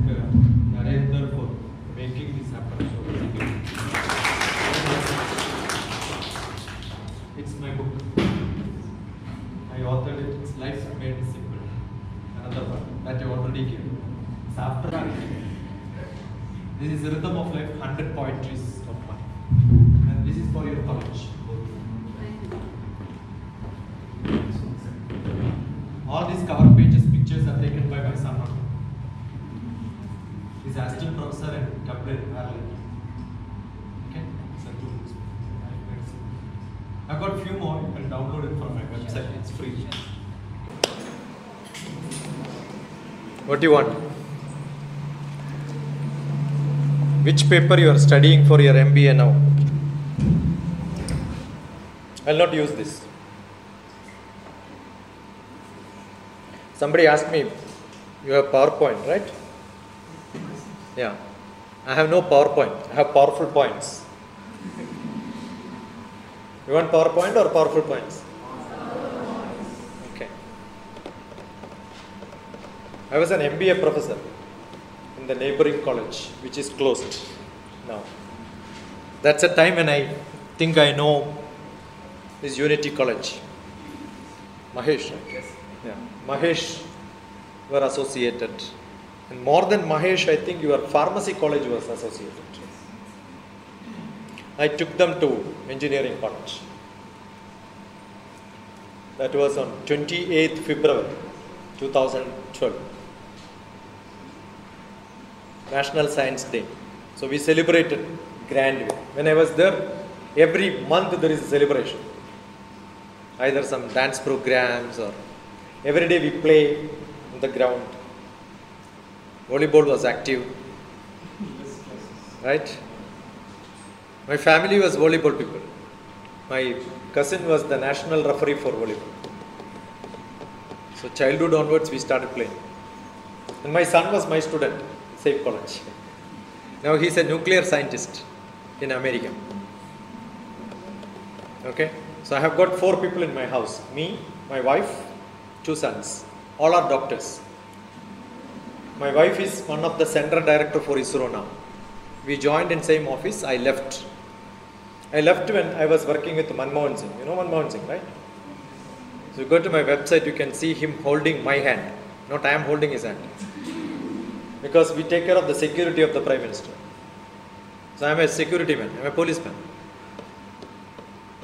Narendra for making this happen. It's my book. I authored it. It's Life Made Simple. Another one that I already gave. It's after that. This is the rhythm of life, 100 poetries of mine. And this is for your college. All these cover pages, pictures are taken by my son. He's assistant professor in Dublin, Ireland. Okay? So I've got a few more. You can download it from my website. It's free. What do you want? Which paper you are studying for your MBA now? I'll not use this. Somebody asked me, you have PowerPoint, right? Yeah. I have no PowerPoint. I have powerful points. You want PowerPoint or powerful points? Okay. I was an MBA professor in the neighboring college, which is closed now. That's a time when I think I know this Unity College. Mahesh, right? Yes. Yeah. Mahesh were associated. And more than Mahesh, I think your pharmacy college was associated. I took them to engineering college. That was on 28th February 2012. National Science Day. So we celebrated grandly. When I was there, every month there is a celebration. Either some dance programs or every day we play on the ground. Volleyball was active. Right? My family was volleyball people. My cousin was the national referee for volleyball. So childhood onwards we started playing. And my son was my student, same college. Now he's a nuclear scientist in America. Okay? So I have got 4 people in my house. Me, my wife, 2 sons. All are doctors. My wife is one of the center director for ISRO now. We joined in same office. I left. I left when I was working with Manmohan Singh. You know Manmohan Singh, right? So you go to my website, you can see him holding my hand. Not I am holding his hand. Because we take care of the security of the Prime Minister. So I am a security man. I am a policeman.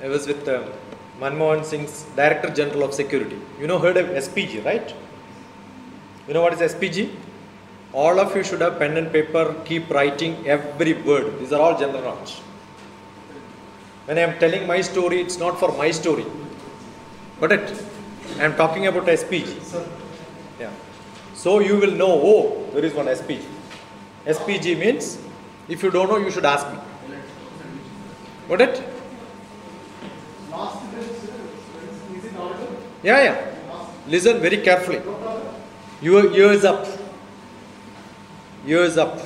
I was with Manmohan Singh's Director General of Security. You know, heard of SPG, right? You know what is SPG? All of you should have pen and paper, keep writing every word. These are all general knowledge. When I am telling my story, it's not for my story. But I am talking about SPG. Yeah. So you will know, oh, there is one SPG. SPG means, if you don't know, you should ask me. Got it? Yeah. Listen very carefully. Your ears up. Ears up.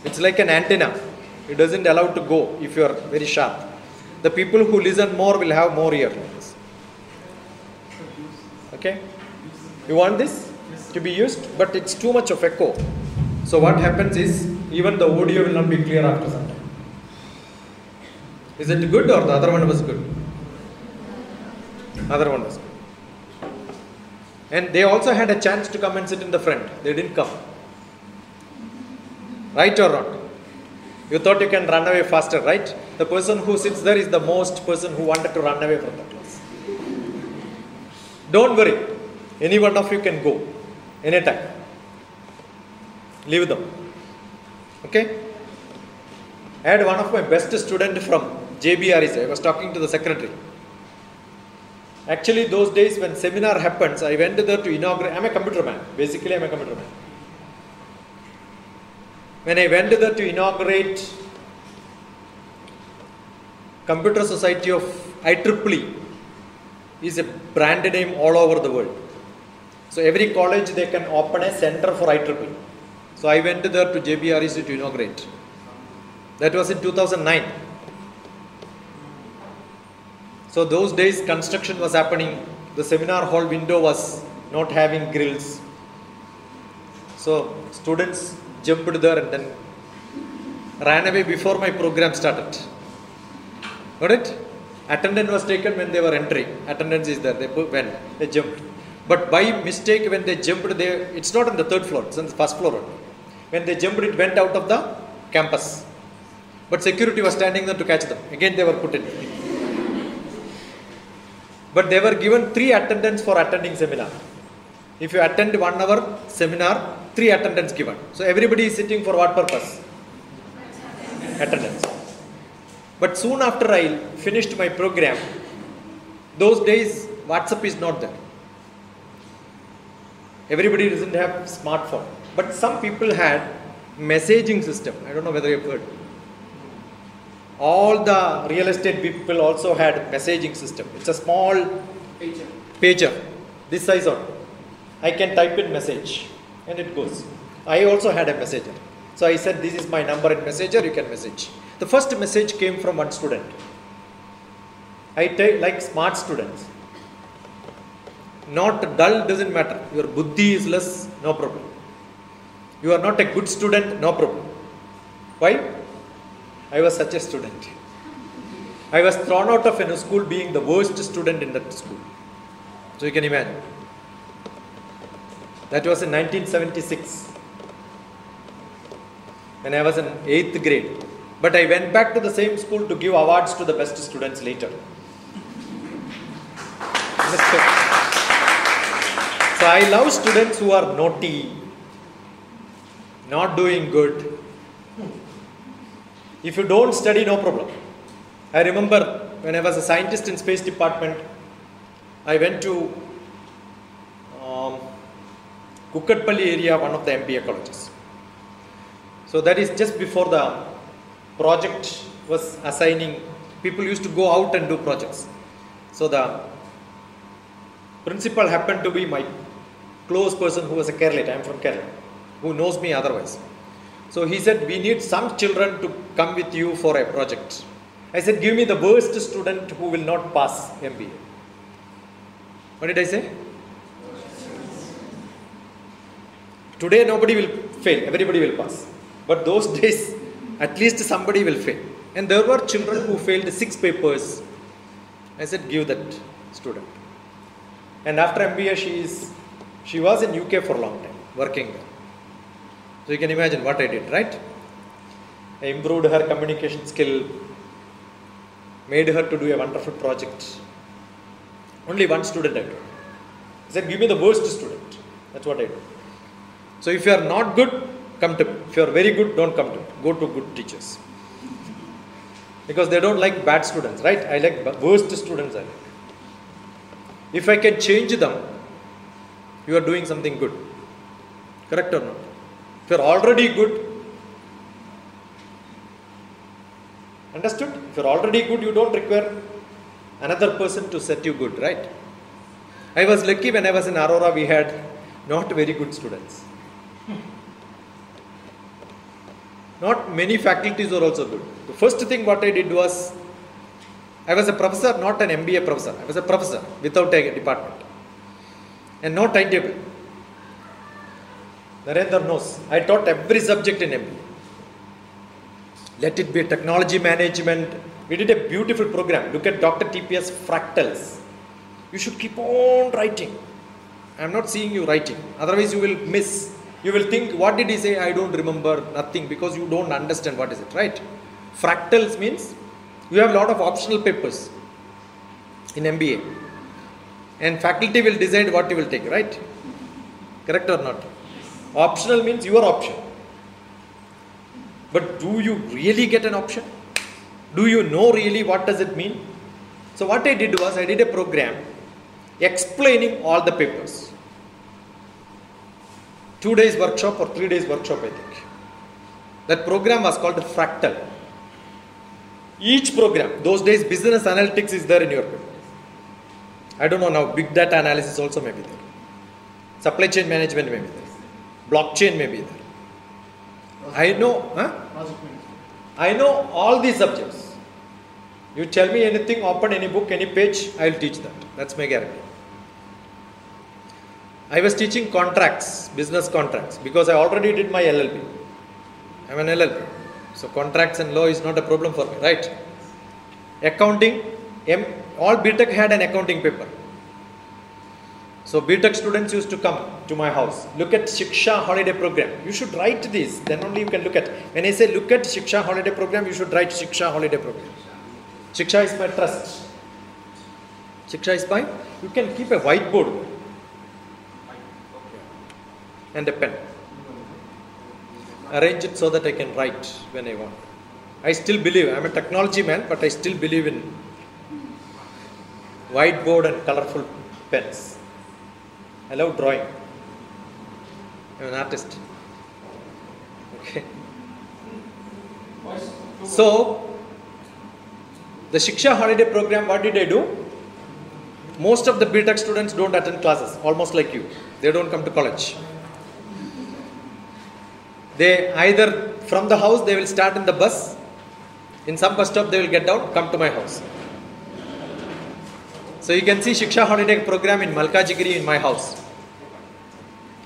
It's like an antenna. It doesn't allow to go if you are very sharp. The people who listen more will have more ears. Okay? You want this to be used? But it's too much of echo. So what happens is, even the audio will not be clear after some time. Is it good or the other one was good? Other one was good. And they also had a chance to come and sit in the front. They didn't come. Right or wrong? You thought you can run away faster, right? The person who sits there is the most person who wanted to run away from the class. Don't worry. Any one of you can go. Anytime. Leave them. Okay? I had one of my best students from JBREs. I was talking to the secretary. Actually, those days when seminar happens, I went there to inaugurate. I'm a computer man. Basically, I'm a computer man. When I went there to inaugurate Computer Society of IEEE, is a brand name all over the world. So every college they can open a center for IEEE. So I went there to JBREC to inaugurate. That was in 2009. So those days construction was happening. The seminar hall window was not having grills. So students jumped there and then ran away before my program started. Got it? Attendance was taken when they were entering. Attendance is there. They went. They jumped. But by mistake, when they jumped, it's not on the third floor. It's on the first floor only. When they jumped, it went out of the campus. But security was standing there to catch them. Again, they were put in. But they were given 3 attendance for attending seminar. If you attend 1 hour seminar, 3 attendance given. So everybody is sitting for what purpose? Attendance. But soon after I finished my program, those days WhatsApp is not there. Everybody doesn't have smartphone. But some people had messaging system. I don't know whether you've heard. All the real estate people also had messaging system. It's a small pager. This size on. I can type in message and it goes. I also had a messenger. So I said, this is my number in messenger, you can message. The first message came from one student. I take like smart students. Not dull doesn't matter. Your buddhi is less, no problem. You are not a good student, no problem. Why? I was such a student. I was thrown out of a school being the worst student in that school. So you can imagine. That was in 1976. When I was in 8th grade. But I went back to the same school to give awards to the best students later. So I love students who are naughty, not doing good. If you don't study, no problem. I remember when I was a scientist in space department, I went to Kukatpalli area, one of the MBA colleges. So that is just before the project was assigning. People used to go out and do projects. So the principal happened to be my close person who was a Kerala. I am from Kerala, who knows me otherwise. So he said, we need some children to come with you for a project. I said, give me the worst student who will not pass MBA. What did I say? Today nobody will fail, everybody will pass. But those days, at least somebody will fail. And there were children who failed 6 papers. I said, give that student. And after MBA, she was in UK for a long time, working there. So you can imagine what I did, right? I improved her communication skill, made her to do a wonderful project. Only one student I told. I said, give me the worst student. That's what I do. So if you are not good, come to me. If you are very good, don't come to me. Go to good teachers. Because they don't like bad students, right? I like worst students I like. If I can change them, you are doing something good. Correct or not? If you are already good, understood? If you are already good, you don't require another person to set you good, right? I was lucky when I was in Aurora, we had not very good students. Not many faculties were also good. The first thing what I did was, I was a professor, not an MBA professor. I was a professor without a department. And no timetable. Narendra knows. I taught every subject in MBA. Let it be technology management. We did a beautiful program. Look at DrTPS fractals. You should keep on writing. I am not seeing you writing. Otherwise you will miss. You will think, what did he say? I don't remember nothing, because you don't understand what is it, right? Fractals means you have a lot of optional papers in MBA. And faculty will decide what you will take, right? Correct or not? Optional means your option. But do you really get an option? Do you know really what does it mean? So what I did was, I did a program explaining all the papers. 2 days workshop or 3 days workshop, I think. That program was called Fractal. Each program, those days business analytics is there in your paper. I don't know now, big data analysis also may be there. Supply chain management may be there. Blockchain may be there. I know all these subjects. You tell me anything, open any book, any page, I will teach that. That's my guarantee. I was teaching contracts, business contracts, because I already did my LLB. I'm an LLB. So contracts and law is not a problem for me, right? Accounting, all BTech had an accounting paper. So BTech students used to come to my house. Look at Shiksha holiday program. You should write this. Then only you can look at. When I say look at Shiksha holiday program, you should write Shiksha holiday program. Shiksha is my trust. Shiksha is my. You can keep a whiteboard and a pen. Arrange it so that I can write when I want. I still believe. I'm a technology man, but I still believe in whiteboard and colorful pens. I love drawing. I'm an artist. Okay. So, the Shiksha holiday program, what did I do? Most of the BTech students don't attend classes, almost like you. They don't come to college. They either from the house, they will start in the bus. In some bus stop, they will get down, come to my house. So you can see Shiksha holiday program in Malkajgiri in my house.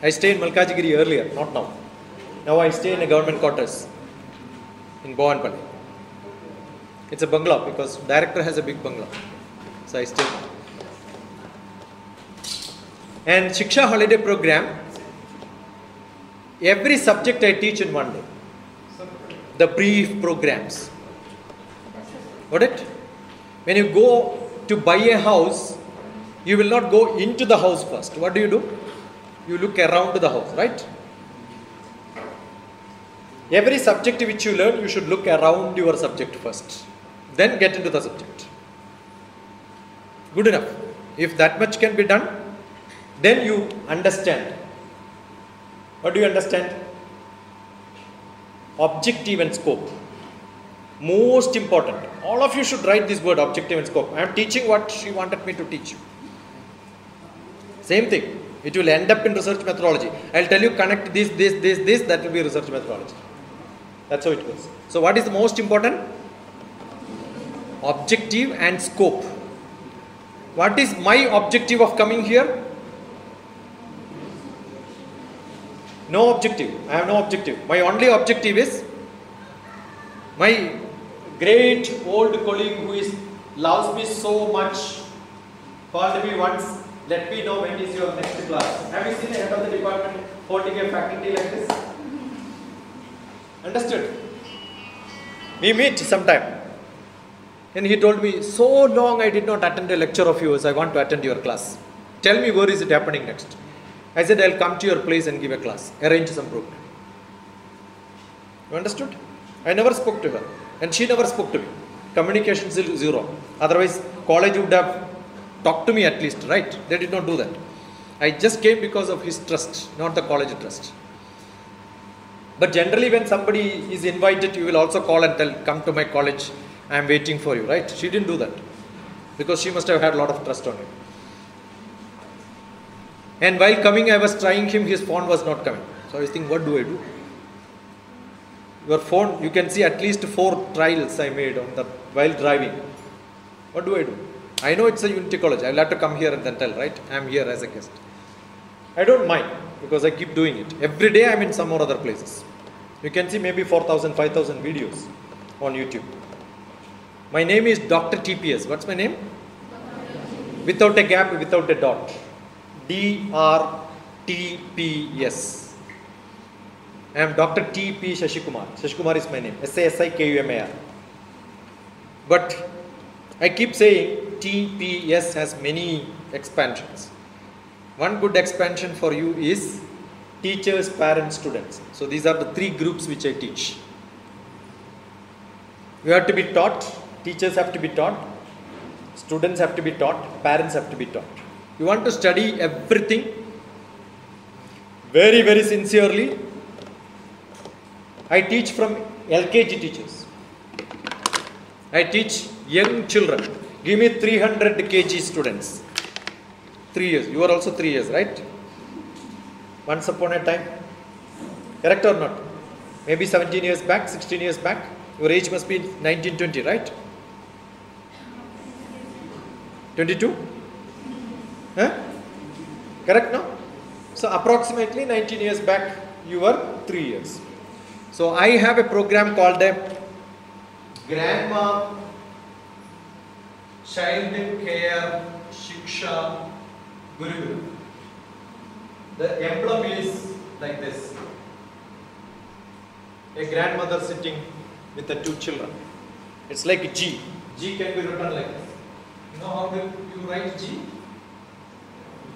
I stay in Malkajgiri earlier, not now. Now I stay in a government quarters in Bovanpally. It's a bungalow because director has a big bungalow. So I stay. And Shiksha holiday program, every subject I teach in one day. The brief programs. Got it? When you go to buy a house, you will not go into the house first. What do? You look around the house, right? Every subject which you learn, you should look around your subject first. Then get into the subject. Good enough. If that much can be done, then you understand. What do you understand? Objective and scope. Most important. All of you should write this word, objective and scope. I am teaching what she wanted me to teach you. Same thing. It will end up in research methodology. I will tell you connect this, that will be research methodology. That's how it goes. So what is the most important? Objective and scope. What is my objective of coming here? No objective. I have no objective. My only objective is my great old colleague who loves me so much called me once. Let me know when is your next class. Have you seen the head of the department holding a faculty like this? Understood? We meet sometime. And he told me, so long I did not attend a lecture of yours. I want to attend your class. Tell me where is it happening next. I said, I'll come to your place and give a class. Arrange some program. You understood? I never spoke to her. And she never spoke to me. Communication zero. Otherwise, college would have talked to me at least, right? They did not do that. I just came because of his trust, not the college trust. But generally when somebody is invited, you will also call and tell, come to my college, I am waiting for you, right? She didn't do that. Because she must have had a lot of trust on him. And while coming, I was trying him, his phone was not coming. So I was thinking, what do I do? Your phone, you can see at least 4 trials I made on that while driving. What do I do? I know it's a Unity college. I'll have to come here and then tell, right? I'm here as a guest. I don't mind because I keep doing it. Every day I'm in some or other places. You can see maybe 4,000, 5,000 videos on YouTube. My name is DrTPS. What's my name? Without a gap, without a dot. DrTPS. I am Dr. T.P. Sasikumar. Sasikumar is my name. Sasikumar. But I keep saying TPS has many expansions. One good expansion for you is teachers, parents, students. So these are the 3 groups which I teach. You have to be taught, teachers have to be taught, students have to be taught, parents have to be taught. You want to study everything very, very sincerely. I teach from LKG teachers. I teach young children. Give me 300 kg students. 3 years. You are also 3 years, right? Once upon a time. Correct or not? Maybe 17 years back, 16 years back. Your age must be 19, 20, right? 22? Huh? Correct, no? So approximately 19 years back, you were 3 years. So I have a program called a Grandma Child Care Shiksha Guru. The emblem is like this. A grandmother sitting with the two children. It's like G. G can be written like this. You know how do you write G?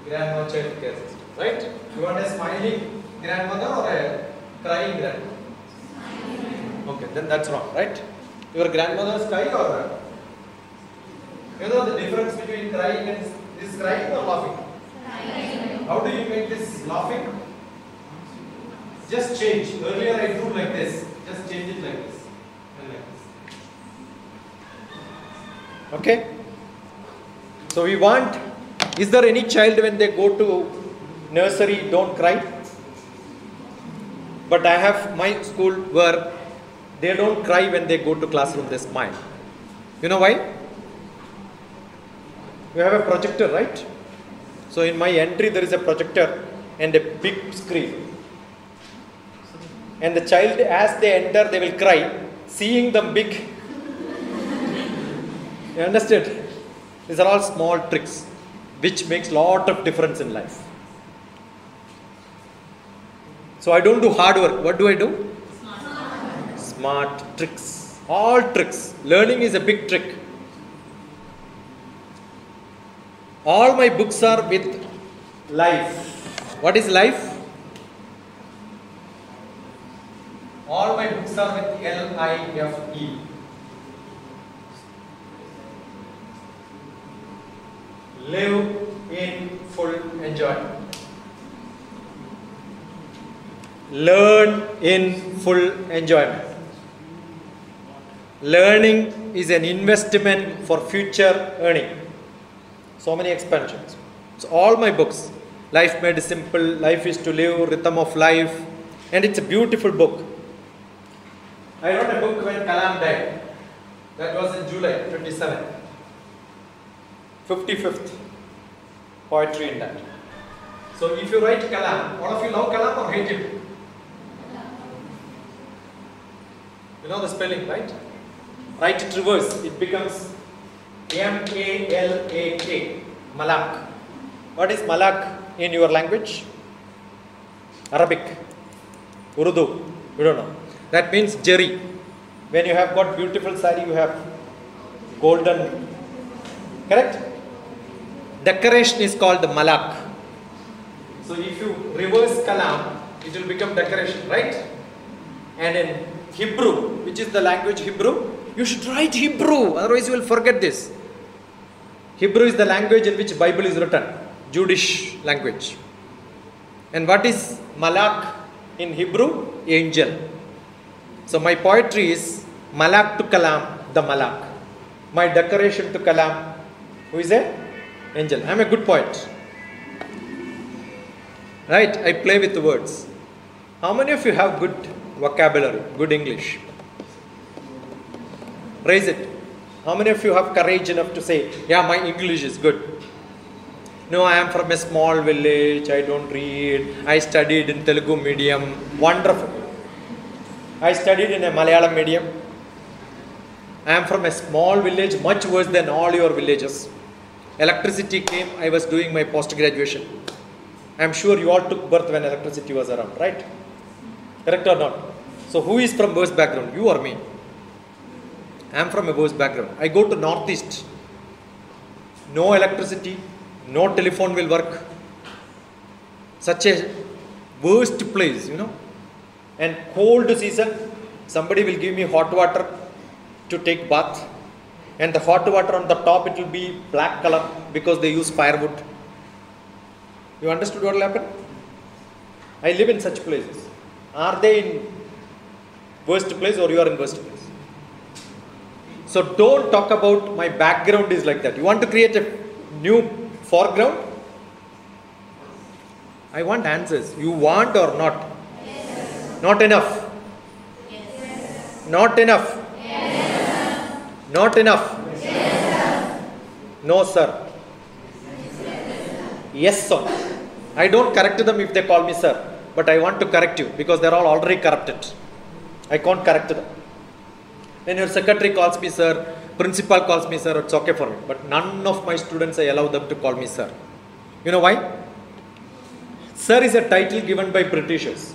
Grandma Child Care System, right? You want a smiling grandmother or a crying grandmother? Okay, then that's wrong, right? Your grandmother's crying or you know the difference between crying and is crying or laughing? Crying. How do you make this laughing? Just change. Earlier I drew like this. Just change it like this. And like this. Okay? So we want, is there any child when they go to nursery don't cry? But I have my school where they don't cry when they go to classroom, they smile. You know why? We have a projector, right? So in my entry there is a projector and a big screen. And the child as they enter they will cry, seeing them big. You understood? These are all small tricks which makes lot of difference in life. So I don't do hard work. What do I do? Smart tricks. All tricks. Learning is a big trick. All my books are with life. What is life? All my books are with L-I-F-E. Live in full enjoyment. Learn in full enjoyment. Learning is an investment for future earning. So many expansions. So all my books, Life Made Simple, Life is to Live, Rhythm of Life, and it's a beautiful book. I wrote a book when Kalam died. That was in July 27. 55th poetry in that. So if you write Kalam, all of you love Kalam or hate him? You know the spelling, right? Write it reverse. It becomes M-A-L-A-K. Malak. What is Malak in your language? Arabic. Urdu. You don't know. That means Jerry. When you have got beautiful sari, you have golden. Correct? Decoration is called Malak. So if you reverse Kalam, it will become decoration, right? And in Hebrew, which is the language Hebrew, you should write Hebrew, otherwise you will forget this. Hebrew is the language in which Bible is written, Jewish language. And what is Malak in Hebrew? Angel. So my poetry is Malak to Kalam, the Malak. My decoration to Kalam, who is a angel. I am a good poet. Right? I play with the words. How many of you have good vocabulary, good English? Raise it. How many of you have courage enough to say, yeah, my English is good? No, I am from a small village, I don't read, I studied in Telugu medium. Wonderful. I studied in a Malayalam medium. I am from a small village, much worse than all your villages. Electricity came, I was doing my post-graduation. I am sure you all took birth when electricity was around, right? Correct or not? So who is from worse background, you or me? I am from a worse background. I go to Northeast. No electricity, no telephone will work. Such a worst place, you know. And cold season, somebody will give me hot water to take bath. And the hot water on the top, it will be black color because they use firewood. You understood what will happen? I live in such places. Are they in worst place or you are in worst place? So don't talk about my background is like that. You want to create a new foreground? I want answers. You want or not? Yes. Not enough. Yes. Not enough. Yes. Not enough. Yes. No, sir. Yes, sir. I don't correct them if they call me sir, but I want to correct you because they are all already corrupted. I can't correct them. When your secretary calls me sir, principal calls me sir, it's okay for me. But none of my students, I allow them to call me sir. You know why? Sir is a title given by Britishers.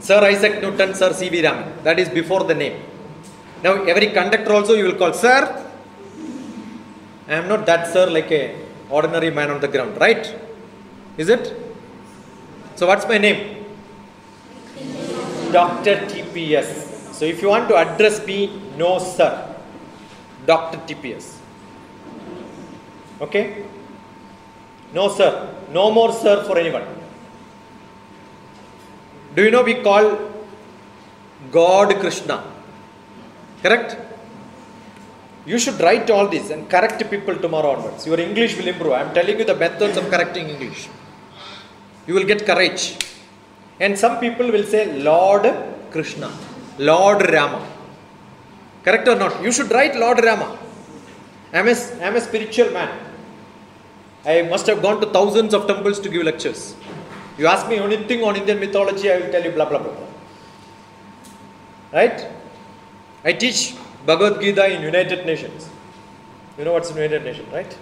Sir Isaac Newton, Sir C.V. Raman. That is before the name. Now every conductor also you will call sir. I am not that sir like a ordinary man on the ground, right? Is it? So what's my name? DrTPS. So if you want to address me, no sir. DrTPS. Okay? No sir. No more sir for anyone. Do you know we call God Krishna? Correct? You should write all this and correct people tomorrow onwards. Your English will improve. I am telling you the methods of correcting English. You will get courage. And some people will say Lord Krishna, Lord Rama. Correct or not? You should write Lord Rama. I am a spiritual man. I must have gone to thousands of temples to give lectures. You ask me anything on Indian mythology, I will tell you blah blah blah. Right? I teach Bhagavad Gita in United Nations. You know what's United Nations, right?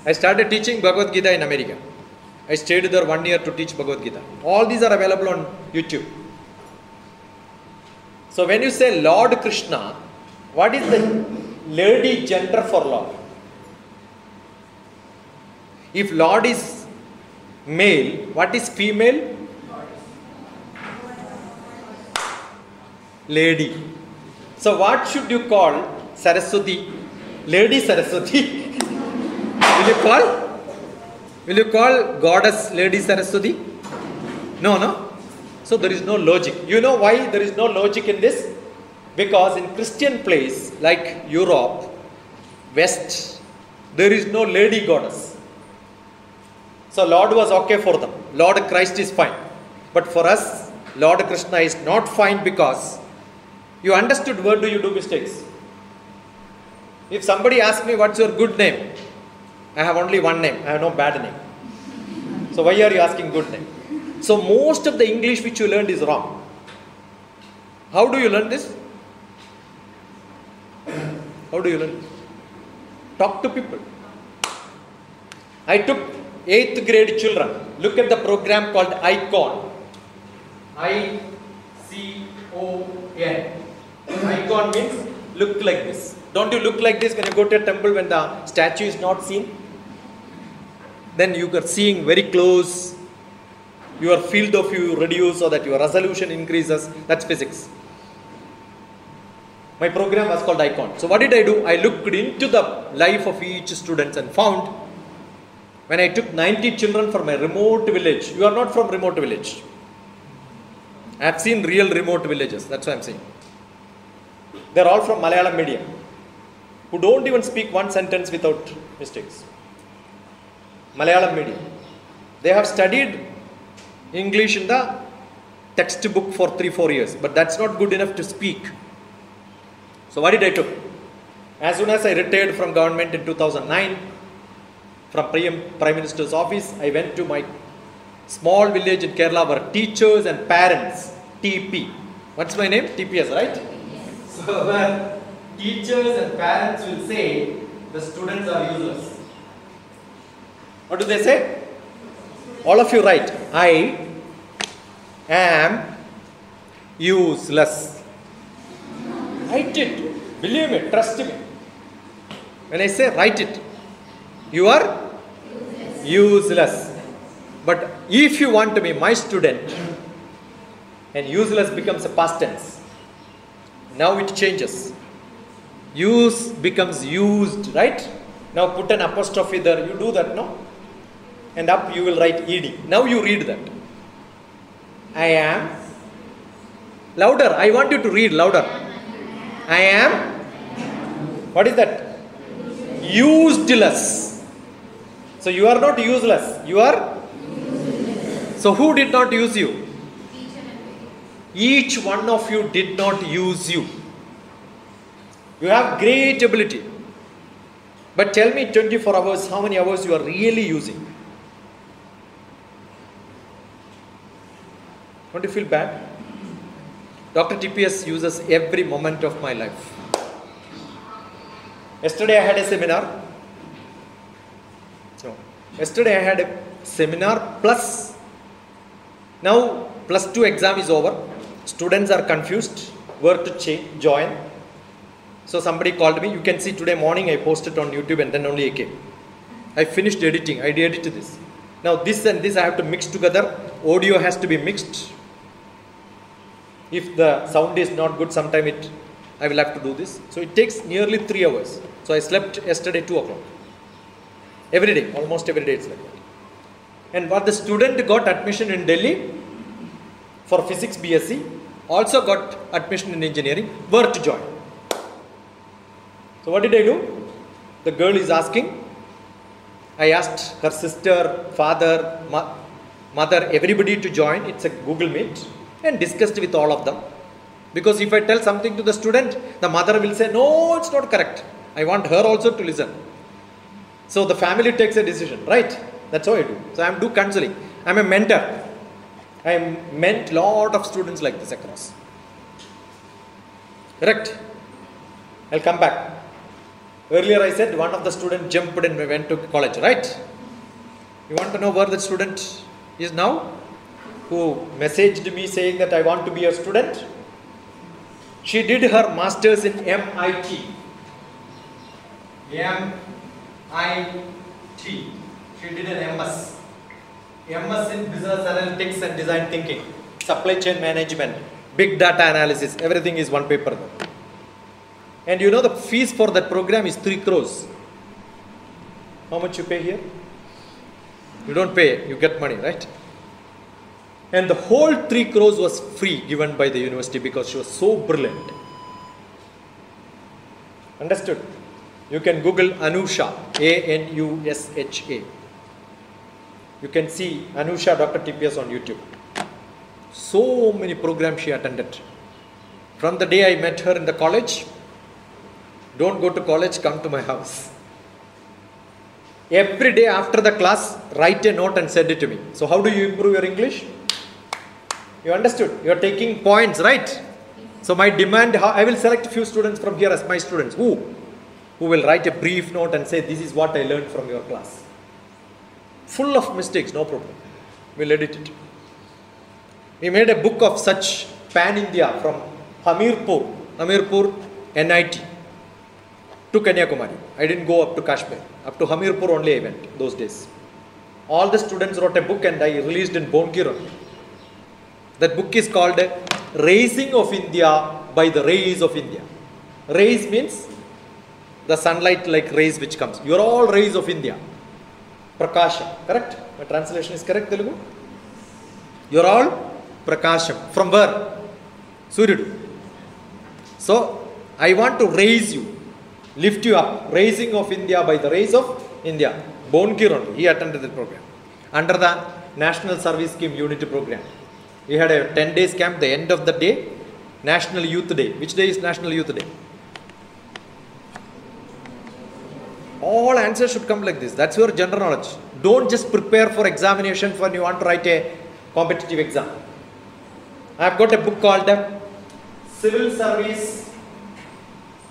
I started teaching Bhagavad Gita in America. I stayed there 1 year to teach Bhagavad Gita. All these are available on YouTube. So when you say Lord Krishna, what is the lady gender for Lord? If Lord is male, what is female? Lady. So what should you call Saraswati? Lady Saraswati. Will you call goddess Lady Saraswati? No. So there is no logic. You know why there is no logic in this? Because in Christian place like Europe, West, there is no lady goddess. So Lord was okay for them. Lord Christ is fine. But for us, Lord Krishna is not fine because you understood where do you do mistakes. If somebody asks me what's your good name, I have only one name. I have no bad name. So why are you asking good name? So most of the English which you learned is wrong. How do you learn this? How do you learn? Talk to people. I took 8th grade children. Look at the program called ICON. I-C-O-N. Icon means look like this. Don't you look like this when you go to a temple when the statue is not seen? Then you are seeing very close. Your field of view reduces so that your resolution increases. That's physics. My program was called ICON. So what did I do? I looked into the life of each student and found when I took 90 children from a remote village. You are not from remote village. I have seen real remote villages. That's what I am saying. They are all from Malayalam medium, who don't even speak one sentence without mistakes. Malayalam medium. They have studied English in the textbook for 3-4 years, but that's not good enough to speak. So what did I do? As soon as I retired from government in 2009, from Prime Minister's office, I went to my small village in Kerala where teachers and parents, TP. What's my name? TPS, right? So where teachers and parents will say the students are useless. What do they say? All of you write, I am useless. Write it. Believe me, trust me. When I say write it, you are useless. But if you want to be my student, and useless becomes a past tense, now it changes. Use becomes used, right? Now put an apostrophe there. You do that, no? And up you will write ed. Now you read that. I am. Louder. I want you to read louder. I am. What is that? Useless. So you are not useless. You are. So who did not use you? Each one of you did not use you. You have great ability. But tell me 24 hours, how many hours you are really using? Don't you feel bad? Dr. TPS uses every moment of my life. Yesterday I had a seminar. No. Yesterday I had a seminar plus. Now plus 2 exam is over. Students are confused where to join. So somebody called me. You can see today morning I posted on YouTube and then only I came. I finished editing. I edited this. Now this and this I have to mix together. Audio has to be mixed. If the sound is not good, sometime I will have to do this. So it takes nearly 3 hours. So I slept yesterday 2 o'clock. Every day, almost every day it's like that. And what the student got admission in Delhi for physics BSc, also got admission in engineering, where to join. So what did I do? The girl is asking. I asked her sister, father, mother, everybody to join. It's a Google Meet. And discussed with all of them. Because if I tell something to the student, the mother will say, no, it's not correct. I want her also to listen. So the family takes a decision, right? That's how I do. So I do counseling. I'm a mentor. I meant lot of students like this across. Correct? I'll come back. Earlier I said one of the students jumped and went to college, right? You want to know where the student is now? Who messaged me saying that I want to be a student. She did her masters in MIT. MIT. She did an MS. MS in business analytics and design thinking. Supply chain management. Big data analysis. Everything is one paper. And you know the fees for that program is 3 crores. How much you pay here? You don't pay. You get money, right? And the whole 3 crores was free given by the university because she was so brilliant. Understood? You can Google Anusha, A-N-U-S-H-A. You can see Anusha Dr. TPS on YouTube. So many programs she attended. From the day I met her in the college, don't go to college, come to my house. Every day after the class, write a note and send it to me. So how do you improve your English? You understood? You are taking points, right? So my demand, I will select a few students from here as my students. Who will write a brief note and say, this is what I learned from your class. Full of mistakes, no problem. We'll edit it. We made a book of such pan-India from Hamirpur, NIT, to Kanyakumari. I didn't go up to Kashmir. Up to Hamirpur only I went those days. All the students wrote a book and I released in Bhongir. That book is called Raising of India by the Rays of India. Rays means the sunlight like rays which comes. You are all rays of India. Prakasham. Correct? My translation is correct, Telugu? You are all Prakasham. From where? Suryudu. So, I want to raise you. Lift you up. Raising of India by the rays of India. Bhongir only. He attended the program. Under the National Service Scheme Unity program. We had a 10 days camp, the end of the day, National Youth Day. Which day is National Youth Day? All answers should come like this. That's your general knowledge. Don't just prepare for examination when you want to write a competitive exam. I have got a book called Civil Service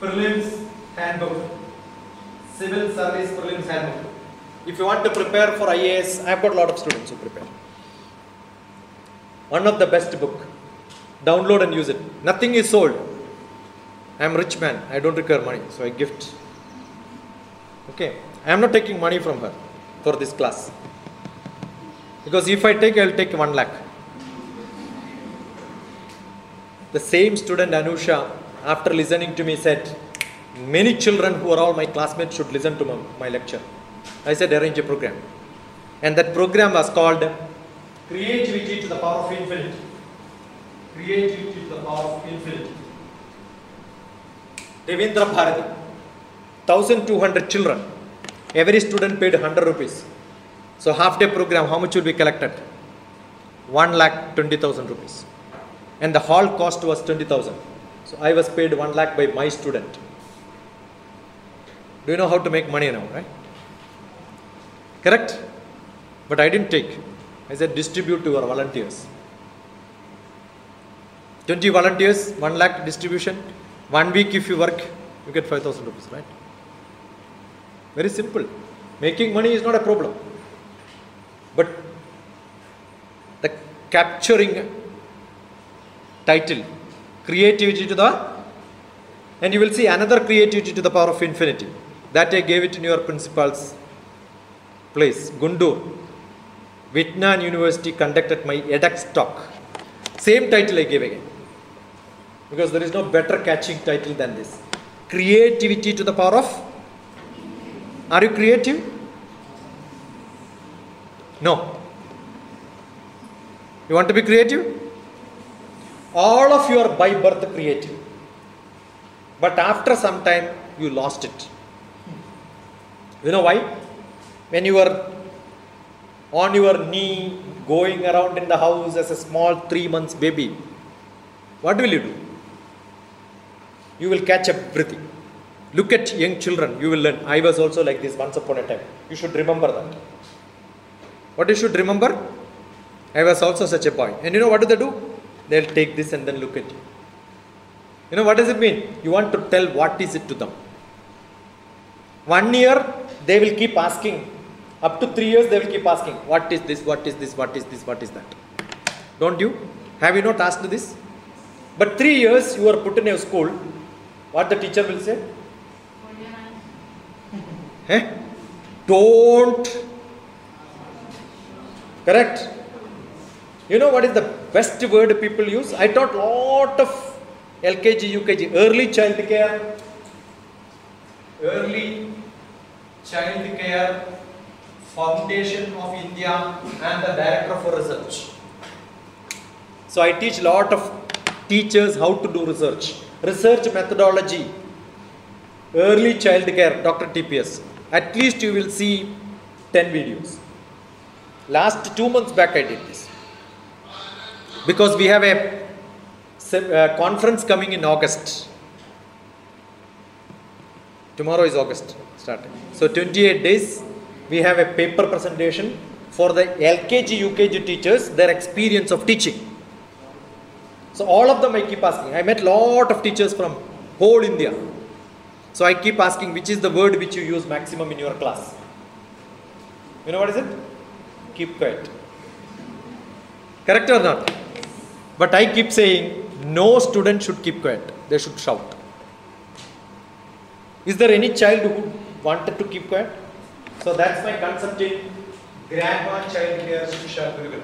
Prelims Handbook. Civil Service Prelims Handbook. If you want to prepare for IAS, I have got a lot of students who prepare. One of the best book. Download and use it. Nothing is sold. I am a rich man. I don't require money. So I gift. Okay. I am not taking money from her for this class. Because if I take, I will take 1 lakh. The same student Anusha, after listening to me, said, many children who are all my classmates should listen to my lecture. I said, arrange a program. And that program was called Creativity to the Power of Infinity. Creativity to the Power of Infinity. Devendra Bharati. 1,200 children. Every student paid 100 rupees. So half day program, how much will be collected? 1,20,000 rupees. And the hall cost was 20,000. So I was paid 1 lakh by my student. Do you know how to make money now, right? Correct? But I didn't take. I said distribute to your volunteers. 20 volunteers, 1 lakh distribution. 1 week if you work, you get 5,000 rupees, right? Very simple. Making money is not a problem. But the capturing title, creativity to the, and you will see another creativity to the power of infinity. That I gave it in your principal's place, Gundur. Vitnan University conducted my edX talk. Same title I gave again. Because there is no better catching title than this. Creativity to the power of. Are you creative? No. You want to be creative? All of you are by birth creative. But after some time, you lost it. You know why? When you were on your knee, going around in the house as a small 3 months baby, what will you do? You will catch everything. Look at young children, you will learn. I was also like this once upon a time. You should remember that. What you should remember? I was also such a boy. And you know what do they do? They'll take this and then look at you. You know what does it mean? You want to tell what is it to them. 1 year, they will keep asking. Up to 3 years, they will keep asking, what is this, what is this, what is this, what is that? Don't you? Have you not asked this? But 3 years, you are put in a school, what the teacher will say? Don't. Correct? You know what is the best word people use? I taught lot of LKG, UKG, early child care. Early child care Foundation of India and the Director for Research. So I teach lot of teachers how to do research. Research methodology. Early child care, DrTPS. At least you will see 10 videos. Last 2 months back I did this. Because we have a conference coming in August. Tomorrow is August starting. So 28 days. We have a paper presentation for the LKG, UKG teachers, their experience of teaching. So all of them I keep asking. I met lot of teachers from whole India. So I keep asking, which is the word which you use maximum in your class? You know what is it? Keep quiet. Correct or not? But I keep saying, no student should keep quiet. They should shout. Is there any child who wanted to keep quiet? So that's my concept in Grandma Child Care Shiksha Gurukul.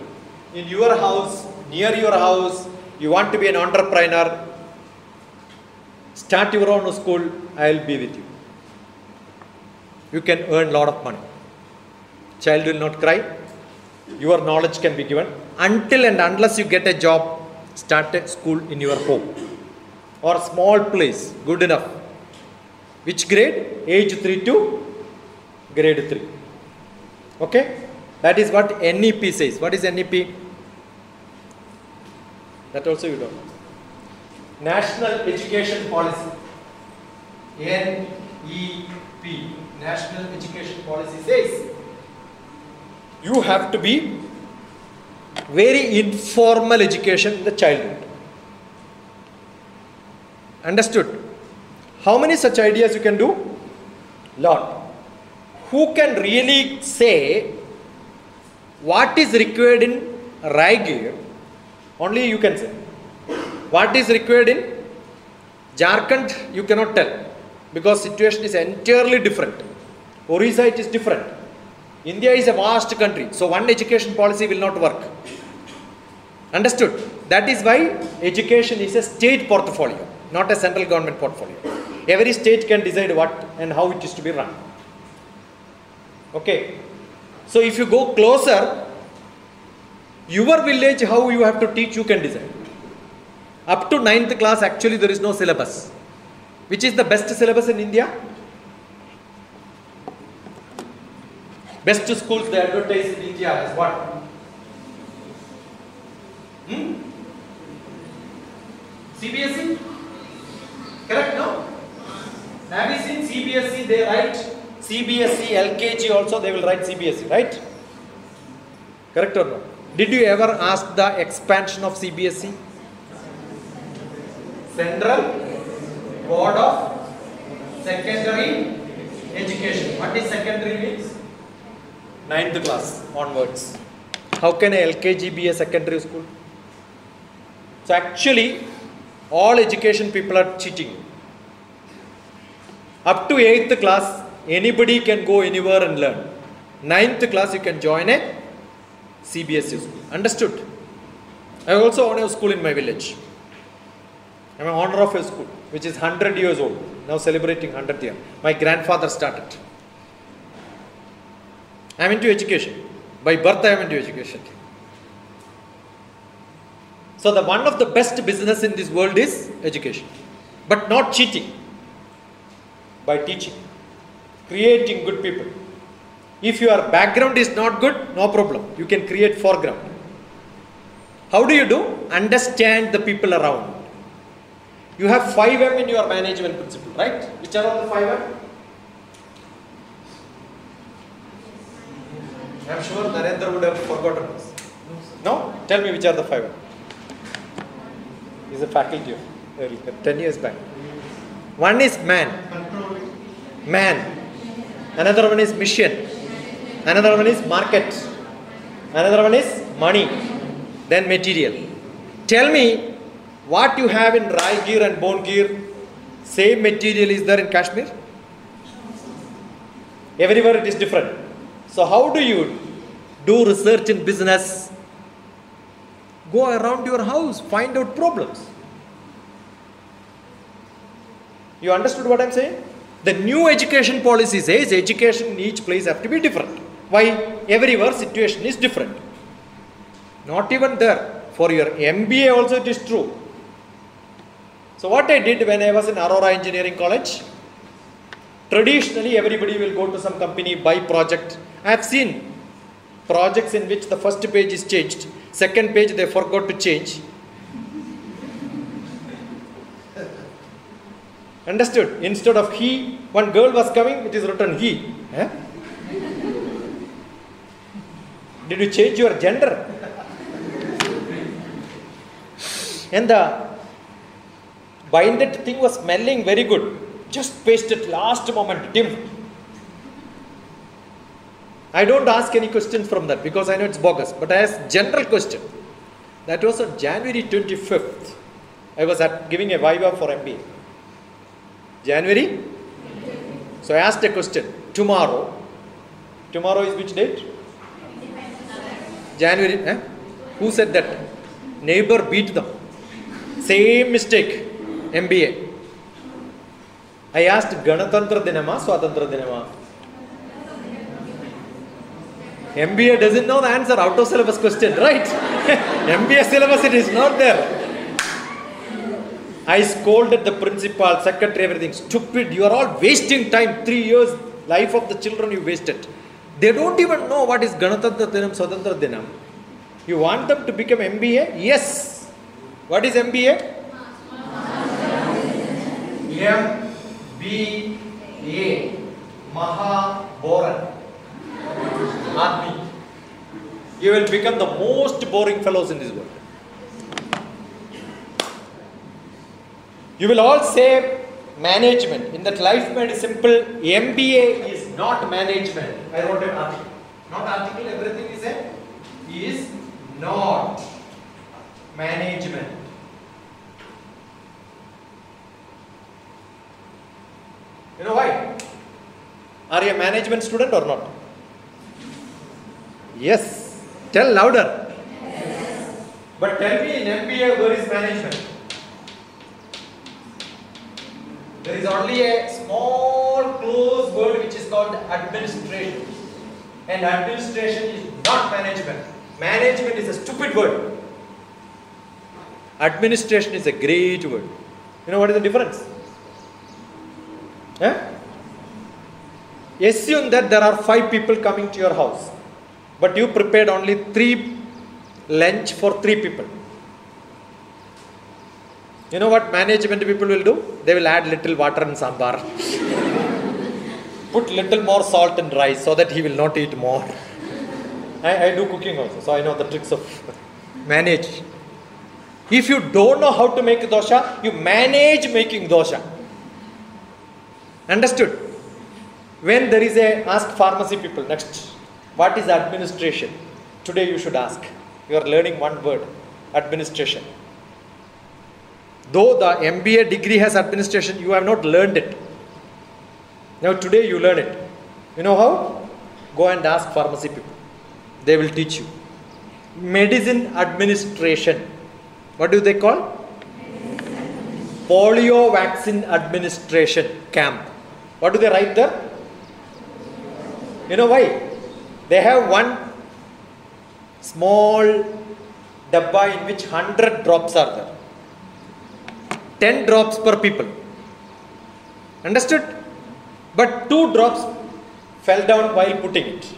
In your house, near your house, you want to be an entrepreneur, start your own school, I will be with you. You can earn lot of money. Child will not cry. Your knowledge can be given. Until and unless you get a job, start a school in your home. Or small place, good enough. Which grade? Age 3 to grade 3. Okay? That is what NEP says. What is NEP? That also you don't know. National Education Policy. NEP. National Education Policy says you have to be very informal education in the childhood. Understood? How many such ideas you can do? Lot. Who can really say what is required in Raigir? Only you can say. What is required in Jharkhand? You cannot tell. Because situation is entirely different. Orissa, it is different. India is a vast country. So one education policy will not work. Understood? That is why education is a state portfolio, not a central government portfolio. Every state can decide what and how it is to be run. Okay. So if you go closer, your village, how you have to teach, you can decide. Up to 9th class, actually there is no syllabus. Which is the best syllabus in India? Best schools they advertise in India as what? CBSE? Correct, no? Have you seen CBSE? They write CBSE, LKG also they will write CBSE, right? Correct or no? Did you ever ask the expansion of CBSE? Central Board of Secondary Education. What is secondary means? 9th class onwards. How can a LKG be a secondary school? So actually, all education people are cheating. Up to 8th class, anybody can go anywhere and learn. 9th class, you can join a CBSE school. Understood? I also own a school in my village. I am an owner of a school which is 100 years old. Now celebrating 100th year. My grandfather started. I am into education. By birth I am into education. So the one of the best business in this world is education. But not cheating. By teaching. Creating good people. If your background is not good, no problem. You can create foreground. How do you do? Understand the people around. You have 5M in your management principle, right? Which are all the 5M? I am sure Narendra would have forgotten this. No? Tell me which are the 5M. He is a faculty of earlier, 10 years back. One is man. Man. Another one is mission. Another one is market. Another one is money. Then material. Tell me what you have in Raigir and Bhongir. Same material is there in Kashmir? Everywhere it is different. So how do you do research in business? Go around your house, find out problems. You understood what I am saying? The new education policy says education in each place have to be different. Why? Everywhere situation is different. Not even there. For your MBA also it is true. So what I did when I was in Aurora Engineering College, traditionally everybody will go to some company, buy project. I have seen projects in which the first page is changed, second page they forgot to change. Understood? Instead of he, one girl was coming, it is written he. Eh? Did you change your gender? And the binded thing was smelling very good. Just paste it last moment, dim. I don't ask any questions from that because I know it's bogus. But I ask general question. That was on January 25th. I was giving a viva for MBA. January? So I asked a question. Tomorrow. Tomorrow is which date? January. Eh? Who said that? Neighbor beat them. Same mistake. MBA. I asked Ganatantra Dinama, Swatantra Dinama. MBA doesn't know the answer, out of syllabus question, right? MBA syllabus, it is not there. I scolded the principal, secretary, everything. Stupid, you are all wasting time. 3 years, life of the children you wasted. They don't even know what is Ganatantra Dinam, Swatantra Dinam. You want them to become MBA? Yes. What is MBA? MBA. Maha-boran. Army. You will become the most boring fellows in this world. You will all say management. In that life made simple, MBA is not management. I wrote an article. Not article, everything is not management. You know why? Are you a management student or not? Yes. Tell louder. Yes. But tell me in MBA where is management? There is only a small closed word which is called administration. And administration is not management. Management is a stupid word. Administration is a great word. You know what is the difference? Assume that there are 5 people coming to your house, but you prepared only 3 lunch for 3 people. You know what management people will do? They will add little water and sambar. Put little more salt and rice so that he will not eat more. I do cooking also, so I know the tricks of manage. If you don't know how to make dosha, you manage making dosha. Understood? When there is ask pharmacy people next, what is administration? Today you should ask. You are learning one word, administration. Though the MBA degree has administration, you have not learned it. Now today you learn it. You know how? Go and ask pharmacy people. They will teach you. Medicine administration. What do they call? Polio vaccine administration camp. What do they write there? You know why? They have one small dabba in which 100 drops are there. 10 drops per people. Understood? But 2 drops fell down while putting it.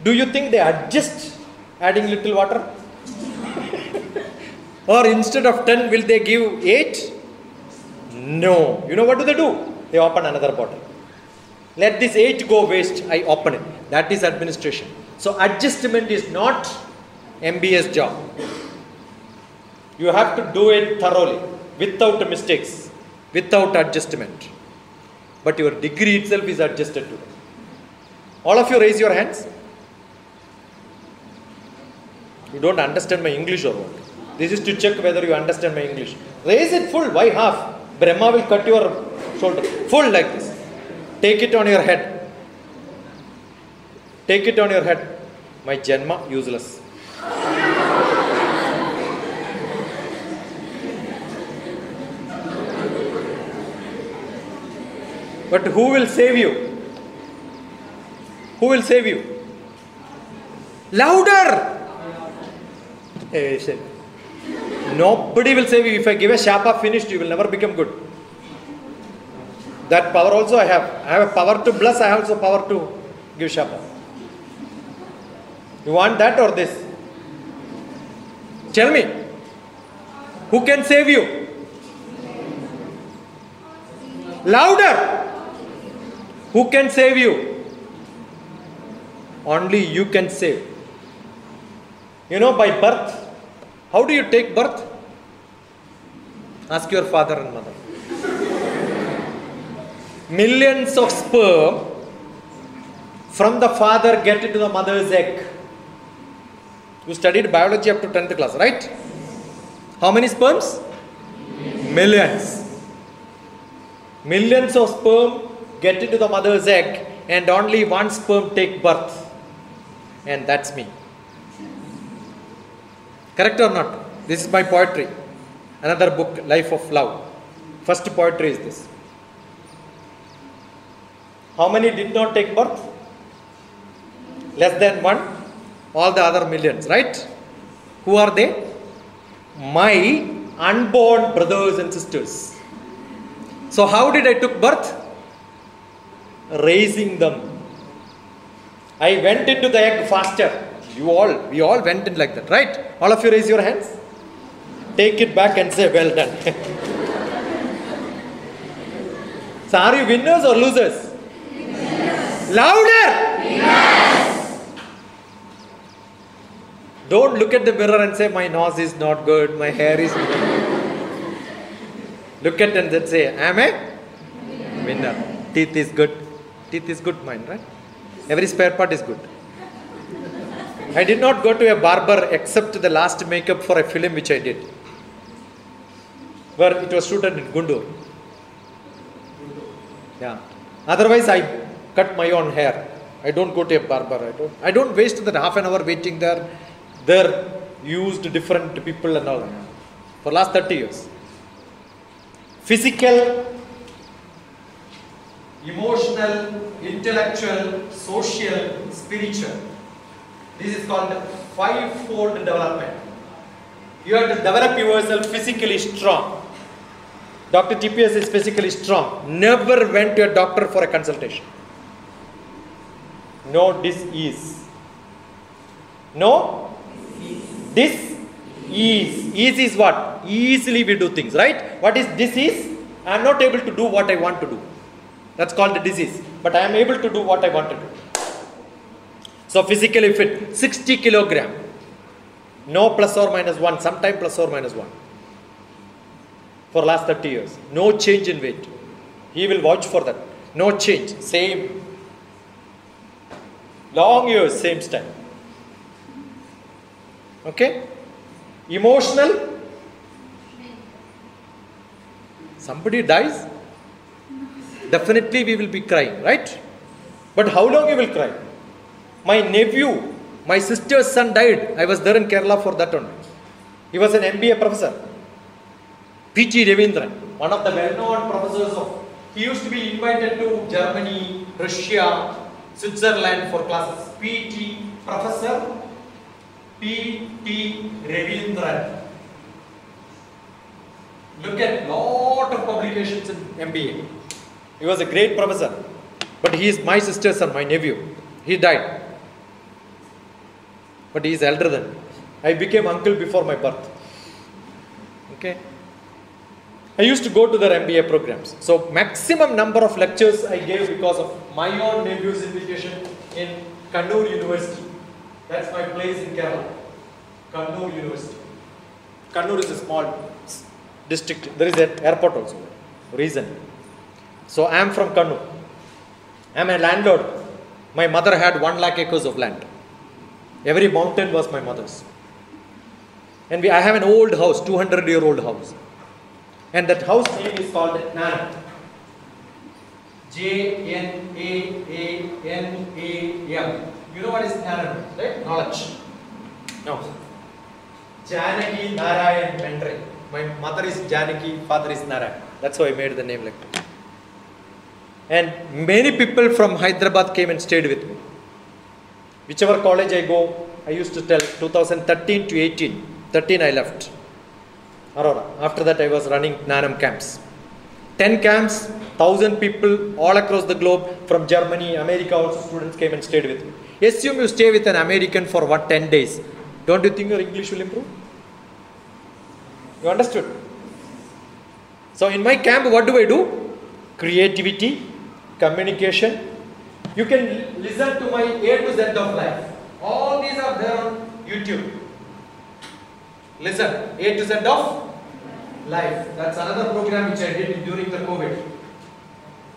Do you think they adjust adding little water? Or instead of 10, will they give 8? No. You know what do? They open another bottle. Let this 8 go waste. I open it. That is administration. So adjustment is not MBA's job. You have to do it thoroughly, without mistakes, without adjustment. But your degree itself is adjusted to it. All of you raise your hands. You don't understand my English or what? This is to check whether you understand my English. Raise it full. Why half? Brahma will cut your shoulder. Full like this. Take it on your head. Take it on your head. My Janma useless. But who will save you? Who will save you? Louder! Nobody will save you. If I give a shapa finished, you will never become good. That power also I have. I have a power to bless, I have also power to give shapa. You want that or this? Tell me. Who can save you? Louder! Who can save you? Only you can save. You know, by birth, how do you take birth? Ask your father and mother. Millions of sperm from the father get into the mother's egg. You studied biology up to 10th class, right? How many sperms? Millions. Millions of sperm get into the mother's egg and only one sperm take birth. And that's me. Correct or not? This is my poetry. Another book, Life of Love. First poetry is this. How many did not take birth? Less than one. All the other millions, right? Who are they? My unborn brothers and sisters. So how did I took birth? Raising them. I went into the egg faster. We all went in like that, right? All of you raise your hands. Take it back and say, well done. So are you winners or losers? Yes. Louder! Yes. Don't look at the mirror and say, my nose is not good, my hair is good. Look at and then say, I am a winner. Teeth is good. Teeth is good, mine, right? Every spare part is good. I did not go to a barber except the last makeup for a film which I did, where it was shooted in Guntur. Yeah. Otherwise, I cut my own hair. I don't go to a barber. I don't waste that half an hour waiting there. There used different people and all. For last 30 years. Physical, emotional, intellectual, social, spiritual. This is called five-fold development. You have to develop yourself physically strong. DrTPS is physically strong. Never went to a doctor for a consultation. No disease. No? Disease. Ease is what? Easily we do things, right? What is disease? I am not able to do what I want to do. That's called the disease. But I am able to do what I want to do. So physically fit, 60 kilogram. No plus or minus 1, sometime plus or minus 1. For last 30 years. No change in weight. He will vouch for that. No change. Same. Long years, same style. Okay? Emotional. Somebody dies. Definitely we will be crying, right? But how long you will cry? My nephew, my sister's son died. I was there in Kerala for that one. He was an MBA professor. P.G. Ravindran, one of the well-known professors of. He used to be invited to Germany, Russia, Switzerland for classes. P.T. Professor P.T. Ravindran. Look at lot of publications in MBA. He was a great professor. But he is my sister's son, my nephew. He died. But he is elder than me. I became uncle before my birth. Okay. I used to go to their MBA programs. So maximum number of lectures I gave because of my own nephew's invitation in Kannur University. That's my place in Kerala. Kannur University. Kannur is a small district. There is an airport also. Reason. So I am from Kannur. I am a landlord. My mother had 1 lakh acres of land. Every mountain was my mother's. And I have an old house, 200-year-old house. And that house name is called Nanam. J-N-A-A-N-A-M. You know what is Nanam, right? Knowledge. No. Janaki Narayan Mendre. My mother is Janaki, father is Narayan. That's how I made the name like that. And many people from Hyderabad came and stayed with me. Whichever college I go, I used to tell 2013 to 18. 13 I left. Aurora. After that I was running Nanam camps. 10 camps, 1,000 people all across the globe, from Germany, America also students came and stayed with me. Assume you stay with an American for what, 10 days. Don't you think your English will improve? You understood? So in my camp what do? Creativity, communication. You can listen to my A to Z of life. All these are there on YouTube. Listen, A to Z of life. That's another program which I did during the COVID.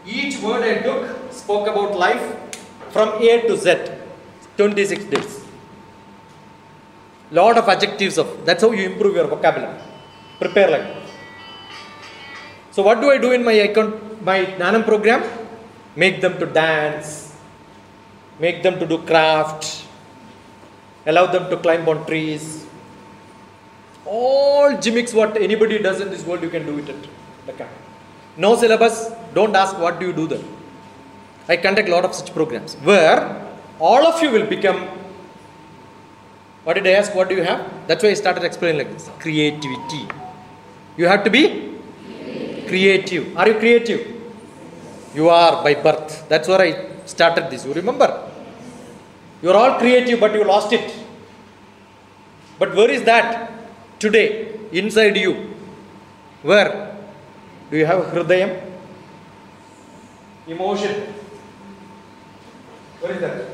Each word I took spoke about life from A to Z. 26 days. Lot of adjectives of. That's how you improve your vocabulary. Prepare like that. So what do I do in my Nanam program? Make them to dance, make them to do craft, allow them to climb on trees. All gimmicks what anybody does in this world, you can do it at the camp. No syllabus, don't ask what do you do there. I conduct a lot of such programs where all of you will become, what did I ask, what do you have? That's why I started explaining like this. Creativity. You have to be creative. Are you creative? You are by birth. That's where I started this. You remember? You are all creative, but you lost it. But where is that today? Inside you. Where? Do you have hridayam? Emotion. Where is that?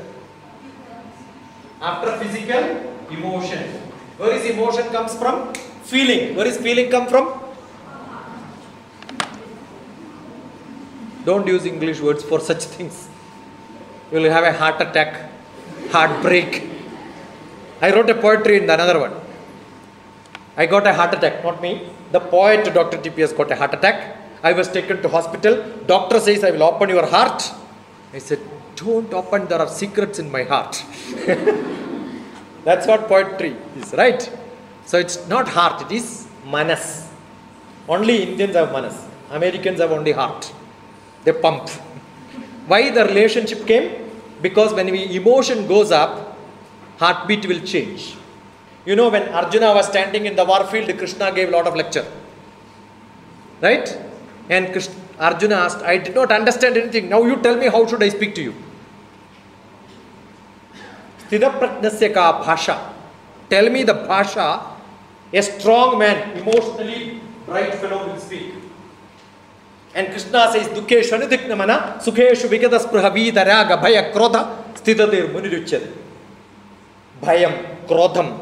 After physical, emotion. Where is emotion comes from? Feeling. Where is feeling come from? Don't use English words for such things. You will have a heart attack, heartbreak. I wrote a poetry in another one. I got a heart attack, not me. The poet DrTPS got a heart attack. I was taken to hospital. Doctor says, I will open your heart. I said, don't open, there are secrets in my heart. That's what poetry is, right? So it's not heart, it is manas. Only Indians have manas. Americans have only heart. They pump. Why the relationship came? Because when emotion goes up, heartbeat will change. You know, when Arjuna was standing in the war field, Krishna gave a lot of lecture. Right? And Arjuna asked, I did not understand anything. Now you tell me, how should I speak to you? Sthiraprajnasya ka bhasha. Tell me the bhasha a strong man, emotionally bright fellow will speak. And Krishna says, Dukhe shanidiknamana, Sukheshu vikadaspraha vida raga bhaya krodha, sthidadir muniruchyate. Bhayam, krodham,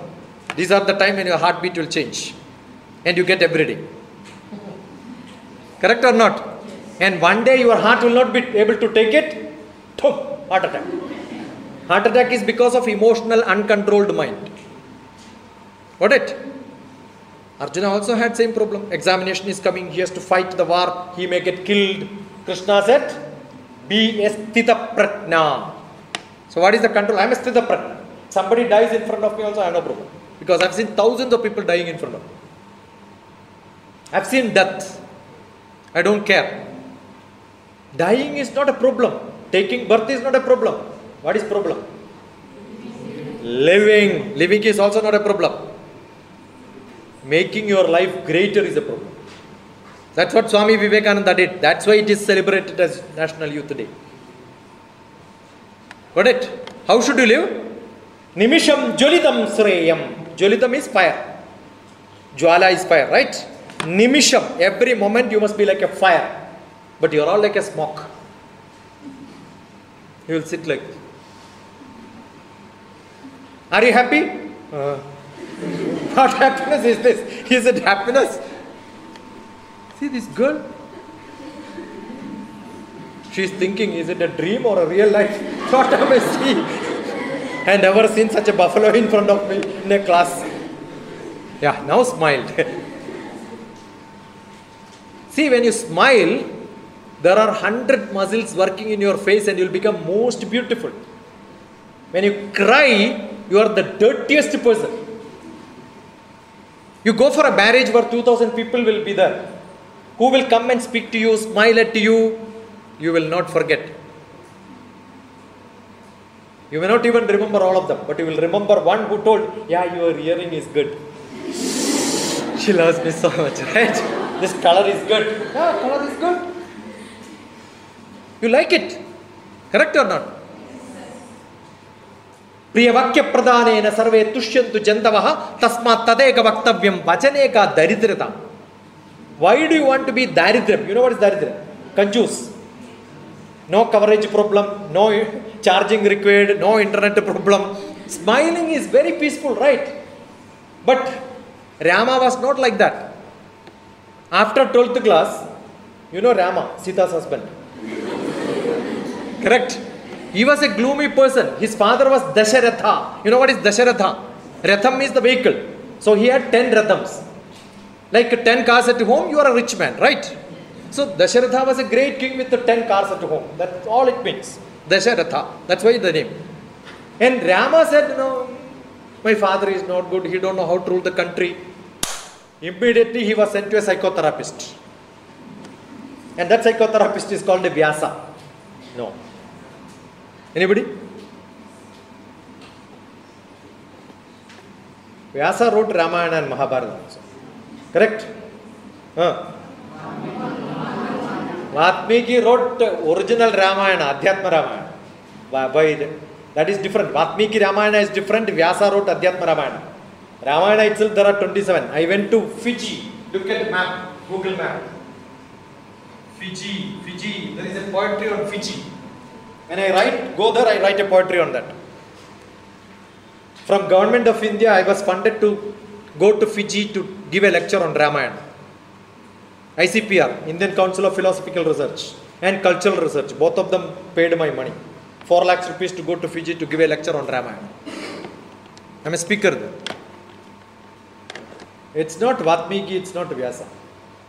These are the time when your heartbeat will change. And you get every day. Correct or not? And one day your heart will not be able to take it. Heart attack. Heart attack is because of emotional, uncontrolled mind. Got it? Arjuna also had same problem. Examination is coming. He has to fight the war. He may get killed. Krishna said, be a sthita pratna. So what is the control? I am a sthita pratna. Somebody dies in front of me also, I have no problem. Because I have seen thousands of people dying in front of me. I have seen death. I don't care. Dying is not a problem. Taking birth is not a problem. What is problem? Living. Living is also not a problem. Making your life greater is a problem. That's what Swami Vivekananda did. That's why it is celebrated as National Youth Day. Got it? How should you live? Nimisham Jolitam Sreyam. Jolitam is fire. Jwala is fire, right? Nimisham. Every moment you must be like a fire. But you are all like a smoke. You will sit like this. Are you happy? What happiness is this? Is it happiness? See this girl? She is thinking, is it a dream or a real life? What am I seeing? I have never seen such a buffalo in front of me in a class. Yeah, now smiled. See, when you smile, there are 100 muscles working in your face and you will become most beautiful. When you cry, you are the dirtiest person. You go for a marriage where 2,000 people will be there. Who will come and speak to you, smile at you, you will not forget. You may not even remember all of them, but you will remember one who told, yeah, your earring is good. She loves me so much, right? This color is good. Yeah, color is good. You like it. Correct or not? Priyavakya pradhanena sarve tushyantu jantavaha tasmat tadeka vaktavyam vajaneka daridrita. Why do you want to be daridram? You know what is daridram? Conjuse. No coverage problem, no charging required, no internet problem. Smiling is very peaceful, right? But Rama was not like that. After 12th class, you know Rama, Sita's husband. Correct? He was a gloomy person. His father was Dasharatha. You know what is Dasharatha? Ratham is the vehicle. So he had 10 Rathams. Like 10 cars at home, you are a rich man, right? So Dasharatha was a great king with the 10 cars at home. That's all it means. Dasharatha. That's why the name. And Rama said, no, my father is not good. He don't know how to rule the country. Immediately he was sent to a psychotherapist. And that psychotherapist is called a Vyasa. No. Anybody? Vyasa wrote Ramayana and Mahabharata also. Correct? Vatmiki wrote original Ramayana, Adhyatma Ramayana. Why? That is different. Vatmiki Ramayana is different. Vyasa wrote Adhyatma Ramayana. Ramayana itself there are 27. I went to Fiji. Look at the map. Google map. Fiji. There is a poetry on Fiji. When I go there, I write a poetry on that. From Government of India, I was funded to go to Fiji to give a lecture on Ramayana. ICPR, Indian Council of Philosophical Research, and Cultural Research. Both of them paid my money. 4 lakhs rupees to go to Fiji to give a lecture on Ramayana. I am a speaker there. It's not Vatmiki, it's not Vyasa.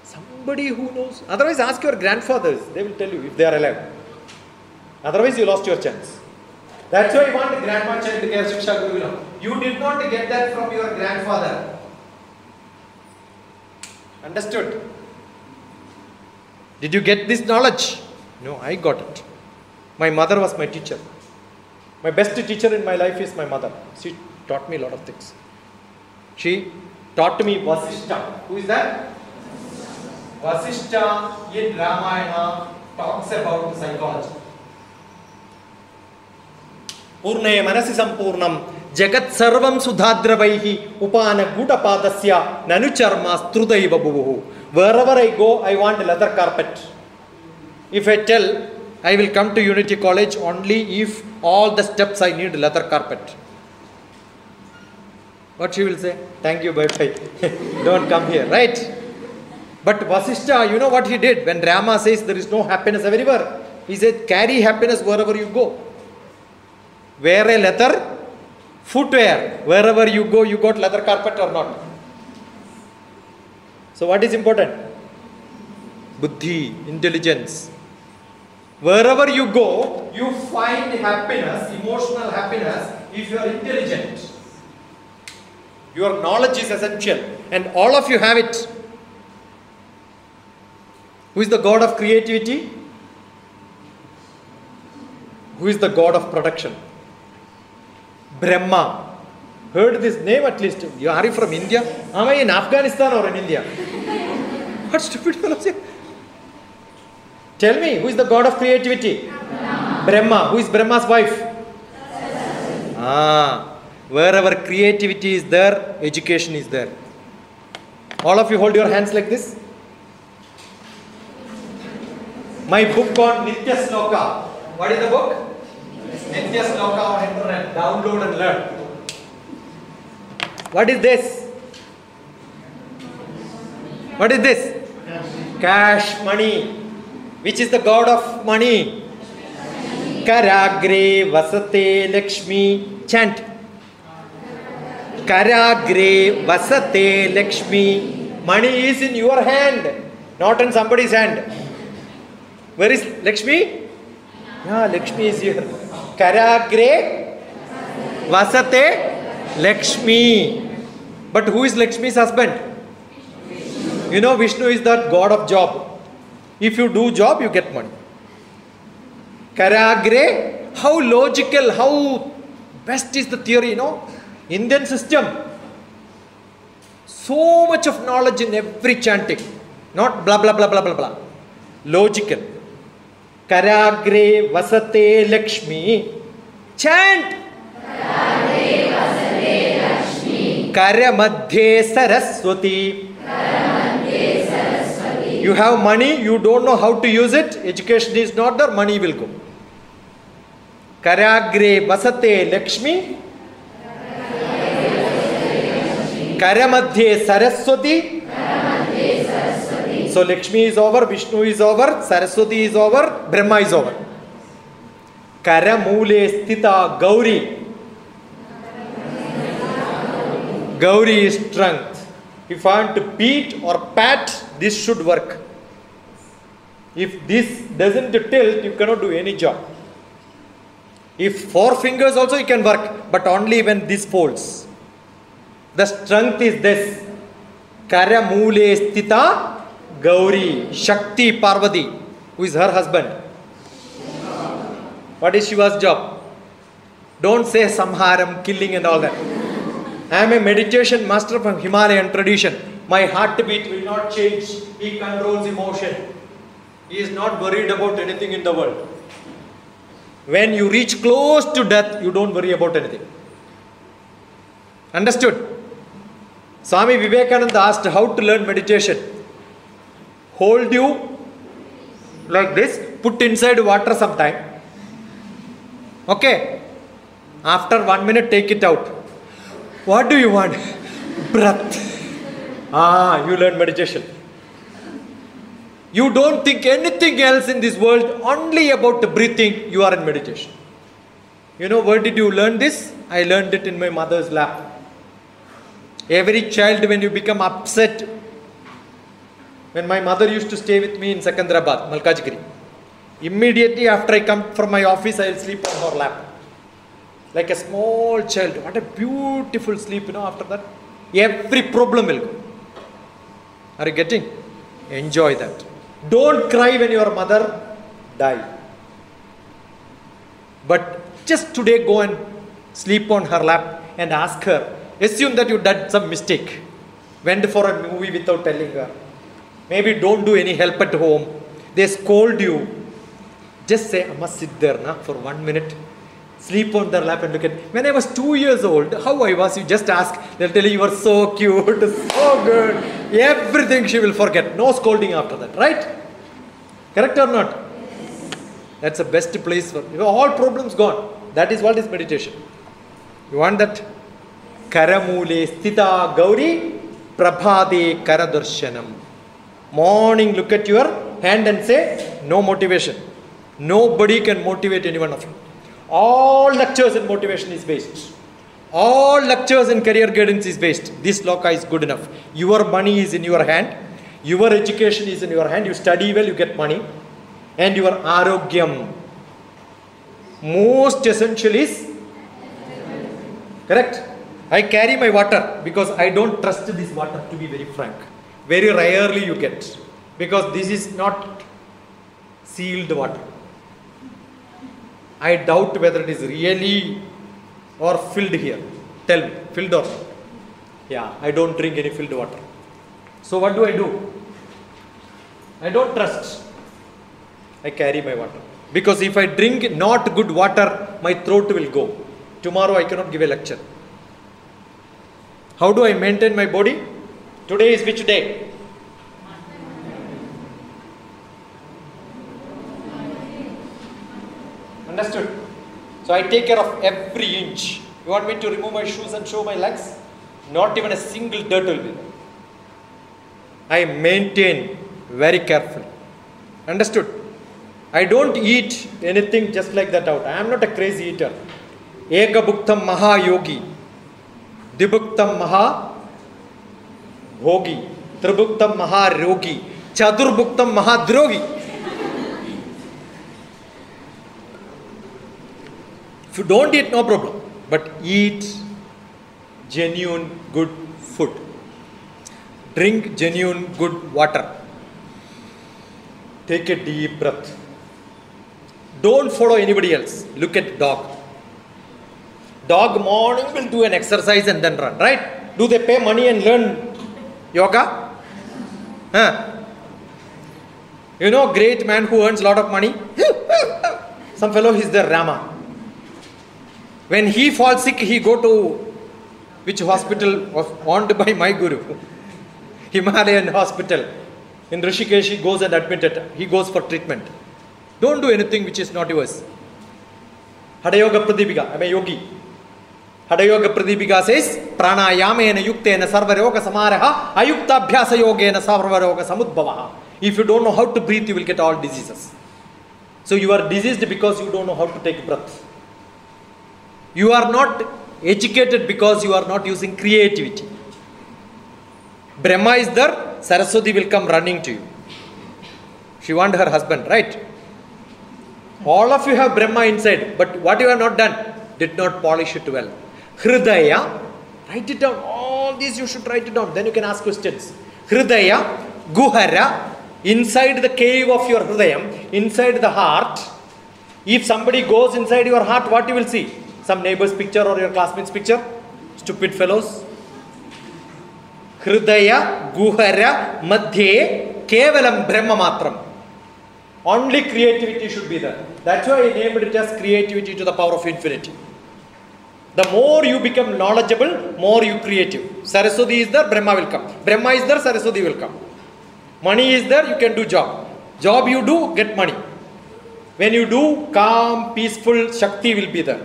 Somebody who knows. Otherwise, ask your grandfathers. They will tell you if they are alive. Otherwise, you lost your chance. That's why you want a grandma child care Shiksha Guru. You did not get that from your grandfather. Understood? Did you get this knowledge? No, I got it. My mother was my teacher. My best teacher in my life is my mother. She taught me a lot of things. She taught me Vasishta. Who is that? Vasishta in Ramayana talks about psychology. Purne manasi sampurnam jagat sarvam sudhadravaihi upana gudapadasya nanucharma strudaiva buvuhu. Wherever I go, I want a leather carpet. If I tell, I will come to Unity College only if all the steps I need leather carpet. What she will say? Thank you, bye-bye. Don't come here, right? But Vasishtha, you know what he did? When Rama says there is no happiness everywhere, he said, carry happiness wherever you go. Wear a leather footwear. Wherever you go, you got leather carpet or not. So what is important? Buddhi, intelligence. Wherever you go, you find happiness, emotional happiness, if you are intelligent. Your knowledge is essential, and all of you have it. Who is the God of creativity? Who is the God of production? Brahma. Heard this name at least. Are you from India? Am I in Afghanistan or in India? What stupid fellow say? Tell me, who is the God of creativity? Brahma. Who is Brahma's wife? Wherever creativity is there, education is there. All of you hold your hands like this. My book on Nitya Sloka. What is the book? Nitya Sloka on internet. Download and learn. What is this? What is this? Cash, money. Which is the God of money? Karagre Vasate Lakshmi. Chant. Karagre Vasate Lakshmi. Money is in your hand, not in somebody's hand. Where is Lakshmi? Yeah, Lakshmi is here. Karagre Vasate Lakshmi. But who is Lakshmi's husband? You know, Vishnu is the God of job. If you do job, you get money. Karagre, how logical, how best is the theory, you know? Indian system. So much of knowledge in every chanting. Not blah blah blah blah blah blah. Logical. Karagre Vasate Lakshmi. Chant. Karagre Vasate Lakshmi. Karamadhe Saraswati. You have money, you don't know how to use it, education is not there, money will go. Karagre Vasate Lakshmi. Karamadhe Saraswati. So Lakshmi is over, Vishnu is over, Saraswati is over, Brahma is over. Karamule Sthita Gauri. Gauri is strength. If I want to beat or pat, this should work. If this doesn't tilt, you cannot do any job. If 4 fingers also, you can work, but only when this folds. The strength is this. Karamule Sthita Gauri. Shakti Parvati. Who is her husband? What is Shiva's job? Don't say samharam, killing and all that. I am a meditation master from Himalayan tradition. My heartbeat will not change. He controls emotion. He is not worried about anything in the world. When you reach close to death, you don't worry about anything. Understood? Swami Vivekananda asked how to learn meditation. Hold you like this, put inside water sometime. Okay? After 1 minute, take it out. What do you want? Breath. You learn meditation. You don't think anything else in this world, only about the breathing, you are in meditation. You know, where did you learn this? I learned it in my mother's lap. Every child, when you become upset, when my mother used to stay with me in Secunderabad, Malkajgiri, immediately after I come from my office, I will sleep on her lap. Like a small child. What a beautiful sleep, you know, after that. Every problem will go. Are you getting? Enjoy that. Don't cry when your mother died. But just today go and sleep on her lap and ask her. Assume that you did some mistake. Went for a movie without telling her. Maybe don't do any help at home. They scold you. Just say, I must sit there na, for 1 minute. Sleep on their lap and look at. When I was 2 years old, how I was, you just ask. They'll tell you, you are so cute, so good. Everything she will forget. No scolding after that, right? Correct or not? That's the best place for, all problems gone. That is what is meditation. You want that? Karamule Sthita Gauri Prabhade Karadarshanam. Morning, look at your hand and say, no motivation. Nobody can motivate anyone of you. All lectures in motivation is based. All lectures in career guidance is based. This loka is good enough. Your money is in your hand. Your education is in your hand. You study well, you get money. And your arogyam. Most essential is correct. I carry my water because I don't trust this water, to be very frank. Very rarely you get, because this is not sealed water. I doubt whether it is really or filled here. Tell me, filled or not? Yeah, I don't drink any filled water. So what do? I don't trust. I carry my water. Because if I drink not good water, my throat will go. Tomorrow I cannot give a lecture. How do I maintain my body? Today is which day? Understood? So I take care of every inch. You want me to remove my shoes and show my legs? Not even a single dirt will be there. I maintain very carefully. Understood? I don't eat anything just like that out. I am not a crazy eater. Ekabhuktam Maha Yogi. Dibhuktam Maha Bhogi. Tribhuktam Maha Rogi. Chadurbhuktam Maha Drogi. If you don't eat, no problem. But eat genuine good food. Drink genuine good water. Take a deep breath. Don't follow anybody else. Look at dog. Dog morning will do an exercise and then run, right? Do they pay money and learn yoga? You know, great man who earns a lot of money? Some fellow is the Rama. When he falls sick, he go to which hospital was owned by my guru? Himalayan hospital. In Rishikesh, he goes and admitted. He goes for treatment. Don't do anything which is not yours. Hadayoga Pradipika. I'm a yogi. Hadayoga Pradipika says, Pranayamena yuktena sarvaroga samaraha ayukta abhyasa yogena sarvaroga samudbhavaha. If you don't know how to breathe, you will get all diseases. So you are diseased because you don't know how to take breath. You are not educated because you are not using creativity. Brahma is there, Saraswati will come running to you. She wants her husband, right? All of you have Brahma inside, but what you have not done? Did not polish it well. Hridaya, write it down. All these you should write it down. Then you can ask questions. Hridaya, Guhara, inside the cave of your Hridayam, inside the heart. If somebody goes inside your heart, what you will see? Some neighbor's picture or your classmate's picture? Stupid fellows. Hridaya, Guhara, Madhye, Kevalam Brahma Matram. Only creativity should be there. That's why I named it as creativity to the power of infinity. The more you become knowledgeable, more you creative. Saraswati is there, Brahma will come. Brahma is there, Saraswati will come. Money is there, you can do job. Job you do, get money. When you do, calm, peaceful, Shakti will be there.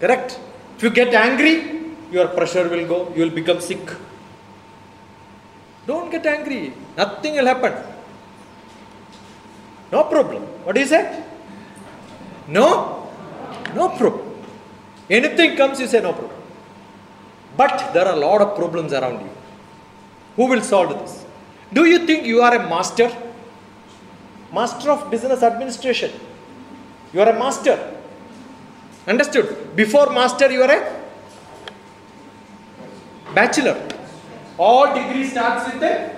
Correct? If you get angry, your pressure will go, you will become sick. Don't get angry. Nothing will happen. No problem. What do you say? No? No problem. Anything comes, you say no problem. But there are a lot of problems around you. Who will solve this? Do you think you are a master? Master of business administration. You are a master. Understood? Before master, you are a bachelor. All degree starts with a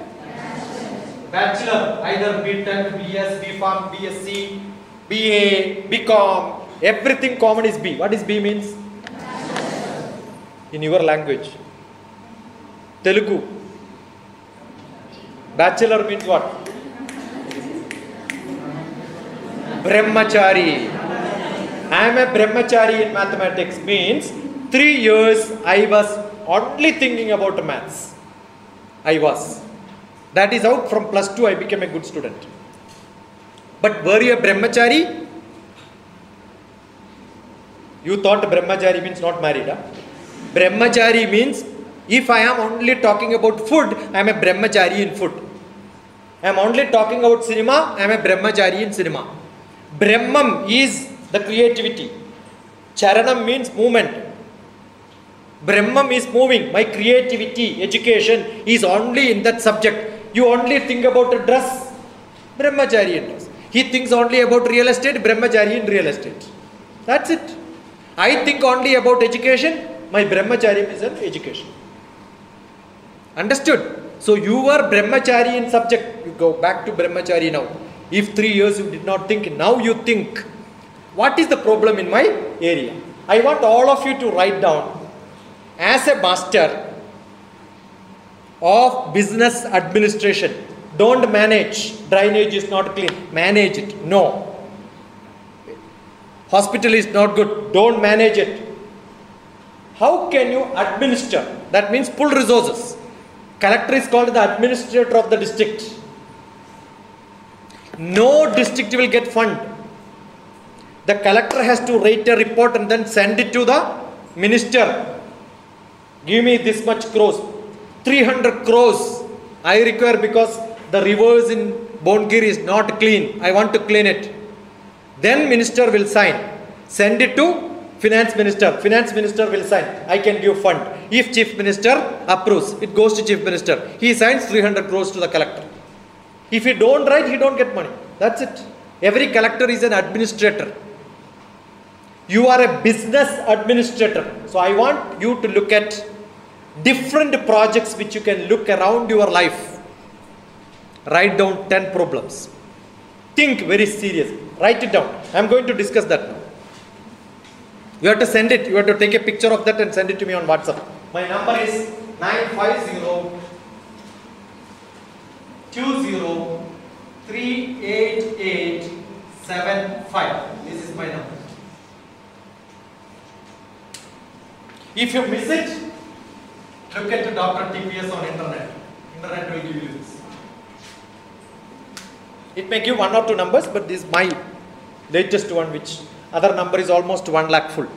bachelor. Either B.Tech, B.S, B.Pharm, B.Sc, B.A, B.Com. Everything common is B. What is B means? In your language. Telugu. Bachelor means what? Brahmachari. I am a brahmachari in mathematics means 3 years I was only thinking about maths. I was. That is out from +2 I became a good student. But were you a brahmachari? You thought brahmachari means not married, huh? Brahmachari means, if I am only talking about food, I am a brahmachari in food. I am only talking about cinema, I am a brahmachari in cinema. Brahmam is the creativity. Charanam means movement. Brahmam is moving. My creativity, education is only in that subject. You only think about a dress, brahmachari in dress. He thinks only about real estate, brahmachari in real estate. That's it. I think only about education, my brahmachari is in education. Understood? So you were brahmachari in subject. You go back to brahmachari now. If 3 years you did not think, now you think. What is the problem in my area? I want all of you to write down. As a master of business administration, don't manage. Drainage is not clean. Manage it. No. Hospital is not good. Don't manage it. How can you administer? That means pull resources. Collector is called the administrator of the district. No district will get fund. The collector has to write a report and then send it to the minister. Give me this much crores. 300 crores I require because the rivers in Bhongir is not clean. I want to clean it. Then minister will sign. Send it to finance minister. Finance minister will sign. I can give fund. If chief minister approves, it goes to chief minister. He signs 300 crores to the collector. If he don't write, he don't get money. That's it. Every collector is an administrator. You are a business administrator. So I want you to look at different projects which you can look around your life. Write down 10 problems. Think very seriously. Write it down. I am going to discuss that now. You have to send it. You have to take a picture of that and send it to me on WhatsApp. My number is 950 20 38875. This is my number. If you miss it, look at the DrTPS on internet. Internet will give you this. It may give 1 or 2 numbers, but this is my latest one, which other number is almost 1 lakh full.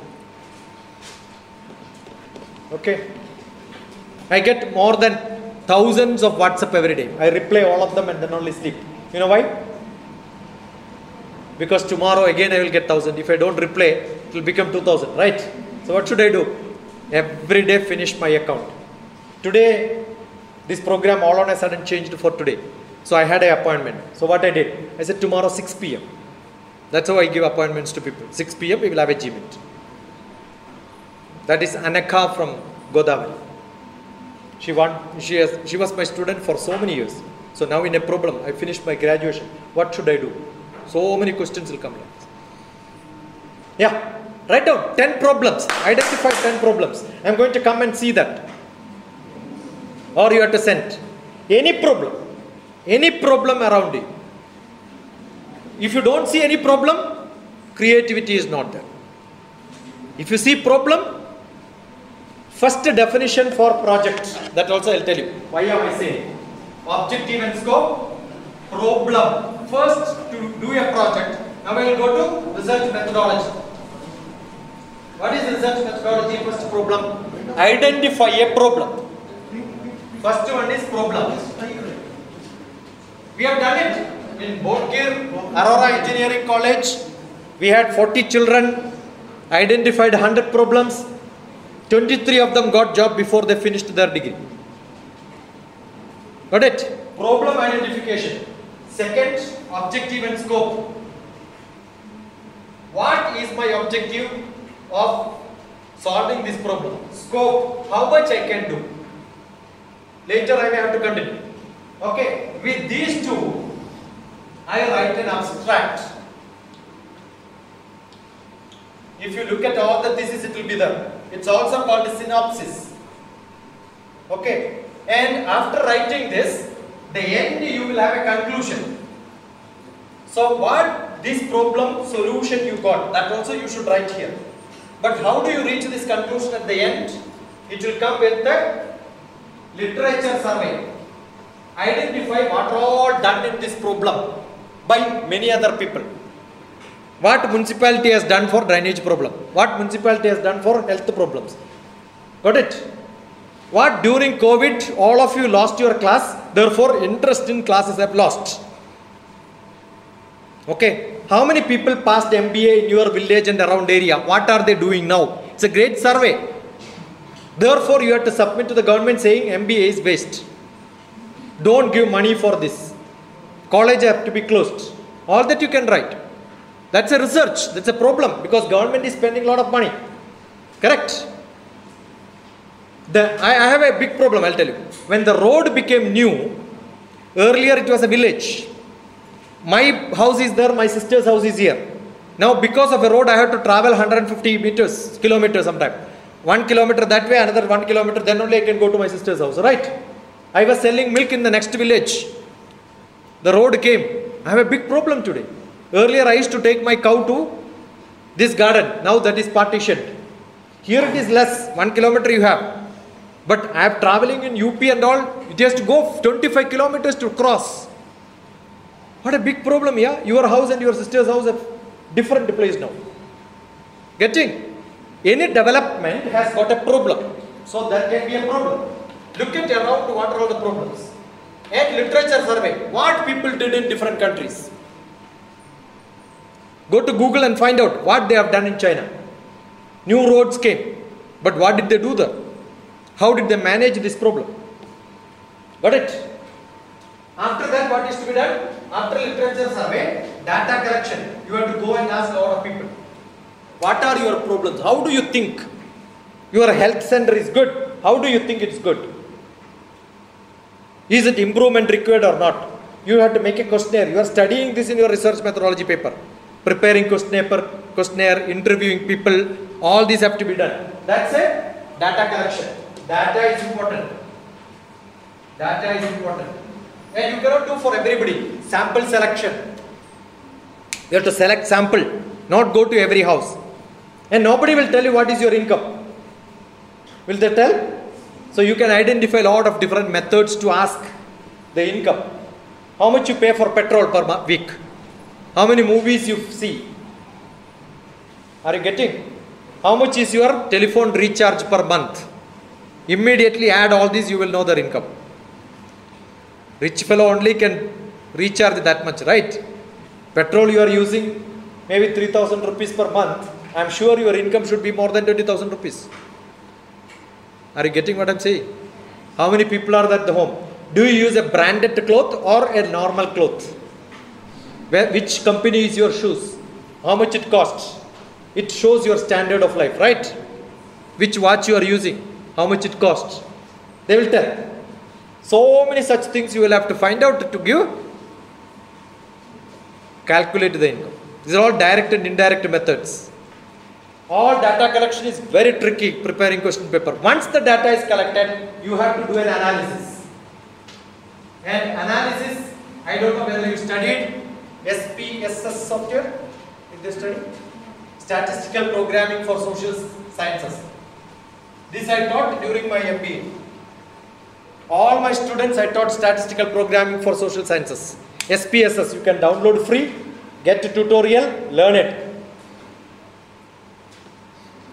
Okay. I get more than thousands of WhatsApp every day. I reply all of them and then only sleep. You know why? Because tomorrow again I will get 1000. If I don't reply, it will become 2000, right? So what should I do? Every day finish my account. Today, this program all on a sudden changed for today. So I had an appointment. So what I did? I said tomorrow 6 p.m. That's how I give appointments to people. 6 p.m. we will have a G-Meet. That is Anaka from Godavari. She was my student for so many years. So now in a problem, I finished my graduation. What should I do? So many questions will come like this. Yeah. Write down 10 problems. Identify 10 problems. I am going to come and see that. Or you have to send any problem around you. If you don't see any problem, creativity is not there. If you see problem, first definition for project, that also I will tell you. Why am I saying? Objective and scope, problem. First to do a project. Now I will go to research methodology. What is research methodology? First problem. Identify a problem. First one is problem. We have done it in Bhongir, Aurora Engineering College. We had 40 children, identified 100 problems. 23 of them got job before they finished their degree. Got it? Problem identification. Second, objective and scope. What is my objective of solving this problem? Scope, how much I can do. Later I may have to continue. Okay, with these two, I write an abstract. If you look at all the thesis, it will be there. It's also called a synopsis. Okay, and after writing this, the end you will have a conclusion. So what this problem solution you got, that also you should write here. But how do you reach this conclusion at the end? It will come with the literature survey. Identify what are all done in this problem by many other people. What municipality has done for drainage problem? What municipality has done for health problems? Got it? What? During COVID, all of you lost your class, therefore interest in classes have lost. Okay. How many people passed MBA in your village and around area? What are they doing now? It's a great survey. Therefore, you have to submit to the government saying MBA is waste. Don't give money for this. College have to be closed. All that you can write. That's a research. That's a problem because government is spending a lot of money. Correct? I have a big problem, I'll tell you. When the road became new, earlier it was a village. My house is there, my sister's house is here. Now because of a road, I have to travel 150 kilometers sometime. 1 kilometer that way, another 1 kilometer, then only I can go to my sister's house, right? I was selling milk in the next village. The road came. I have a big problem today. Earlier I used to take my cow to this garden. Now that is partitioned. Here it is less. 1 kilometer you have. But I am traveling in UP and all. It has to go 25 kilometers to cross. What a big problem, yeah? Your house and your sister's house are different place now. Getting? Any development has got a problem. So that can be a problem. Look at around what are all the problems. And literature survey. What people did in different countries. Go to Google and find out what they have done in China. New roads came. But what did they do there? How did they manage this problem? Got it? After that, what is to be done? After literature survey, data collection. You have to go and ask a lot of people. What are your problems? How do you think? Your health center is good. How do you think it's good? Is it improvement required or not? You have to make a questionnaire. You are studying this in your research methodology paper. Preparing questionnaire, interviewing people. All these have to be done. That's it. Data collection. Data is important. Data is important. And you cannot do for everybody. Sample selection. You have to select sample. Not go to every house. And nobody will tell you what is your income. Will they tell? So you can identify a lot of different methods to ask the income. How much you pay for petrol per week? How many movies you see? Are you getting? How much is your telephone recharge per month? Immediately add all these, you will know their income. Rich fellow only can recharge that much, right? Petrol you are using maybe 3,000 rupees per month. I am sure your income should be more than 20,000 rupees. Are you getting what I am saying? How many people are there at the home? Do you use a branded cloth or a normal cloth? Which company is your shoes? How much it costs? It shows your standard of life, right? Which watch you are using? How much it costs? They will tell. So many such things you will have to find out to give. Calculate the income. These are all direct and indirect methods. All data collection is very tricky, preparing question paper. Once the data is collected, you have to do an analysis. And analysis, I don't know whether you studied SPSS software. Did they study? Statistical Programming for Social Sciences. This I taught during my MBA. All my students I taught Statistical Programming for Social Sciences. SPSS, you can download free, get a tutorial, learn it.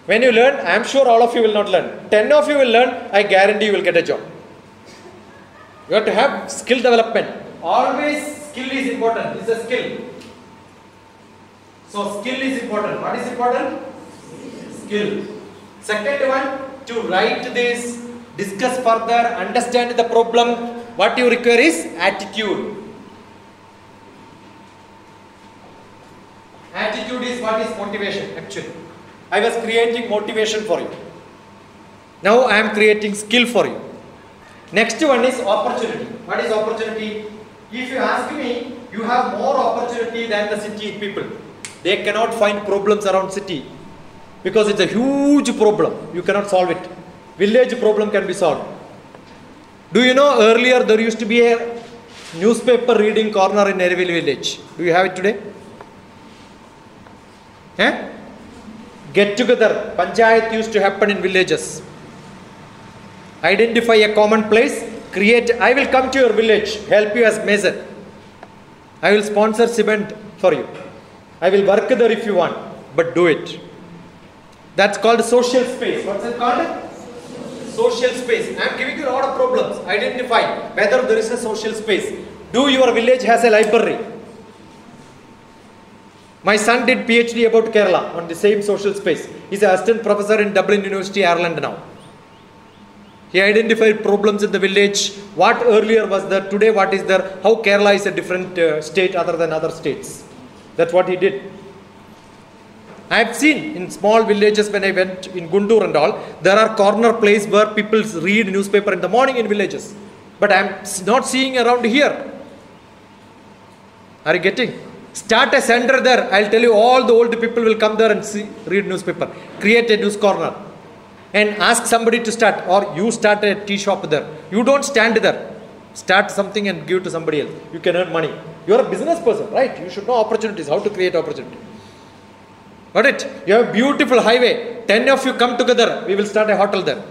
When you learn, I am sure all of you will not learn. 10 of you will learn, I guarantee you will get a job. You have to have skill development. Always skill is important. This is a skill. So skill is important. What is important? Skill. Second one, to write this, discuss further, understand the problem. What you require is attitude. Attitude is what is motivation actually. I was creating motivation for you. Now I am creating skill for you. Next one is opportunity. What is opportunity? If you ask me, you have more opportunity than the city people. They cannot find problems around city because it's a huge problem. You cannot solve it. Village problem can be solved. Do you know earlier there used to be a newspaper reading corner in every village? Do you have it today? Get together, panchayat used to happen in villages. Identify a common place, create, I will come to your village, help you as mason. I will sponsor cement for you. I will work there if you want, but do it. That's called social space. What's it called? social space. I am giving you a lot of problems. Identify whether there is a social space. Do your village has a library? My son did PhD about Kerala on the same social space. He's an assistant professor in Dublin University, Ireland now. He identified problems in the village. What earlier was there, today what is there, how Kerala is a different state other than other states. That's what he did. I have seen in small villages when I went in Guntur and all, there are corner places where people read newspaper in the morning in villages. But I am not seeing around here. Are you getting? Start a center there. I'll tell you all the old people will come there and read newspaper. Create a news corner. And ask somebody to start, or you start a tea shop there. You don't stand there. Start something and give to somebody else. You can earn money. You are a business person, right? You should know opportunities, how to create opportunity. Got it? You have a beautiful highway. 10 of you come together. We will start a hotel there.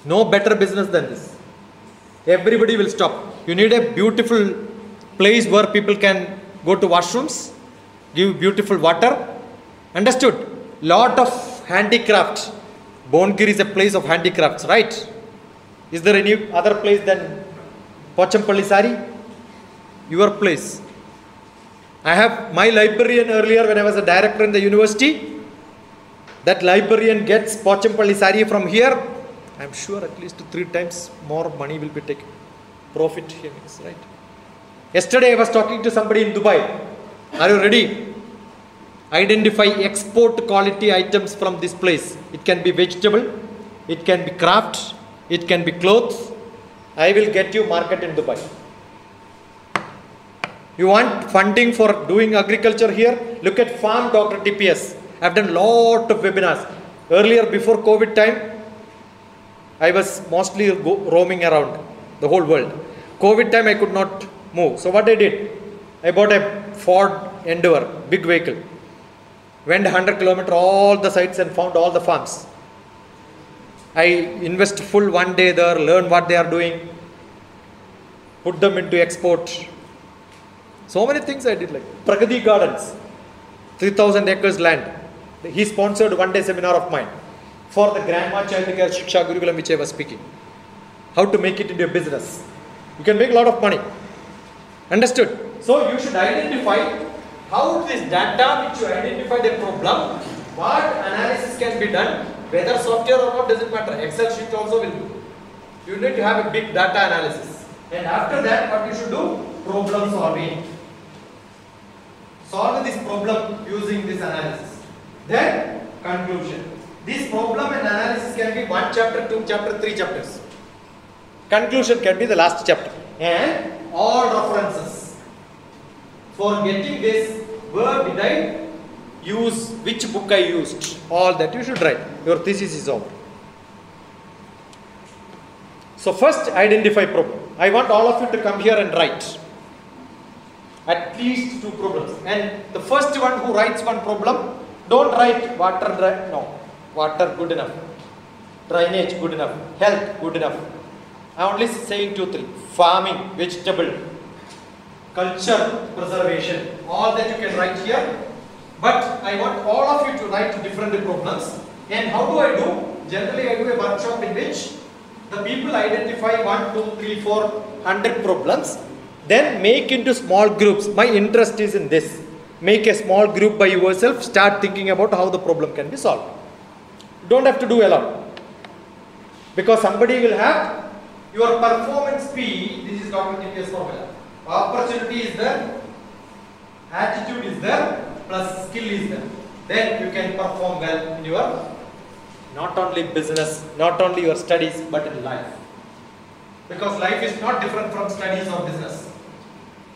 No better business than this. Everybody will stop. You need a beautiful place where people can go to washrooms, give beautiful water. Understood? Lot of handicraft. Bhongir is a place of handicrafts, right? Is there any other place than Pochampalli Sari? Your place. I have my librarian earlier when I was a director in the university. That librarian gets Pochampalli Sari from here. I am sure at least 3 times more money will be taken. Profit here means, right? Yesterday I was talking to somebody in Dubai. Are you ready? Identify export quality items from this place. It can be vegetable, it can be craft, it can be clothes. I will get you market in Dubai. You want funding for doing agriculture here? Look at Farm DrTPS. I have done lot of webinars. Earlier, before COVID time, I was mostly roaming around the whole world. COVID time I could not move. So what I did? I bought a Ford Endeavour, big vehicle. Went 100 kilometers, all the sites and found all the farms. I invest full 1 day there, learn what they are doing, put them into export. So many things I did, like Pragati Gardens, 3,000 acres land. He sponsored 1 day seminar of mine for the Grandma Child Care Shiksha Gurukulam which I was speaking. How to make it into a business. You can make a lot of money. Understood? So you should identify how this data which you identified a problem, what analysis can be done, whether software or not doesn't matter. Excel sheet also will do. You need to have a big data analysis. And after that, what you should do? Problem solving. Solve this problem using this analysis. Then conclusion. This problem and analysis can be 1 chapter, 2 chapter, 3 chapters. Conclusion can be the last chapter. And all references. For getting this, where did I use, which book I used, all that you should write. Your thesis is out. So first identify problem. I want all of you to come here and write. At least 2 problems. And the first one who writes 1 problem, don't write water, no. Water good enough. Drainage good enough. Health good enough. I am only saying 2, 3. Farming, vegetable, culture, preservation. All that you can write here. But I want all of you to write different problems. And how do I do? Generally I do a workshop in which the people identify 1, 2, 3, 4, 100 problems. Then make into small groups. My interest is in this. Make a small group by yourself. Start thinking about how the problem can be solved. You don't have to do alone. Because somebody will have your performance P. This is DrTPS formula. Opportunity is there. Attitude is there. Plus skill is there. Then you can perform well in your not only business, not only your studies, but in life. Because life is not different from studies or business.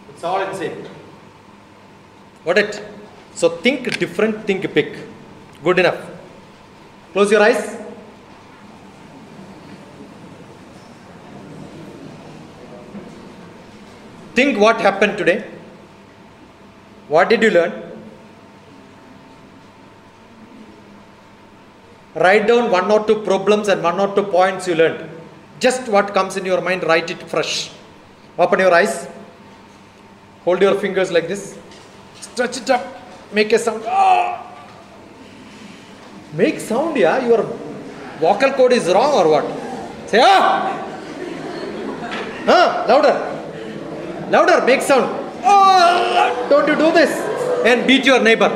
It's all in same. Got it? So think different, think big. Good enough. Close your eyes. Think what happened today. What did you learn? Write down 1 or 2 problems and 1 or 2 points you learned. Just what comes in your mind, write it fresh. Open your eyes. Hold your fingers like this. Stretch it up. Make a sound. Oh! Make sound, yeah. Vocal cord is wrong or what? Say ah! Louder. Louder, make sound. Oh, don't you do this and beat your neighbor.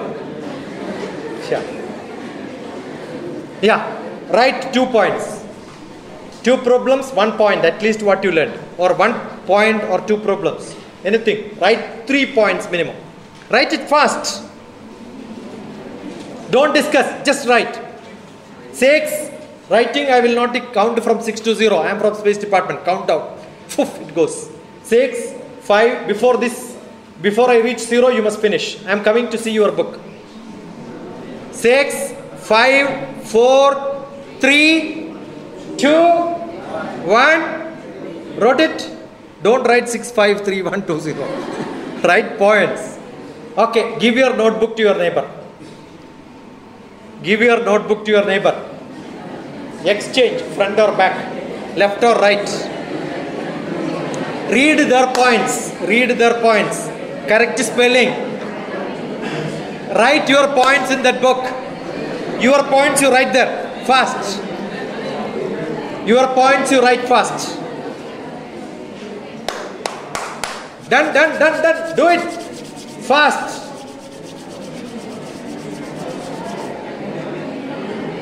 Yeah. Write 2 points. 2 problems, 1 point, at least what you learned. Or 1 point or 2 problems. Anything. Write 3 points minimum. Write it fast. Don't discuss, just write. 6. Writing, I will not count from 6 to 0. I am from space department. Count out. It goes. 6, 5. Before I reach 0, you must finish. I am coming to see your book. 6, 5, 4, 3, 2, 1. Wrote it? Don't write 6, 5, 3, 1, 2, 0. Write points. Okay, give your notebook to your neighbor. Give your notebook to your neighbor. Exchange, front or back, left or right. Read their points. Read their points. Correct spelling. Write your points in that book. Your points you write there. Fast. Your points you write fast. Done. Do it. Fast.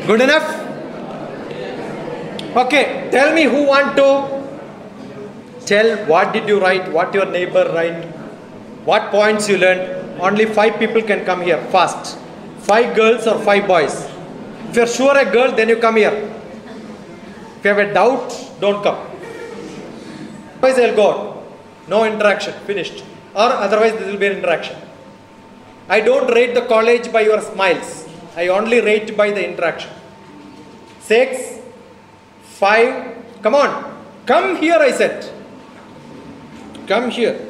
Good enough? Okay, tell me who want to tell what did you write, what your neighbor write, what points you learned. Only 5 people can come here, fast. 5 girls or 5 boys. If you are sure a girl, then you come here. If you have a doubt, don't come. Otherwise I will go out. No interaction, finished. Or otherwise there will be an interaction. I don't rate the college by your smiles. I only rate by the interaction. 6, 5, come on. Come here, I said. Come here.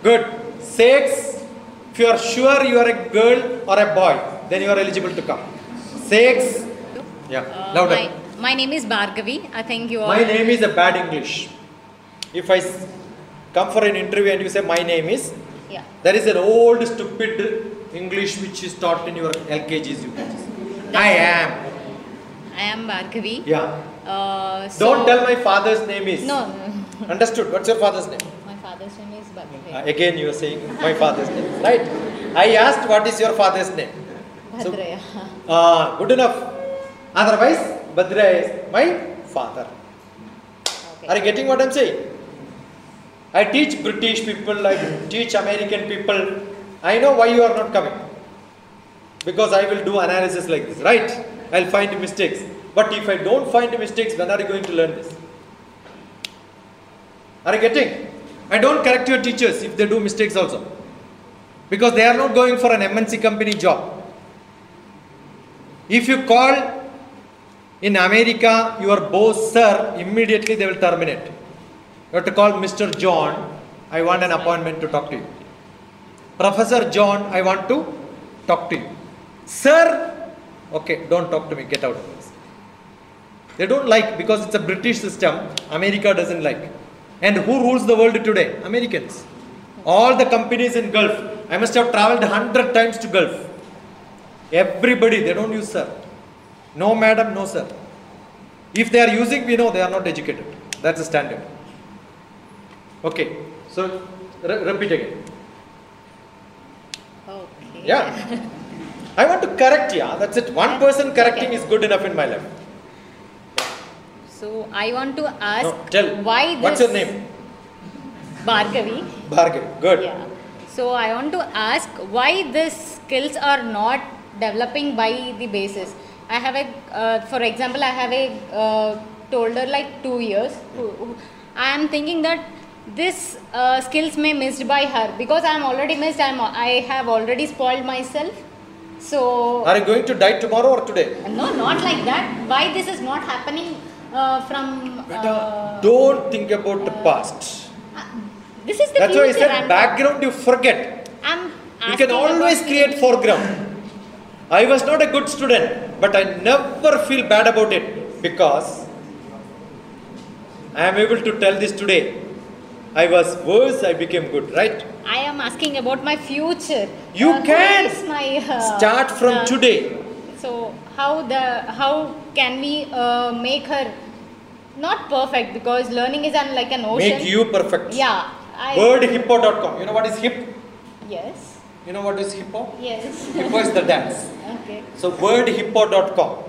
Good. 6, if you are sure you are a girl or a boy, then you are eligible to come. 6, yeah, louder. My name is Bhargavi. I think you are... My name is a bad English. If I come for an interview and you say my name is, yeah. That is an old stupid English which is taught in your LKGs, UKGs. I am Bhargavi. Yeah. Don't tell my father's name is. No. Understood. What's your father's name? My father's name is Bhargavi. Again you are saying my father's name. Right. I asked what is your father's name. Bhadraya. Good enough. Otherwise, Bhadraya is my father. Okay. Are you getting what I am saying? I teach British people, I teach American people. I know why you are not coming. Because I will do analysis like this, right? I will find mistakes. But if I don't find mistakes, when are you going to learn this? Are you getting? I don't correct your teachers if they do mistakes also. Because they are not going for an MNC company job. If you call in America your boss, sir, immediately they will terminate. You have to call Mr. John, I want an appointment to talk to you. Professor John, I want to talk to you. Sir, okay, don't talk to me, get out of this. They don't like, because it's a British system, America doesn't like. And who rules the world today? Americans. All the companies in Gulf, I must have traveled 100 times to Gulf. Everybody, they don't use sir. No madam, no sir. If they are using, we know they are not educated. That's the standard. Okay, so repeat again. Okay. Yeah. I want to correct, yeah, that's it. One person correcting is good enough in my life. So, I want to ask, no, tell. Why this... What's your name? Bhargavi. Bhargavi, good. Yeah. So, I want to ask why these skills are not developing by the basis. I have a, for example, I have a toddler like 2 years. I am thinking that this skills may missed by her because I am already missed. I have already spoiled myself. So are you going to die tomorrow or today? No, not like that. Why this is not happening from? Don't think about the past. This is the That's future. why I said background you forget. You can always create foreground. I was not a good student, but I never feel bad about it because I am able to tell this today. I was worse, I became good, right? I am asking about my future. You can Who is my, start from today. So how can we make her not perfect, because learning is like an ocean. Make you perfect. Yeah. Wordhippo.com. You know what is hip? Yes. You know what is hippo? Yes. Hippo is the dance. Okay. So wordhippo.com.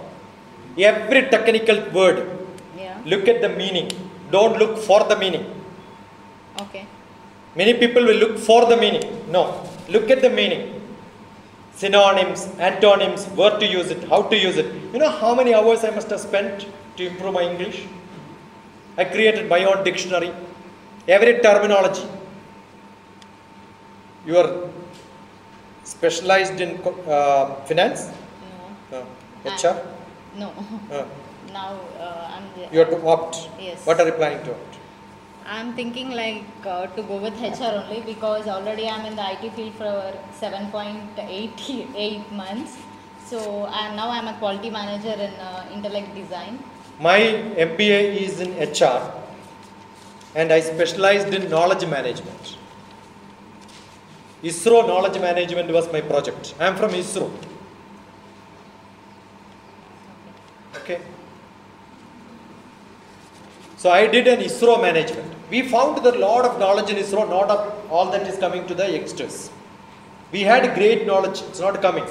Every technical word, Yeah. look at the meaning. Don't look for the meaning. Okay. Many people will look for the meaning. No. Look at the meaning. Synonyms, antonyms, where to use it, how to use it. You know how many hours I must have spent to improve my English? I created my own dictionary. Every terminology. You are specialized in finance? No. HR? No. Uh, Now I'm. you have to opt. Yes. What are you planning to opt? I'm thinking like to go with HR only, because already I'm in the IT field for 7.88 months. So now I'm a quality manager in intellect design. My MBA is in HR and I specialized in knowledge management. ISRO knowledge management was my project. I am from ISRO. Okay. So I did an ISRO management. We found that a lot of knowledge in ISRO, not of all that is coming to the youngsters. We had great knowledge, it's not coming.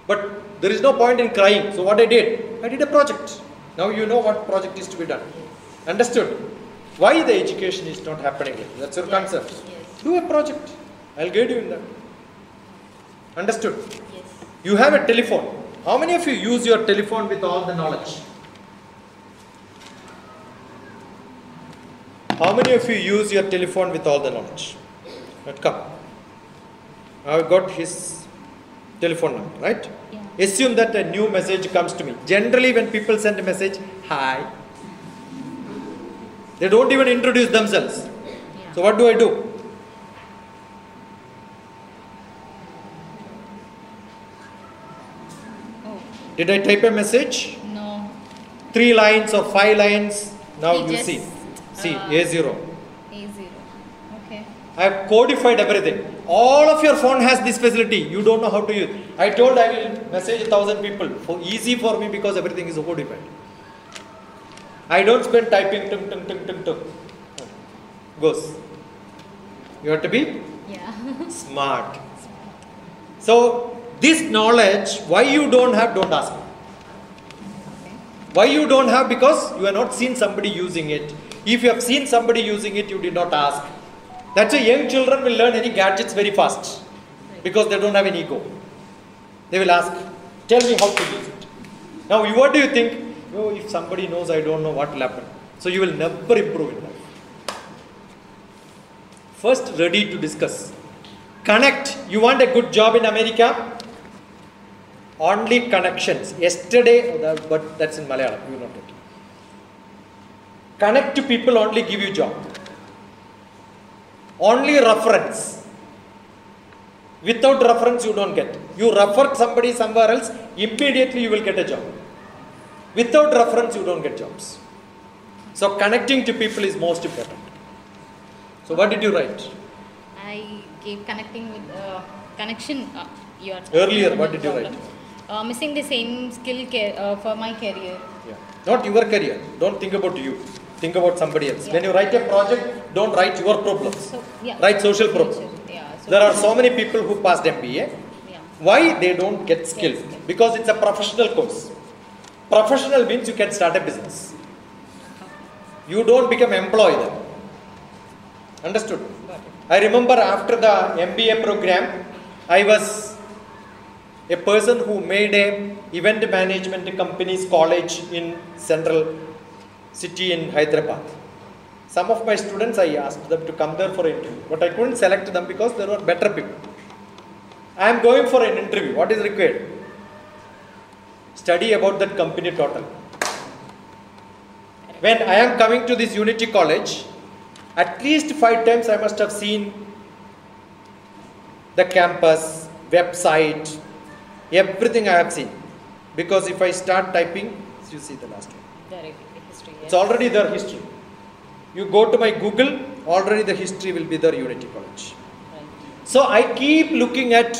But there is no point in crying. So what I did a project. Now you know what project is to be done. Understood? Why the education is not happening? That's your concern. Yes. Do a project. I'll guide you in that. Understood? Yes. You have a telephone. How many of you use your telephone with all the knowledge? How many of you use your telephone with all the knowledge? Let come. I've got his telephone number, right? Yeah. Assume that a new message comes to me. Generally, when people send a message, hi, they don't even introduce themselves. Yeah. So what do I do? Oh. Did I type a message? No. 3 lines or 5 lines? Now We you just, see. See, uh, A0. A0. Okay. I have codified everything. All of your phone has this facility. You don't know how to use. I told I will message 1,000 people. Easy for me because everything is codified. I don't spend typing. Tung, tung, tung, tung, tung. Goes. You have to be Yeah. smart. So this knowledge, why you don't have, don't ask. Okay. Why you don't have? Because you have not seen somebody using it. If you have seen somebody using it, you did not ask. That's why young children will learn any gadgets very fast. Because they don't have any ego. They will ask, tell me how to use it. Now, what do you think? Oh, if somebody knows, I don't know what will happen. So you will never improve in life. First, ready to discuss. Connect. You want a good job in America? Only connections. Yesterday, but that's in Malayalam. You know that. Connect to people, only give you job. Only reference. Without reference, you don't get. You refer somebody somewhere else, immediately you will get a job. Without reference, you don't get jobs. So connecting to people is most important. So what did you write? I gave connecting with connection. You are Earlier, what did you problem. write? Missing the same skill for my career. Yeah. Not your career. Don't think about you. Think about somebody else. Yeah. When you write a project, don't write your problems. So, yeah. Write social problems. Yeah, There are so many people who passed MBA. Yeah. Why they don't get skilled? Yes. Because it's a professional course. Professional means you can start a business. You don't become employee there. Understood? Got it. I remember after the MBA program, I was a person who made a event management company's college in central city in Hyderabad. Some of my students, I asked them to come there for an interview, but I couldn't select them because there were better people. I am going for an interview. What is required? Study about that company total. When I am coming to this Unity College, at least 5 times I must have seen the campus, website, everything I have seen. Because if I start typing, you see the last one. Direct history. It's already there, history. You go to my Google, already the history will be there, Unity College. Right. So I keep looking at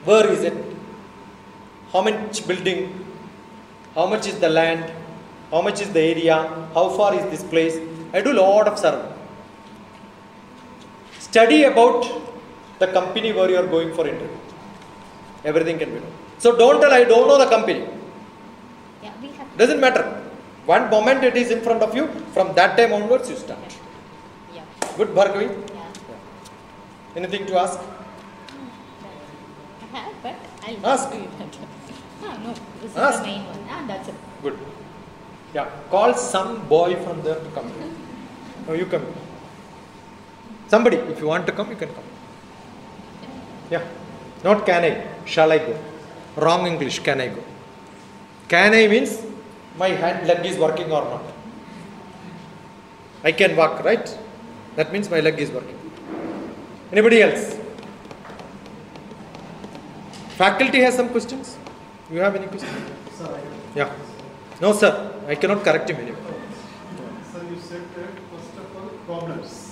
where is it, how much building, how much is the land, how much is the area, how far is this place. I do a lot of survey. Study about the company where you are going for interview. Everything can be done. So don't tell I don't know the company. Yeah, we have. Doesn't matter. One moment it is in front of you, from that time onwards you start. Yeah. Good, Bhargavi? Yeah. Anything to ask? I have, but I'll Ask. do it. No, this is Ask. the main one. That's it. Good. Yeah. Call some boy from there to come. No, you come. Somebody, if you want to come, you can come. Yeah. Not can I, shall I go? Wrong English, can I go? Can I means my leg is working or not. I can walk, right? That means my leg is working. Anybody else? Faculty has some questions? You have any questions? Sir, Yeah. No, sir. I cannot correct him anymore. Sir, you said that first of all, problems.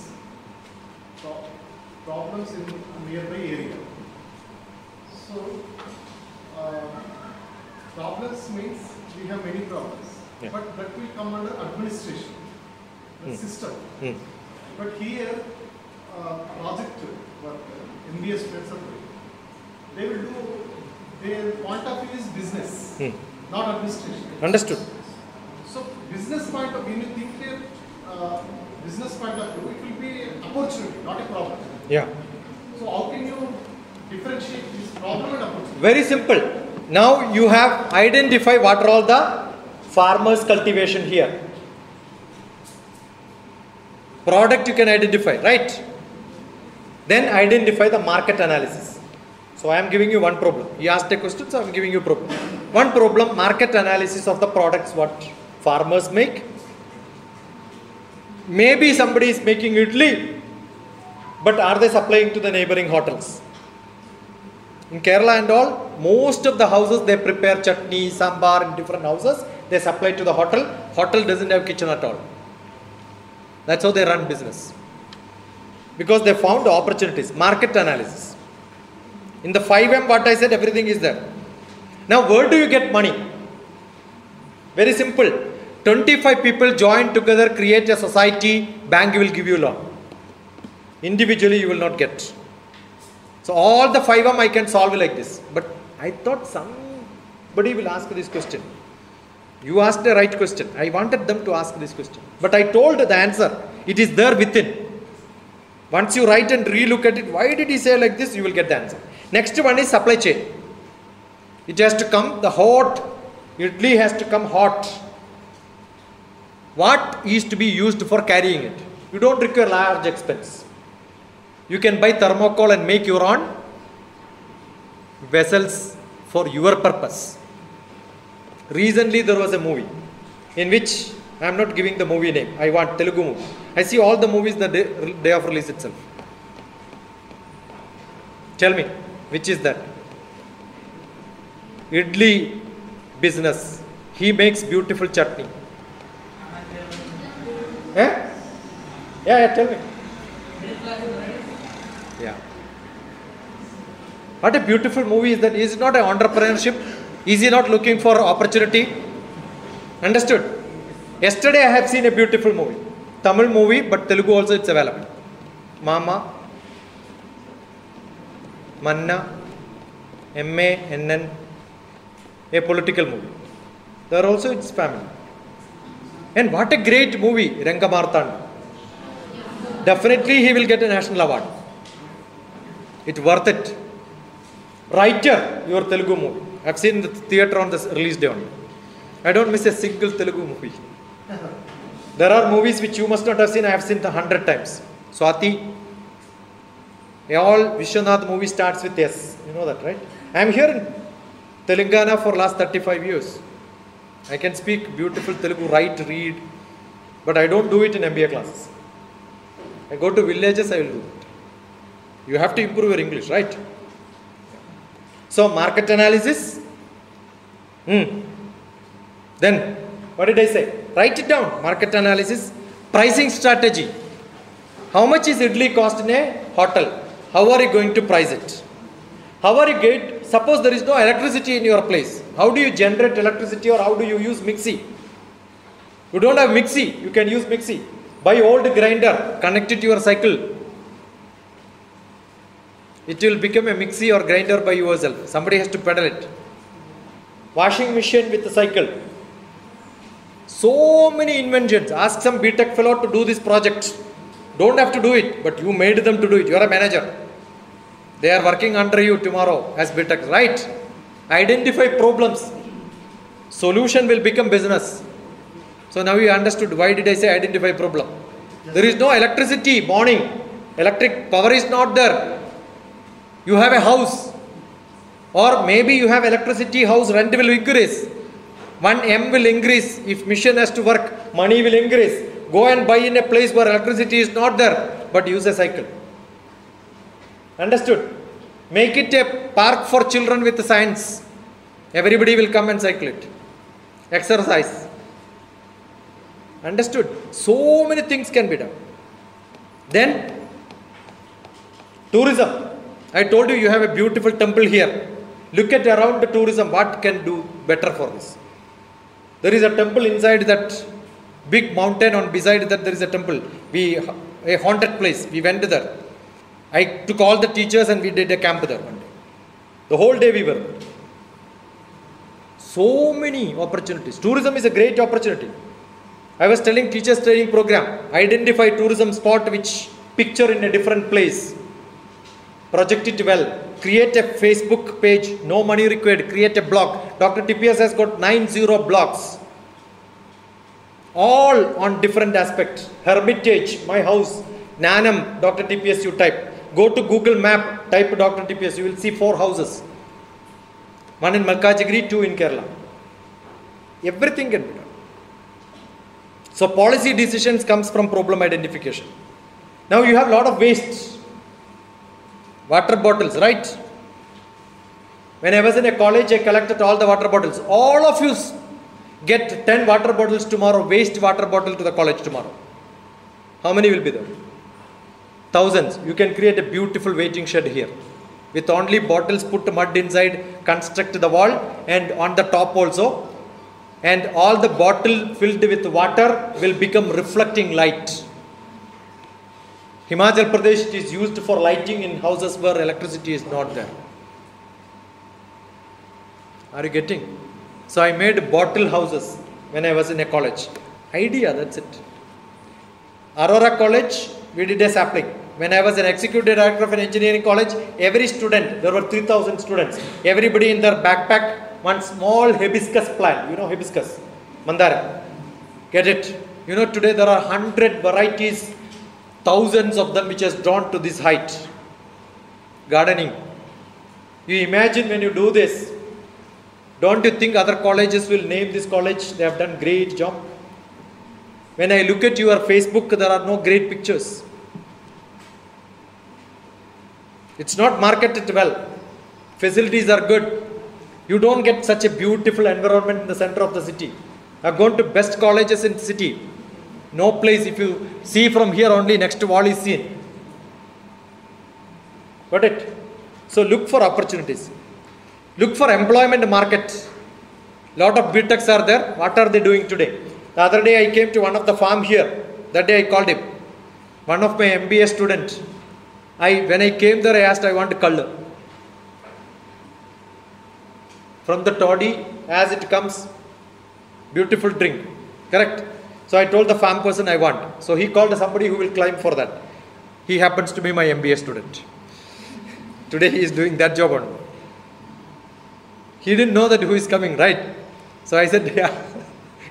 Problems in nearby area. So, problems means we have many problems, Yeah. but that will come under administration, the system. Hmm. But here, project work, MBA students are doing. They will do, their point of view is business, Hmm. not administration. Understood. So business point of view, when you think business point of view, it will be an opportunity, not a problem. Yeah. So how can you differentiate this problem and opportunity? Very simple. Now you have identified what are all the farmers' cultivation here. Product you can identify, right? Then identify the market analysis. So I am giving you one problem. You asked a question, so I am giving you a problem. One problem, market analysis of the products what farmers make. Maybe somebody is making idli, but are they supplying to the neighboring hotels? In Kerala and all, most of the houses they prepare chutney, sambar in different houses. They supply to the hotel. Hotel doesn't have kitchen at all. That's how they run business. Because they found opportunities. Market analysis. In the 5M what I said, everything is there. Now where do you get money? Very simple. 25 people join together, create a society, bank will give you loan. Individually you will not get. So all the 5M I can solve like this. But I thought somebody will ask this question. You asked the right question. I wanted them to ask this question. But I told the answer. It is there within. Once you write and relook at it, why did he say like this? You will get the answer. Next one is supply chain. It has to come, the hot, idli has to come hot. What is to be used for carrying it? You don't require large expense. You can buy thermocol and make your own vessels for your purpose. Recently there was a movie in which, I am not giving the movie name, I want Telugu movie. I see all the movies the day of release itself. Tell me, which is that? Idli business. He makes beautiful chutney. Eh? Yeah, tell me. Yeah. What a beautiful movie is that. Is it not an entrepreneurship? Is he not looking for opportunity? Understood? Yesterday I have seen a beautiful movie. Tamil movie, but Telugu also it's available. Mama, Manna, MA, NN, a political movie. There also its family. And what a great movie, Rangamartanda. Definitely he will get a national award. It's worth it. Writer, your Telugu movie. I've seen the theatre on the release day only. I don't miss a single Telugu movie. There are movies which you must not have seen. I have seen 100 times. Swati. All Vishwanath movie starts with S. You know that, right? I am here in Telangana for last 35 years. I can speak beautiful Telugu, write, read, but I don't do it in MBA classes. I go to villages, I will do it. You have to improve your English, right? So, market analysis. Then, what did I say? Write it down. Market analysis, pricing strategy. How much is idli cost in a hotel? How are you going to price it? How are you going? Suppose there is no electricity in your place. How do you generate electricity, or how do you use mixie? You don't have mixie, you can use mixie. Buy old grinder, connect it to your cycle. It will become a mixie or grinder by yourself. Somebody has to pedal it. Washing machine with a cycle. So many inventions. Ask some BTech fellow to do this project. Don't have to do it, but you made them to do it. You are a manager. They are working under you tomorrow as BTech, right? Identify problems. Solution will become business. So now you understood why did I say identify problem. There is no electricity morning. Electric power is not there. You have a house, or maybe you have electricity, house rent will increase. 1 M will increase. If mission has to work, money will increase. Go and buy in a place where electricity is not there, but use a cycle. Understood? Make it a park for children with science. Everybody will come and cycle it. Exercise. Understood? So many things can be done. Then, tourism. I told you, you have a beautiful temple here. Look at around the tourism, what can do better for this. There is a temple inside that big mountain, on beside that there is a temple. A haunted place. We went there. I took all the teachers and we did a camp there one day. The whole day we were there. So many opportunities. Tourism is a great opportunity. I was telling teachers training program, identify tourism spot which picture in a different place. Project it well. Create a Facebook page. No money required. Create a blog. DrTPS has got 90 blogs. All on different aspects. Hermitage, my house. Nanam, DrTPS you type. Go to Google Map, type DrTPS. You will see 4 houses. 1 in Malkajagiri, 2 in Kerala. Everything can be done. So policy decisions comes from problem identification. Now you have a lot of waste. Water bottles, right? When I was in a college, I collected all the water bottles. All of you get 10 water bottles tomorrow, waste water bottle to the college tomorrow. How many will be there? Thousands. You can create a beautiful waiting shed here. With only bottles, put mud inside, construct the wall, and on the top also. And all the bottle filled with water will become reflecting light. Himachal Pradesh is used for lighting in houses where electricity is not there. Are you getting? So I made bottle houses when I was in a college. Idea, that's it. Aurora College, we did a sapling. When I was an executive director of an engineering college, every student, there were 3,000 students. Everybody in their backpack, one small hibiscus plant. You know hibiscus? Mandara. Get it? You know today there are 100 varieties, thousands of them which has drawn to this height. Gardening. You imagine when you do this, don't you think other colleges will name this college? They have done great job. When I look at your Facebook, there are no great pictures. It's not marketed well. Facilities are good. You don't get such a beautiful environment in the center of the city. I've gone to best colleges in the city. No place, if you see from here only, next wall is seen. Got it? So look for opportunities. Look for employment market. Lot of BTechs are there. What are they doing today? The other day I came to one of the farm here. That day I called him. One of my MBA student. When I came there, I asked, I want color. From the toddy, as it comes, beautiful drink. Correct? So I told the farm person I want. So he called somebody who will climb for that. He happens to be my MBA student. Today he is doing that job only. He didn't know that who is coming, right? So I said, yeah.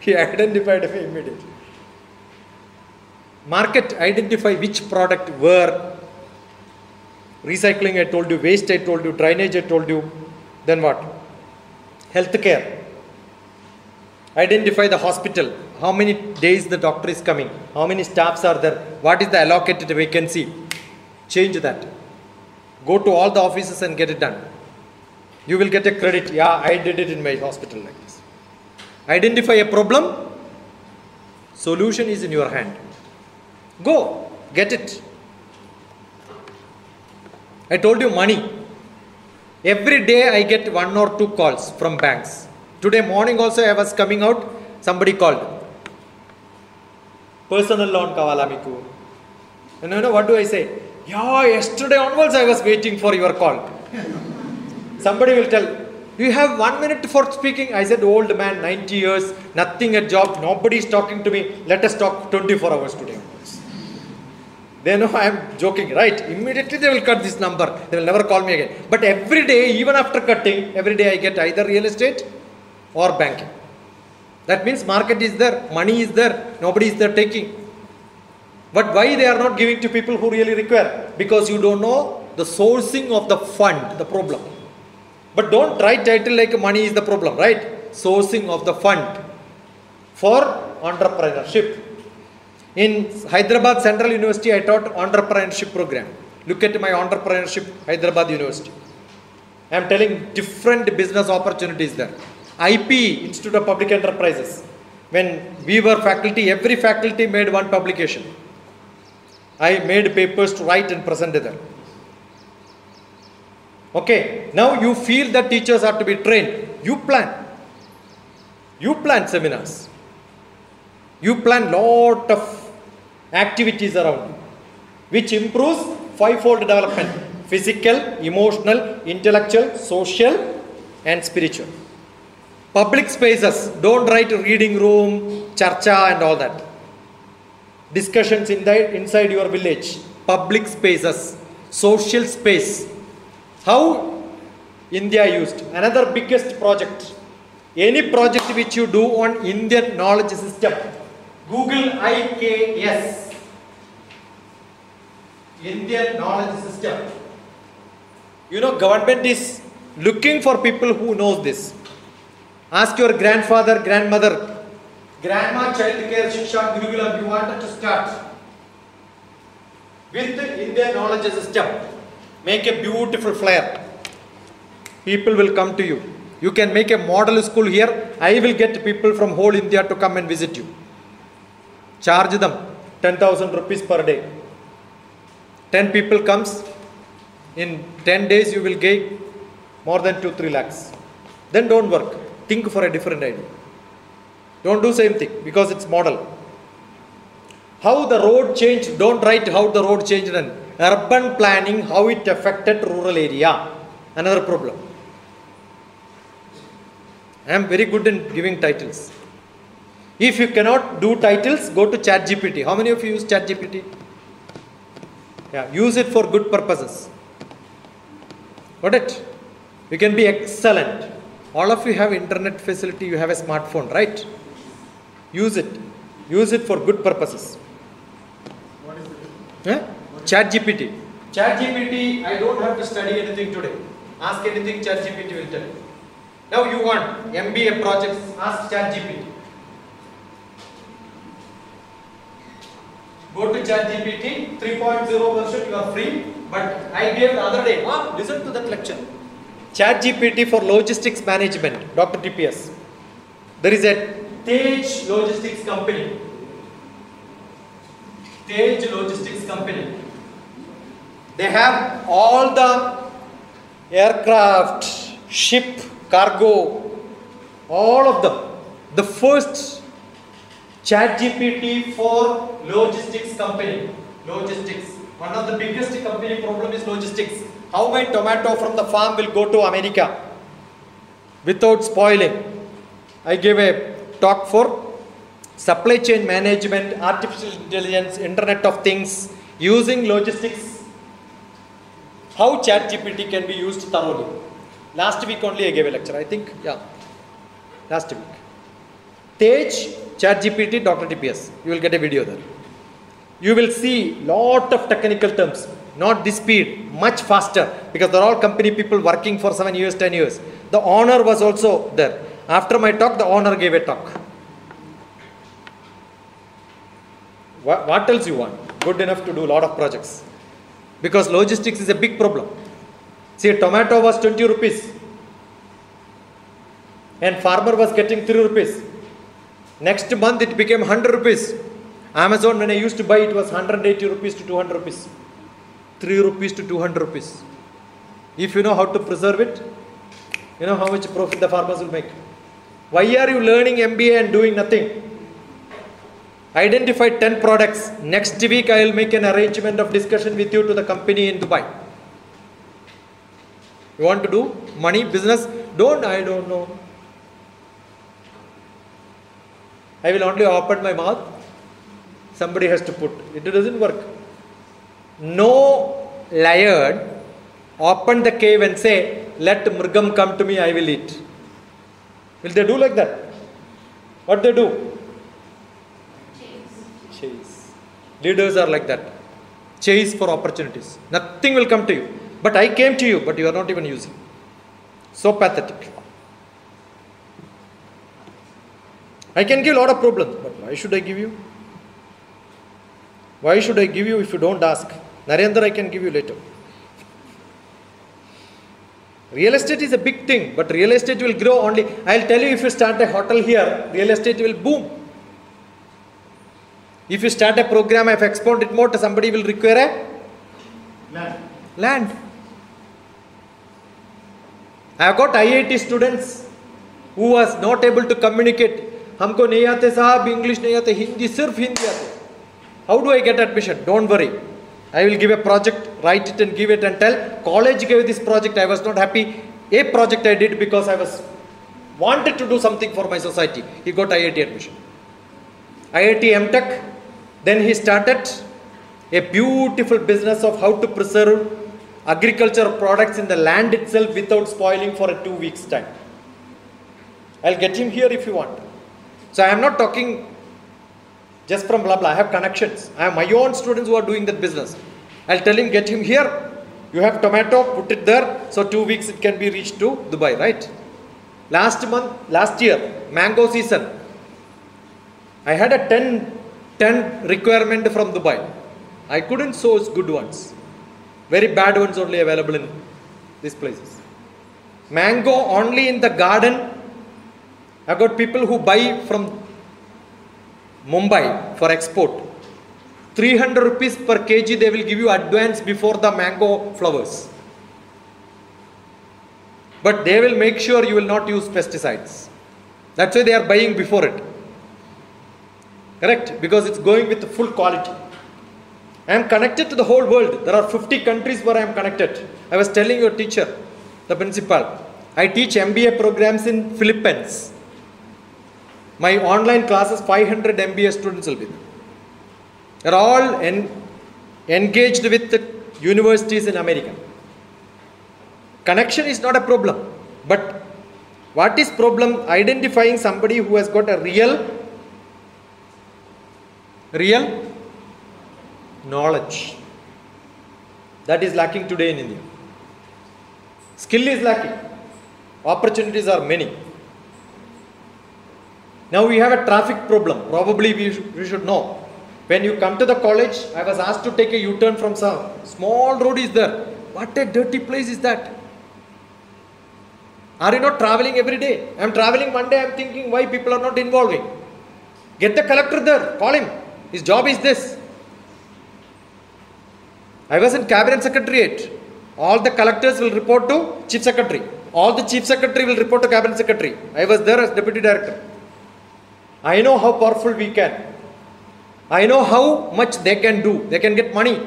He identified me immediately. Market, identify which product, where. Recycling, I told you. Waste, I told you. Drainage, I told you. Then what? Healthcare. Identify the hospital. How many days the doctor is coming? How many staffs are there? What is the allocated vacancy? Change that. Go to all the offices and get it done. You will get a credit. Yeah, I did it in my hospital like this. Identify a problem. Solution is in your hand. Go. Get it. I told you money. Every day I get 1 or 2 calls from banks. Today morning also I was coming out, somebody called. Personal loan kavala miku. And you know what do I say? Yeah, yesterday onwards I was waiting for your call. Somebody will tell, you have 1 minute for speaking. I said, old man, 90 years, nothing at job, nobody is talking to me. Let us talk 24 hours today. They know I am joking, right? Immediately they will cut this number. They will never call me again. But every day, even after cutting, every day I get either real estate or banking. That means market is there, money is there, nobody is there taking. But why they are not giving to people who really require? Because you don't know the sourcing of the fund, the problem. But don't write title like money is the problem, right? Sourcing of the fund for entrepreneurship. In Hyderabad Central University, I taught entrepreneurship program. Look at my entrepreneurship, Hyderabad University. I am telling different business opportunities there. IP, Institute of Public Enterprises. When we were faculty, every faculty made one publication. I made papers to write and present there. Okay, now you feel that teachers are to be trained. You plan. You plan seminars. You plan lot of activities around you, which improves 5-fold development: physical, emotional, intellectual, social, and spiritual. Public spaces, don't write reading room, charcha and all that. Discussions inside your village. Public spaces, social space. How India used. Another biggest project. Any project which you do on Indian knowledge system. Google IKS. Indian knowledge system. You know, government is looking for people who knows this. Ask your grandfather, grandmother, grandma, child care, shiksha, gurukulam, you wanted to start with the Indian knowledge system. Make a beautiful flyer. People will come to you. You can make a model school here. I will get people from whole India to come and visit you. Charge them 10,000 rupees per day. 10 people comes. In 10 days you will gain more than 2-3 lakhs. Then don't work. Think for a different idea. Don't do same thing because it's model. How the road changed. Don't write how the road changed. And urban planning, how it affected rural area. Another problem. I am very good in giving titles. If you cannot do titles, go to ChatGPT. How many of you use ChatGPT? Yeah, use it for good purposes. Got it? You can be excellent. All of you have internet facility, you have a smartphone, right? Use it. Use it for good purposes. What is it? ChatGPT. ChatGPT, I don't have to study anything today. Ask anything, ChatGPT will tell you. Now you want MBA projects, ask ChatGPT. Go to ChatGPT 3.0 version, you are free. But I gave the other day, listen to that lecture. ChatGPT for logistics management, DrTPS. There is a Tej Logistics company. Tej Logistics company. They have all the aircraft, ship, cargo, all of them. The first ChatGPT for logistics company. Logistics. One of the biggest company problem is logistics. How my tomato from the farm will go to America without spoiling. I gave a talk for supply chain management, artificial intelligence, Internet of Things, using logistics. How ChatGPT can be used thoroughly. Last week only I gave a lecture, I think, last week. Tej, ChatGPT, DrTPS. You will get a video there. You will see lot of technical terms. Not this speed, much faster, because they're all company people working for 7 years, 10 years. The owner was also there. After my talk, the owner gave a talk. What else you want? Good enough to do a lot of projects. Because logistics is a big problem. See, a tomato was 20 rupees. And farmer was getting 3 rupees. Next month it became 100 rupees. Amazon, when I used to buy, it was 180 rupees to 200 rupees. 3 rupees to 200 rupees. If you know how to preserve it, you know how much profit the farmers will make. Why are you learning MBA and doing nothing? Identify 10 products. Next week I will make an arrangement of discussion with you to the company in Dubai. You want to do money, business? I don't know. I will only open my mouth. Somebody has to put. It doesn't work. No lion open the cave and say, let Mrgam come to me, I will eat. Will they do like that? What they do? Chase. Leaders are like that. Chase for opportunities. Nothing will come to you. But I came to you, but you are not even using. So pathetic. I can give a lot of problems, but why should I give you? Why should I give you if you don't ask? Narendra, I can give you later. Real estate is a big thing, but real estate will grow only. I'll tell you, if you start a hotel here, real estate will boom. If you start a program, I've expounded it more, somebody will require a land. I have got IIT students who was not able to communicate. हमको नहीं आते साहब, English नहीं आते, हिंदी सिर्फ हिंदी आते. How do I get admission? Don't worry. I will give a project, write it and give it and tell. College gave this project, I was not happy. A project I did because I was wanted to do something for my society. He got IIT admission. IIT MTech. Then he started a beautiful business of how to preserve agricultural products in the land itself without spoiling for a 2 weeks time. I'll get him here if you want. So I am not talking just from blah blah. I have connections. I have my own students who are doing that business. I'll tell him, get him here. You have tomato, put it there. So 2 weeks it can be reached to Dubai, right? Last year, mango season. I had a 10 requirement from Dubai. I couldn't source good ones. Very bad ones only available in these places. Mango only in the garden. I've got people who buy from Mumbai for export. 300 rupees per kg they will give you advance before the mango flowers. But they will make sure you will not use pesticides. That's why they are buying before it. Correct? Because it's going with full quality. I am connected to the whole world. There are 50 countries where I am connected. I was telling your teacher, the principal, I teach MBA programs in Philippines. My online classes, 500 MBA students will be there. They are all engaged with the universities in America. Connection is not a problem. But what is problem? Identifying somebody who has got a real knowledge. That is lacking today in India. Skill is lacking. Opportunities are many. Now we have a traffic problem. Probably we should know. When you come to the college, I was asked to take a U-turn from some small road is there. What a dirty place is that? Are you not traveling every day? I am traveling one day, I am thinking why people are not involving. Get the collector there, call him. His job is this. I was in cabinet secretariat. All the collectors will report to chief secretary. All the chief secretary will report to cabinet secretary. I was there as deputy director. I know how powerful we can. I know how much they can do. They can get money.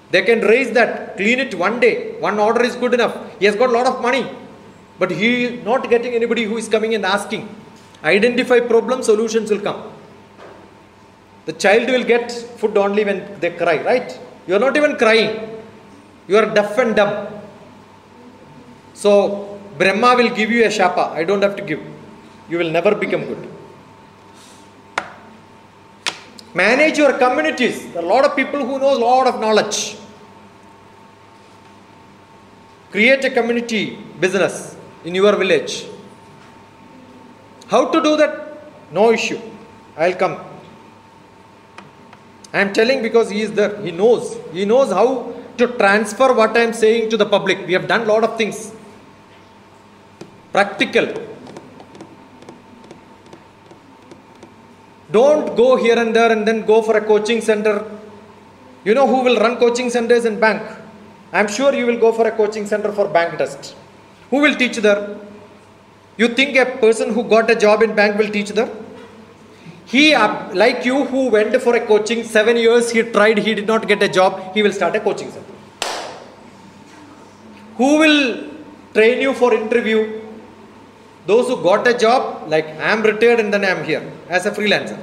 They can raise that, clean it one day. One order is good enough. He has got a lot of money. But he is not getting anybody who is coming and asking. Identify problem, solutions will come. The child will get food only when they cry, right? You are not even crying. You are deaf and dumb. So, Brahma will give you a shapa. I don't have to give. You will never become good. Manage your communities. There are a lot of people who know a lot of knowledge. Create a community business in your village. How to do that? No issue. I'll come. I am telling because he is there. He knows. He knows how to transfer what I am saying to the public. We have done a lot of things. Practical. Don't go here and there and then go for a coaching center. You know who will run coaching centers in bank? I am sure you will go for a coaching center for bank test. Who will teach there? You think a person who got a job in bank will teach there? He, like you, who went for a coaching 7 years, he tried, he did not get a job, he will start a coaching center. Who will train you for interview? Those who got a job, like I am retired and then I am here as a freelancer.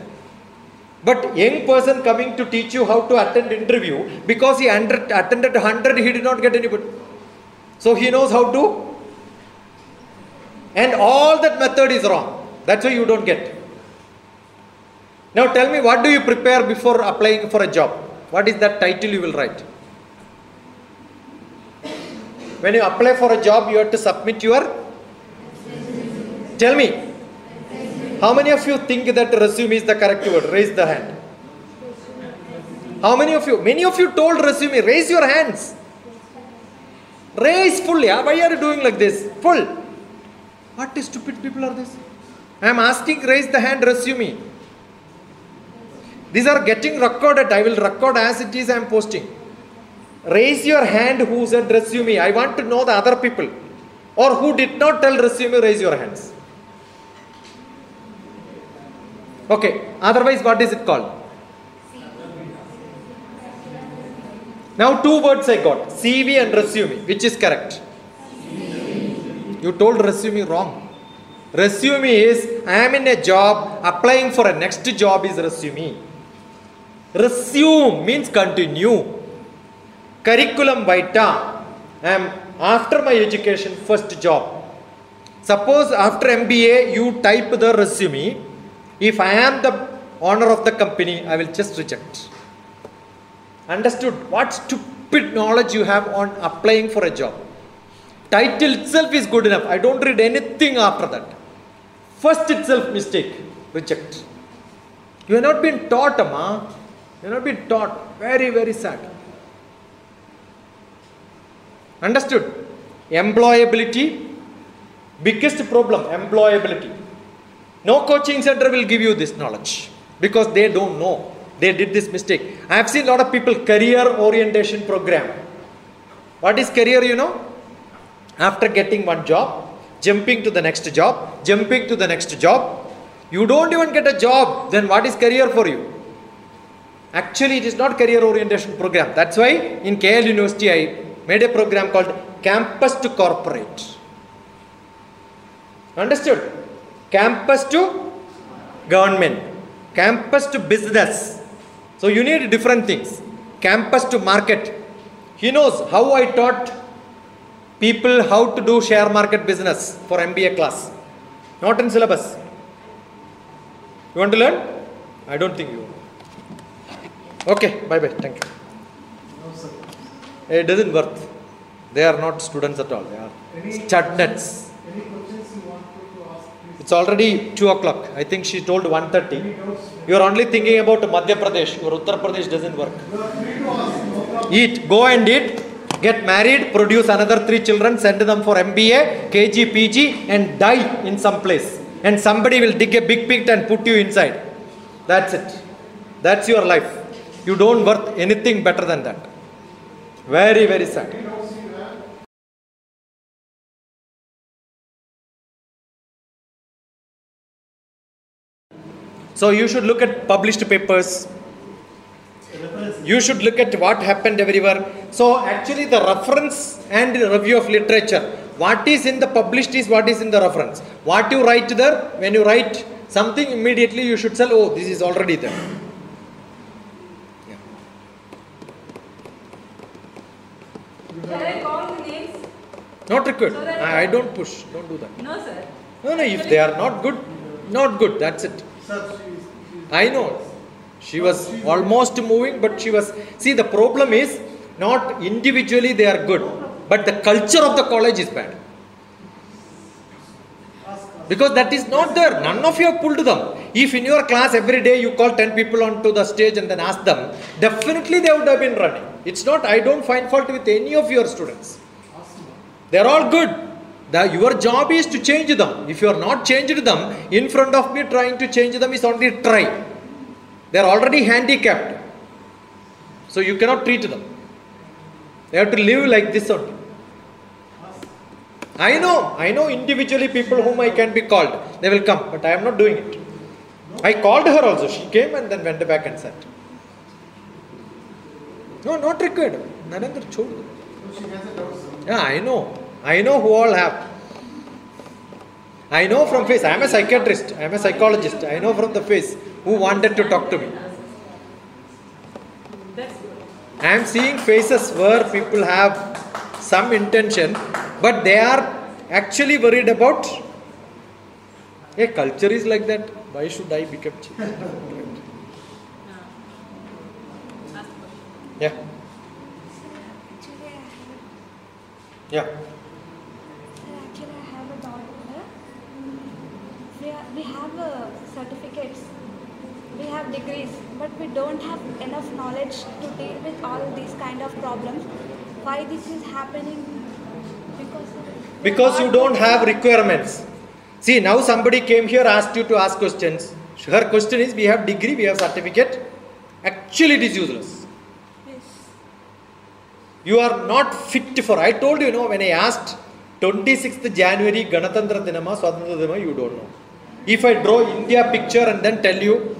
But young person coming to teach you how to attend interview, because he attended 100, he did not get anybody. So he knows how to, and all that method is wrong. That's why you don't get. Now tell me, what do you prepare before applying for a job? What is that title you will write? When you apply for a job, you have to submit your... Tell me. How many of you think that resume is the correct word? Raise the hand. How many of you? Many of you told resume. Raise your hands. Raise full. Yeah? Why are you doing like this? Full. What stupid people are this? I am asking, raise the hand, resume. These are getting recorded. I will record as it is I am posting. Raise your hand who said resume. I want to know the other people. Or who did not tell resume, raise your hands. Okay. Otherwise, what is it called? Now 2 words I got. CV and resume. Which is correct? You told resume wrong. Resume is, I am in a job, applying for a next job is resume. Resume means continue. Curriculum vitae, I am after my education first job. Suppose after MBA you type the resume. If I am the owner of the company, I will just reject. Understood? What stupid knowledge you have on applying for a job. Title itself is good enough. I don't read anything after that. First itself mistake. Reject. You have not been taught, Amma. You have not been taught. Very, very sad. Understood? Employability. Biggest problem. Employability. No coaching center will give you this knowledge. Because they don't know. They did this mistake. I have seen a lot of people career orientation program. What is career, you know? After getting one job, jumping to the next job, jumping to the next job. You don't even get a job. Then what is career for you? Actually, it is not career orientation program. That's why in KL University, I made a program called Campus to Corporate. Understood? Campus to government. Campus to business. So you need different things. Campus to market. He knows how I taught people how to do share market business for MBA class. Not in syllabus. You want to learn? I don't think you want. Okay, bye-bye. Thank you. No, sir. It doesn't work. They are not students at all. They are students. Any questions you want to ask? Please. It's already 2 o'clock. I think she told 1:30. Any doubts? You are only thinking about Madhya Pradesh. Your Uttar Pradesh doesn't work. You are free to ask. No problem. Eat. Go and eat. Get married. Produce another 3 children. Send them for MBA, KG, PG and die in some place. And somebody will dig a big pit and put you inside. That's it. That's your life. You don't worth anything better than that. Very, very sad. Any doubts you have? So you should look at published papers. You should look at what happened everywhere. So actually the reference and the review of literature. What is in the published is what is in the reference. What you write there, when you write something immediately you should say, oh, this is already there. Can I call the names? Not required. So that- I don't push. Don't do that. No, sir. No, if they are not good, not good. That's it. Sir, she I know. She was almost moving, but she was... See, the problem is not individually they are good, but the culture of the college is bad. Because that is not there. None of you have pulled them. If in your class every day you call 10 people onto the stage and then ask them, definitely they would have been running. It's not, I don't find fault with any of your students. They are all good. Your job is to change them. If you are not changed them, in front of me trying to change them is only try. They are already handicapped. So you cannot treat them. They have to live like this only. I know individually people whom I can be called. They will come, but I am not doing it. I called her also. She came and then went back and sat. No, not required. Narendra, chodu. So she has a doubt, sir. Yeah, I know who all have. I know from face. I am a psychiatrist. I am a psychologist. I know from the face who wanted to talk to me. I am seeing faces where people have some intention, but they are actually worried about. A culture is like that. Why should I become chief? Yeah. Yeah. Actually, I have a daughter. We have certificates, we have degrees, but we don't have enough knowledge to deal with all these kind of problems. Why this is happening? Because you don't have requirements. See, now somebody came here, asked you to ask questions. Her question is, we have degree, we have certificate. Actually, it is useless. Yes. You are not fit for. I told you, when I asked 26th January Ganatantra Dinama, Swatantra Dinama, you don't know. If I draw India picture and then tell you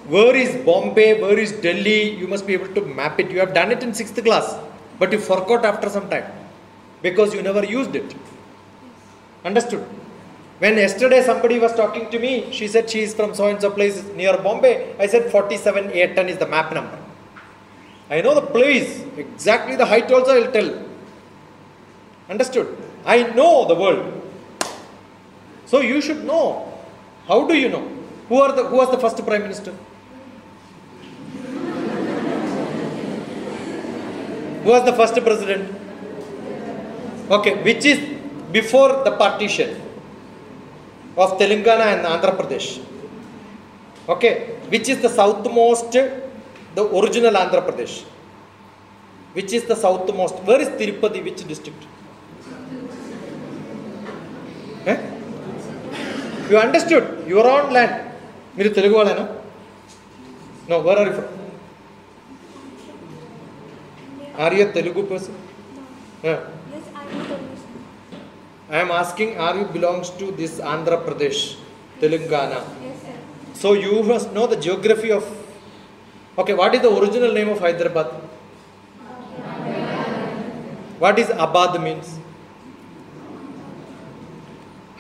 where is Bombay, where is Delhi, you must be able to map it. You have done it in 6th class, but you forgot after some time because you never used it. Understood? When yesterday somebody was talking to me, she said she is from so and so place near Bombay. I said 47 810 is the map number. I know the place, exactly the height also I will tell. Understood? I know the world. So you should know. How do you know? Who was the first Prime Minister? Who was the first President? Okay, which is before the partition of Telangana and Andhra Pradesh? Okay, which is the southmost, the original Andhra Pradesh? Which is the southmost? Where is Tirupati? Which district? You understood? You are on land. మీరు తెలుగు వాళ్ళేనా? No, where are you from? Are you a Telugu person? No. Yeah. Yes, I am Telugu. I am asking, are you belongs to this Andhra Pradesh, Telangana? Yes, sir. So you must know the geography of. Okay, what is the original name of Hyderabad? What is Abad means?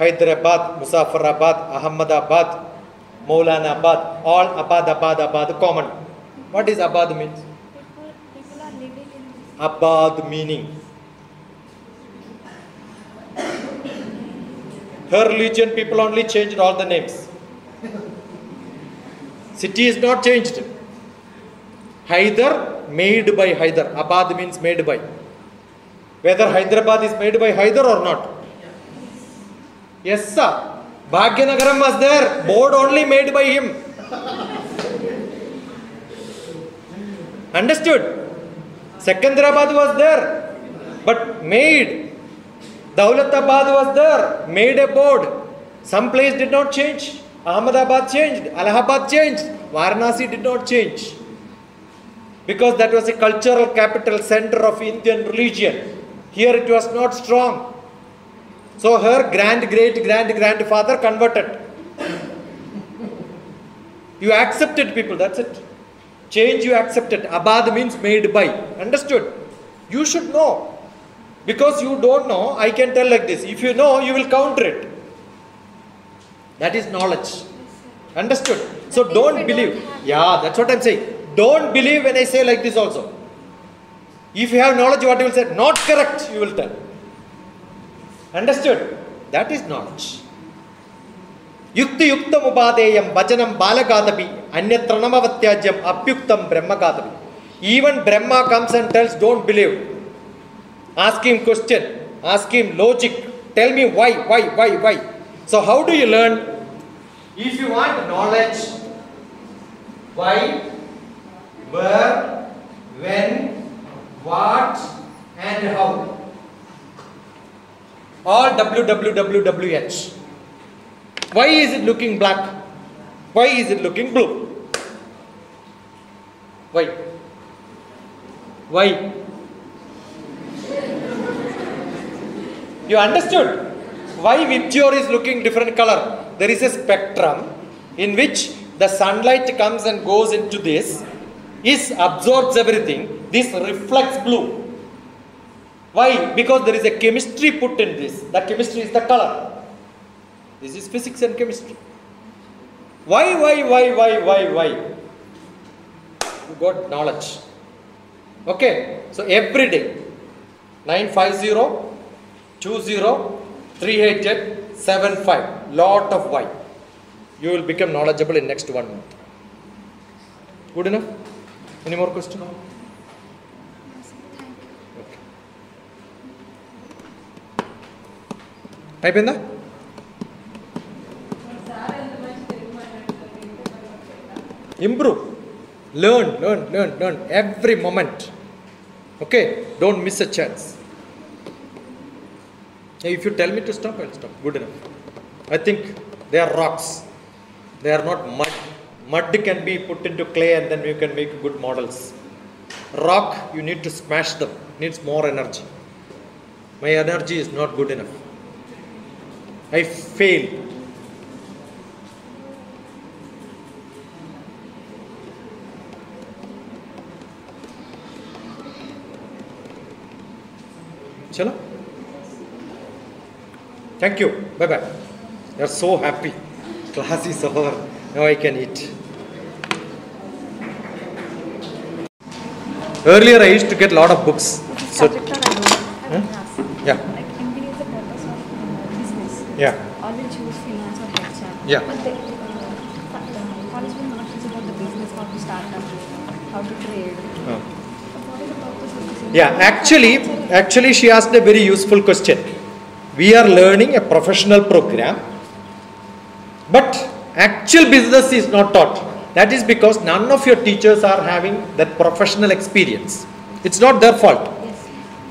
Hyderabad, Muzaffarabad, Ahmedabad, Maulanabad, all Abad common. What is Abad means? People are living in this. Abad meaning. Her religion people only changed all the names. City is not changed. Hyder made by Hyder. Abad means made by. Whether Hyderabad is made by Hyder or not. Yes, sir. Bhagyanagaram was there. Board only made by him. Understood? Secunderabad was there, but made. Daulatabad was there, made a board. Some place did not change. Ahmedabad changed. Allahabad changed. Varanasi did not change. Because that was a cultural capital center of Indian religion. Here it was not strong. So her grandfather converted. You accepted people, that's it. Change you accepted. Abad means made by. Understood? You should know. Because you don't know, I can tell like this. If you know, you will counter it. That is knowledge. Understood? So don't believe. Yeah, that's what I'm saying. Don't believe when I say like this also. If you have knowledge, what you will say? Not correct, you will tell. Understood? That is knowledge. Yukti yuktam ubadeyam vajanam balagadabi anyatranamavatyajam apyuktam brahmagadabi. Even Brahma comes and tells, don't believe. Ask him question. Ask him logic. Tell me why. So how do you learn? If you want knowledge, why, where, when, what, and how. All WWWWH. Why is it looking black? Why is it looking blue? Why? You understood why Vibgyor is looking different color? There is a spectrum in which the sunlight comes and goes into this, absorbs everything, this reflects blue. Why? Because there is a chemistry put in this. That chemistry is the color. This is physics and chemistry. Why? You got knowledge. Okay. So every day, 950, 20, 388, 75. Lot of why. You will become knowledgeable in next 1 month. Good enough? Any more questions? Type in that. Improve. Learn every moment. Okay? Don't miss a chance. If you tell me to stop, I'll stop. Good enough. I think they are rocks. They are not mud. Mud can be put into clay and then you can make good models. Rock, you need to smash them. Needs more energy. My energy is not good enough. I fail. Chalo? Thank you. Bye-bye. You are so happy. Class is over. Now I can eat. Earlier I used to get a lot of books. So, yeah. Like MBA is the purpose of business. Yeah. All will choose finance or HR. Yeah. But the college will not teach about the business, how to start up, how to trade. Oh. But what is the purpose of this? Yeah, actually she asked a very useful question. We are learning a professional program, but actual business is not taught. That is because none of your teachers are having that professional experience. It's not their fault. Yes.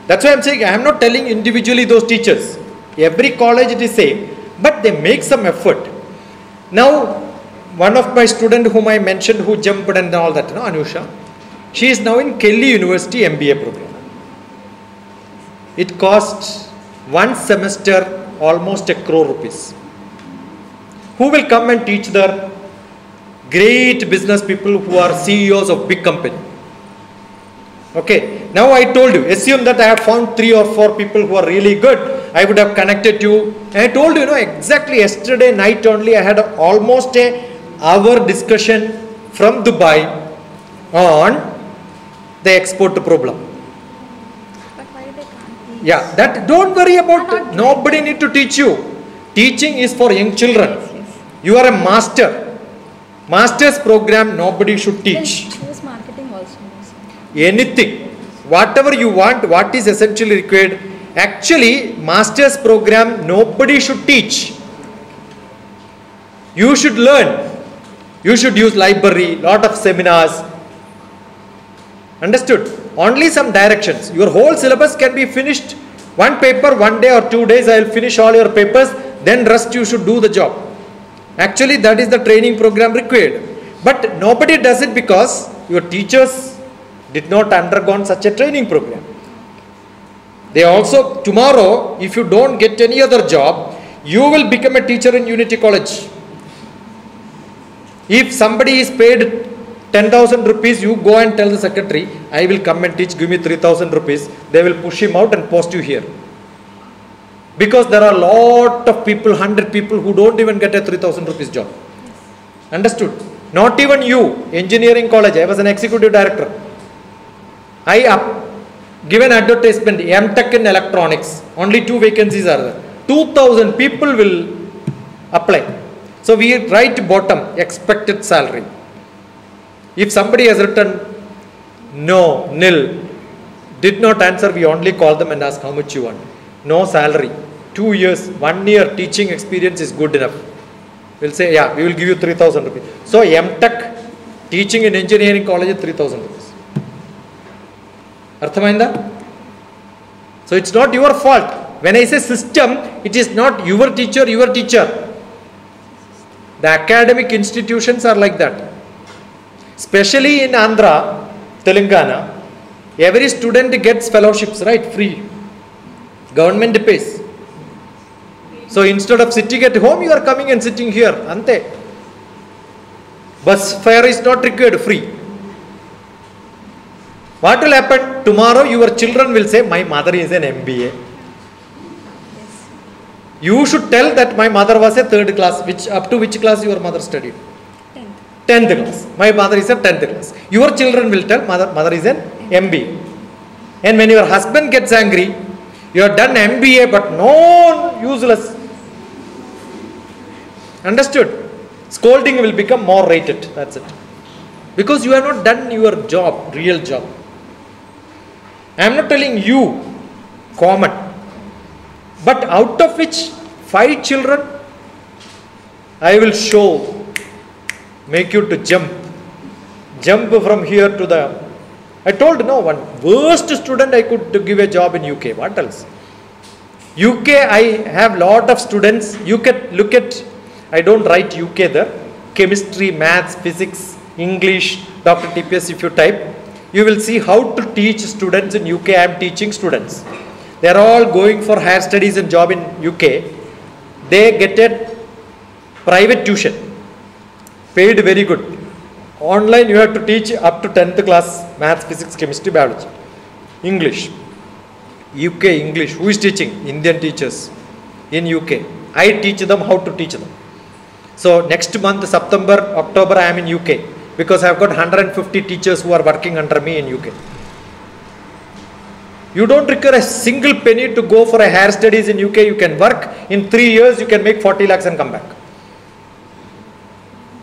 That's why I'm saying I am not telling individually those teachers. Every college it is same, but they make some effort. Now, one of my student whom I mentioned who jumped and all that, Anusha, she is now in Kelly University MBA program. It costs one semester almost 1 crore rupees. Who will come and teach the great business people who are CEOs of big company? Okay, now I told you, assume that I have found 3 or 4 people who are really good. I would have connected you. And I told you, exactly yesterday night only I had almost an hour discussion from Dubai on the export problem. But why they can't teach? Yeah, that don't worry about it. Nobody need to teach you. Teaching is for young children. Yes, yes. You are a master. Master's program nobody should teach. Then choose marketing also. Anything. Whatever you want, what is essentially required. Actually, master's program nobody should teach. You should learn. You should use library, lot of seminars. Understood? Only some directions. Your whole syllabus can be finished. One paper, 1 day or 2 days, I will finish all your papers. Then rest you should do the job. Actually, that is the training program required. But nobody does it because your teachers did not undergo such a training program. They also, tomorrow, if you don't get any other job, you will become a teacher in Unity College. If somebody is paid 10,000 rupees, you go and tell the secretary, I will come and teach, give me 3,000 rupees. They will push him out and post you here. Because there are a lot of people, 100 people who don't even get a 3,000 rupees job. Understood? Not even you, engineering college, I was an executive director. I give an advertisement, M.Tech in electronics, only 2 vacancies are there. 2,000 people will apply. So we write bottom, expected salary. If somebody has written no, nil, did not answer, we only call them and ask how much you want. No salary. 2 years, 1 year teaching experience is good enough. We'll say, yeah, we will give you 3,000 rupees. So M.Tech, teaching in engineering college is 3,000 rupees. Arthamainda? So it's not your fault. When I say system, it is not your teacher. The academic institutions are like that. Especially in Andhra, Telangana, every student gets fellowships, right? Free. Government pays. So instead of sitting at home, you are coming and sitting here. Ante. Bus fare is not required, free. What will happen? Tomorrow your children will say, my mother is an MBA. You should tell that my mother was a 3rd class. Up to which class your mother studied? 10th class. My mother is a 10th class. Your children will tell mother is an MBA. And when your husband gets angry, you have done MBA but no, useless. Understood? Scolding will become more rated. That's it. Because you have not done your job, real job. I am not telling you common. But out of which 5 children, I will show, make you to jump from here to the, I told no one, worst student I could give a job in UK. What else? UK, I have lot of students. You can look at, I don't write UK there. Chemistry, maths, physics, English, DrTPS if you type, you will see how to teach students in UK. I am teaching students. They are all going for higher studies and job in UK. They get a private tuition, paid very good. Online you have to teach up to 10th class, maths, physics, chemistry, biology, English. UK English, who is teaching? Indian teachers in UK. I teach them how to teach them. So next month, September, October, I am in UK because I have got 150 teachers who are working under me in UK. You don't require a single penny to go for a higher studies in UK. You can work in 3 years, you can make 40 lakhs and come back.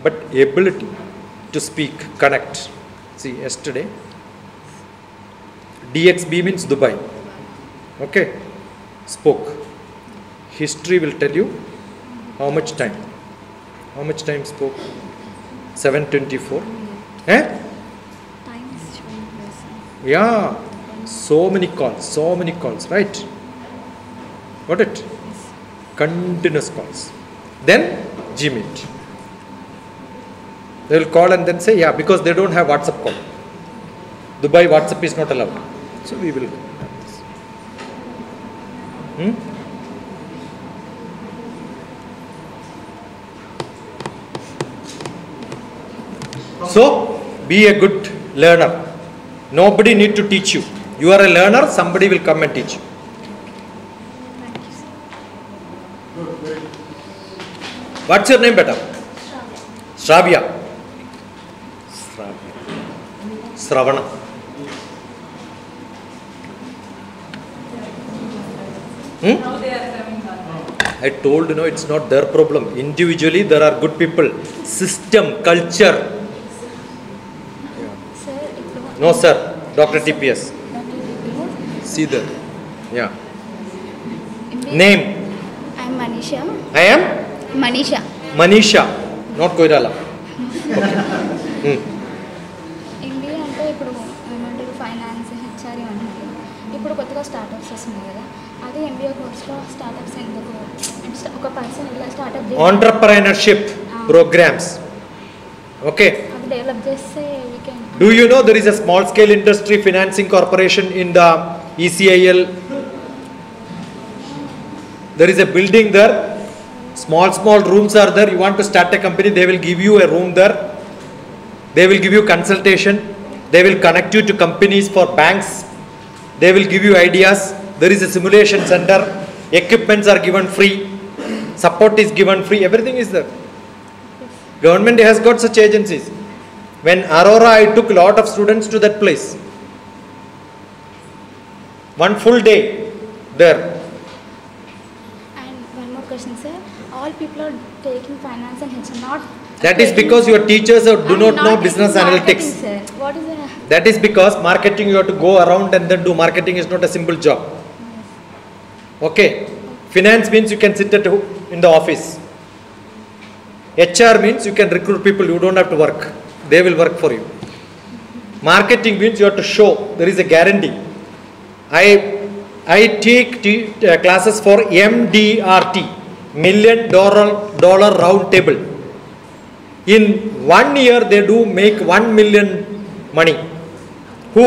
But ability to speak, connect. See, yesterday, DXB means Dubai. Okay, spoke. History will tell you how much time. How much time spoke? 7:24. Eh? Time is showing less. Yeah. So many calls, right? Got it? Continuous calls. Then Gmeet. They will call and then say, yeah, because they don't have WhatsApp call. Dubai WhatsApp is not allowed. So we will have this. So, be a good learner. Nobody need to teach you. You are a learner, somebody will come and teach you. Thank you, sir. Good, great. What's your name, beta? Shravya. Sravana. Now they are coming back. I told you, no, it's not their problem. Individually, there are good people. System, culture. Sir, if No, sir. DrTPS. See there. Yeah. Name. I am Manisha. I am Manisha. Manisha. Not Koirala. MBA అంటే ఇప్పుడు ఏమంటారు finance HR ఇవన్నీ ఇప్పుడు కొత్తగా startups వస్తున్నాయి కదా అదే MBA కోర్స్లో స్టార్టప్స్ ఎందుకు ఒక పర్సన్ ఇలా స్టార్టప్ Entrepreneurship programs. Okay. అది డెవలప్ చేస్తే we can Do you know there is a small scale industry financing corporation in the ECIL? There is a building there. Small rooms are there. You want to start a company, they will give you a room there. They will give you consultation. They will connect you to companies for banks. They will give you ideas. There is a simulation center. Equipments are given free. Support is given free. Everything is there. Government has got such agencies. When Aurora, I took a lot of students to that place. One full day there. And one more question, sir. All people are taking finance and HR, not. That is because your teachers do not know business analytics. Sir. What is the? That is because marketing you have to go around and then do. Marketing is not a simple job. Okay. Finance means you can sit in the office. HR means you can recruit people. You don't have to work. They will work for you. Marketing means you have to show. There is a guarantee. I take classes for MDRT, $1 million round table. In 1 year they do make 1 million money. Who?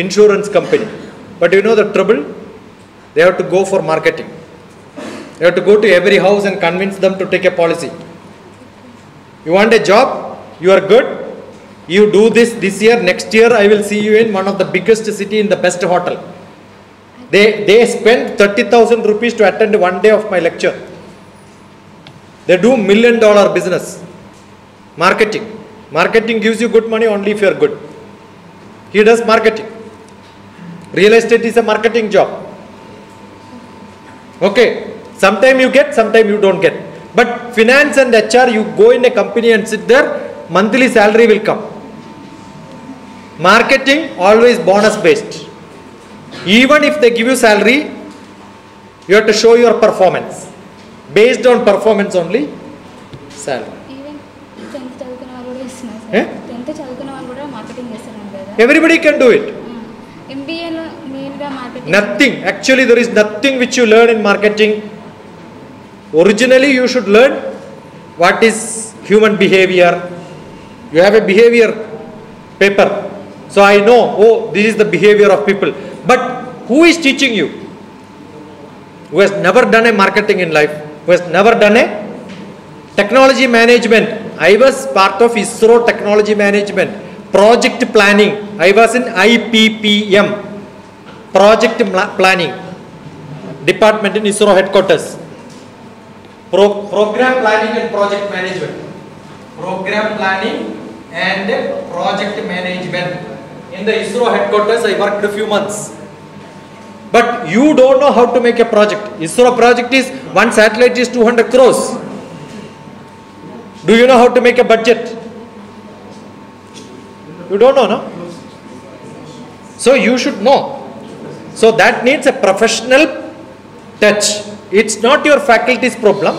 Insurance company. But you know the trouble? They have to go for marketing. You have to go to every house and convince them to take a policy. You want a job? You are good. You do this year, next year I will see you in one of the biggest city in the best hotel. They spend 30,000 rupees to attend one day of my lecture. They do $1 million business. Marketing. Marketing gives you good money only if you are good. He does marketing. Real estate is a marketing job. Okay. Sometime you get, sometime you don't get. But finance and HR, you go in a company and sit there, monthly salary will come. Marketing, always bonus based. Even if they give you salary, you have to show your performance. Based on performance only, salary. Even 10th చదువుకున్న వాళ్ళు కూడా ఇస్తున్నారు sir. 10th చదువుకున్న వాళ్ళు కూడా marketing చేస్తున్నారు కదా. Everybody can do it. MBA లో మెయిన్గా marketing. Nothing. Actually, there is nothing which you learn in marketing. Originally, you should learn what is human behavior. You have a behavior paper. So I know, oh, this is the behavior of people. But who is teaching you? Who has never done a marketing in life? Who has never done a technology management? I was part of ISRO technology management. Project planning. I was in IPPM. Project planning department in ISRO headquarters. Program planning and project management. Program planning and project management. In the ISRO headquarters, I worked a few months. But you don't know how to make a project. ISRO project is, one satellite is 200 crores. Do you know how to make a budget? You don't know, no? So you should know. So that needs a professional touch. It's not your faculty's problem.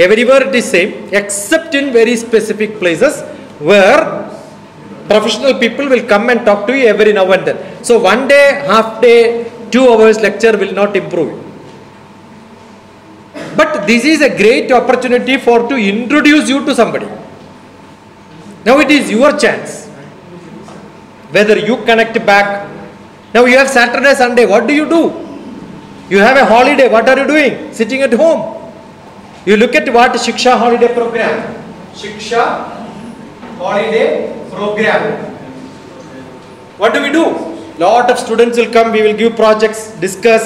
Everywhere it is same, except in very specific places where professional people will come and talk to you every now and then. So one day, half day, 2 hours lecture will not improve you. But this is a great opportunity for to introduce you to somebody. Now it is your chance. Whether you connect back. Now you have Saturday, Sunday. What do? You have a holiday. What are you doing? Sitting at home. You look at what Shiksha holiday program. Shiksha holiday program. What do? Lot of students will come. We will give projects, discuss,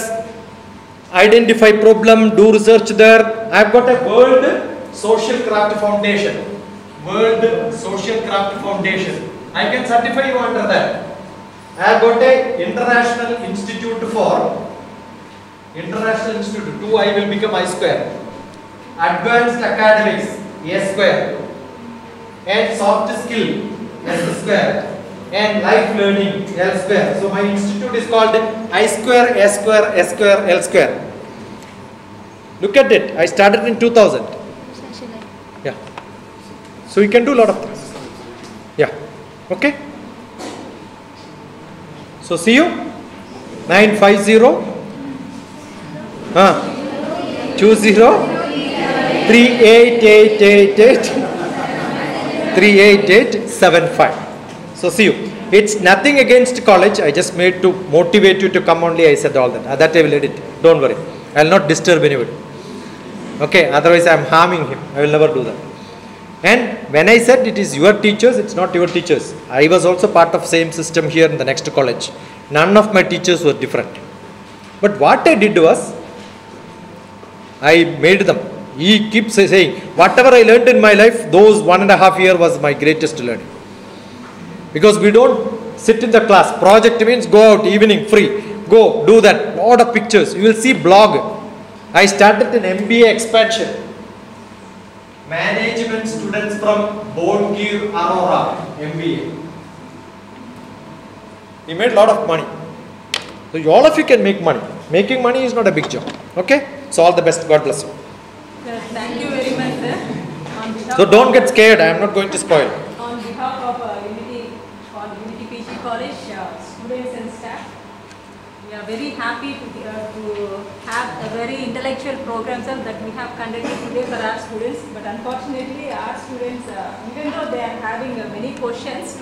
identify problem, do research there. I have got a World Social Craft Foundation. World Social Craft Foundation. I can certify you under that. I have got a International Institute for International Institute. 2 I will become I square. Advanced Academics A square. And soft skill S square. And life learning L square. So my institute is called I square, S square, S square, L square. Look at it. I started in 2000. Yeah. So you can do a lot of things. Yeah. Okay. So see you. 950 20 38888 38875. So see you. It's nothing against college. I just made to motivate you to come only. I said all that. That I will edit. Don't worry. I will not disturb anybody. Okay. Otherwise I am harming him. I will never do that. And when I said it is your teachers, it's not your teachers. I was also part of same system here in the next college. None of my teachers were different. But what I did was, I made them. He keeps saying, whatever I learned in my life, those 1.5 years was my greatest learning. Because we don't sit in the class. Project means go out, evening, free. Go, do that. Lot of pictures. You will see blog. I started an MBA expansion. Management students from Bhongir, Aurora, MBA. He made a lot of money. So all of you can make money. Making money is not a big job. Okay? So all the best. God bless you. Thank you very much, sir. So don't get scared. I am not going to spoil. On behalf of Unity PG College students and staff, we are very happy to have a very intellectual program, sir, that we have conducted today for our students. But unfortunately, our students, even though they are having many questions,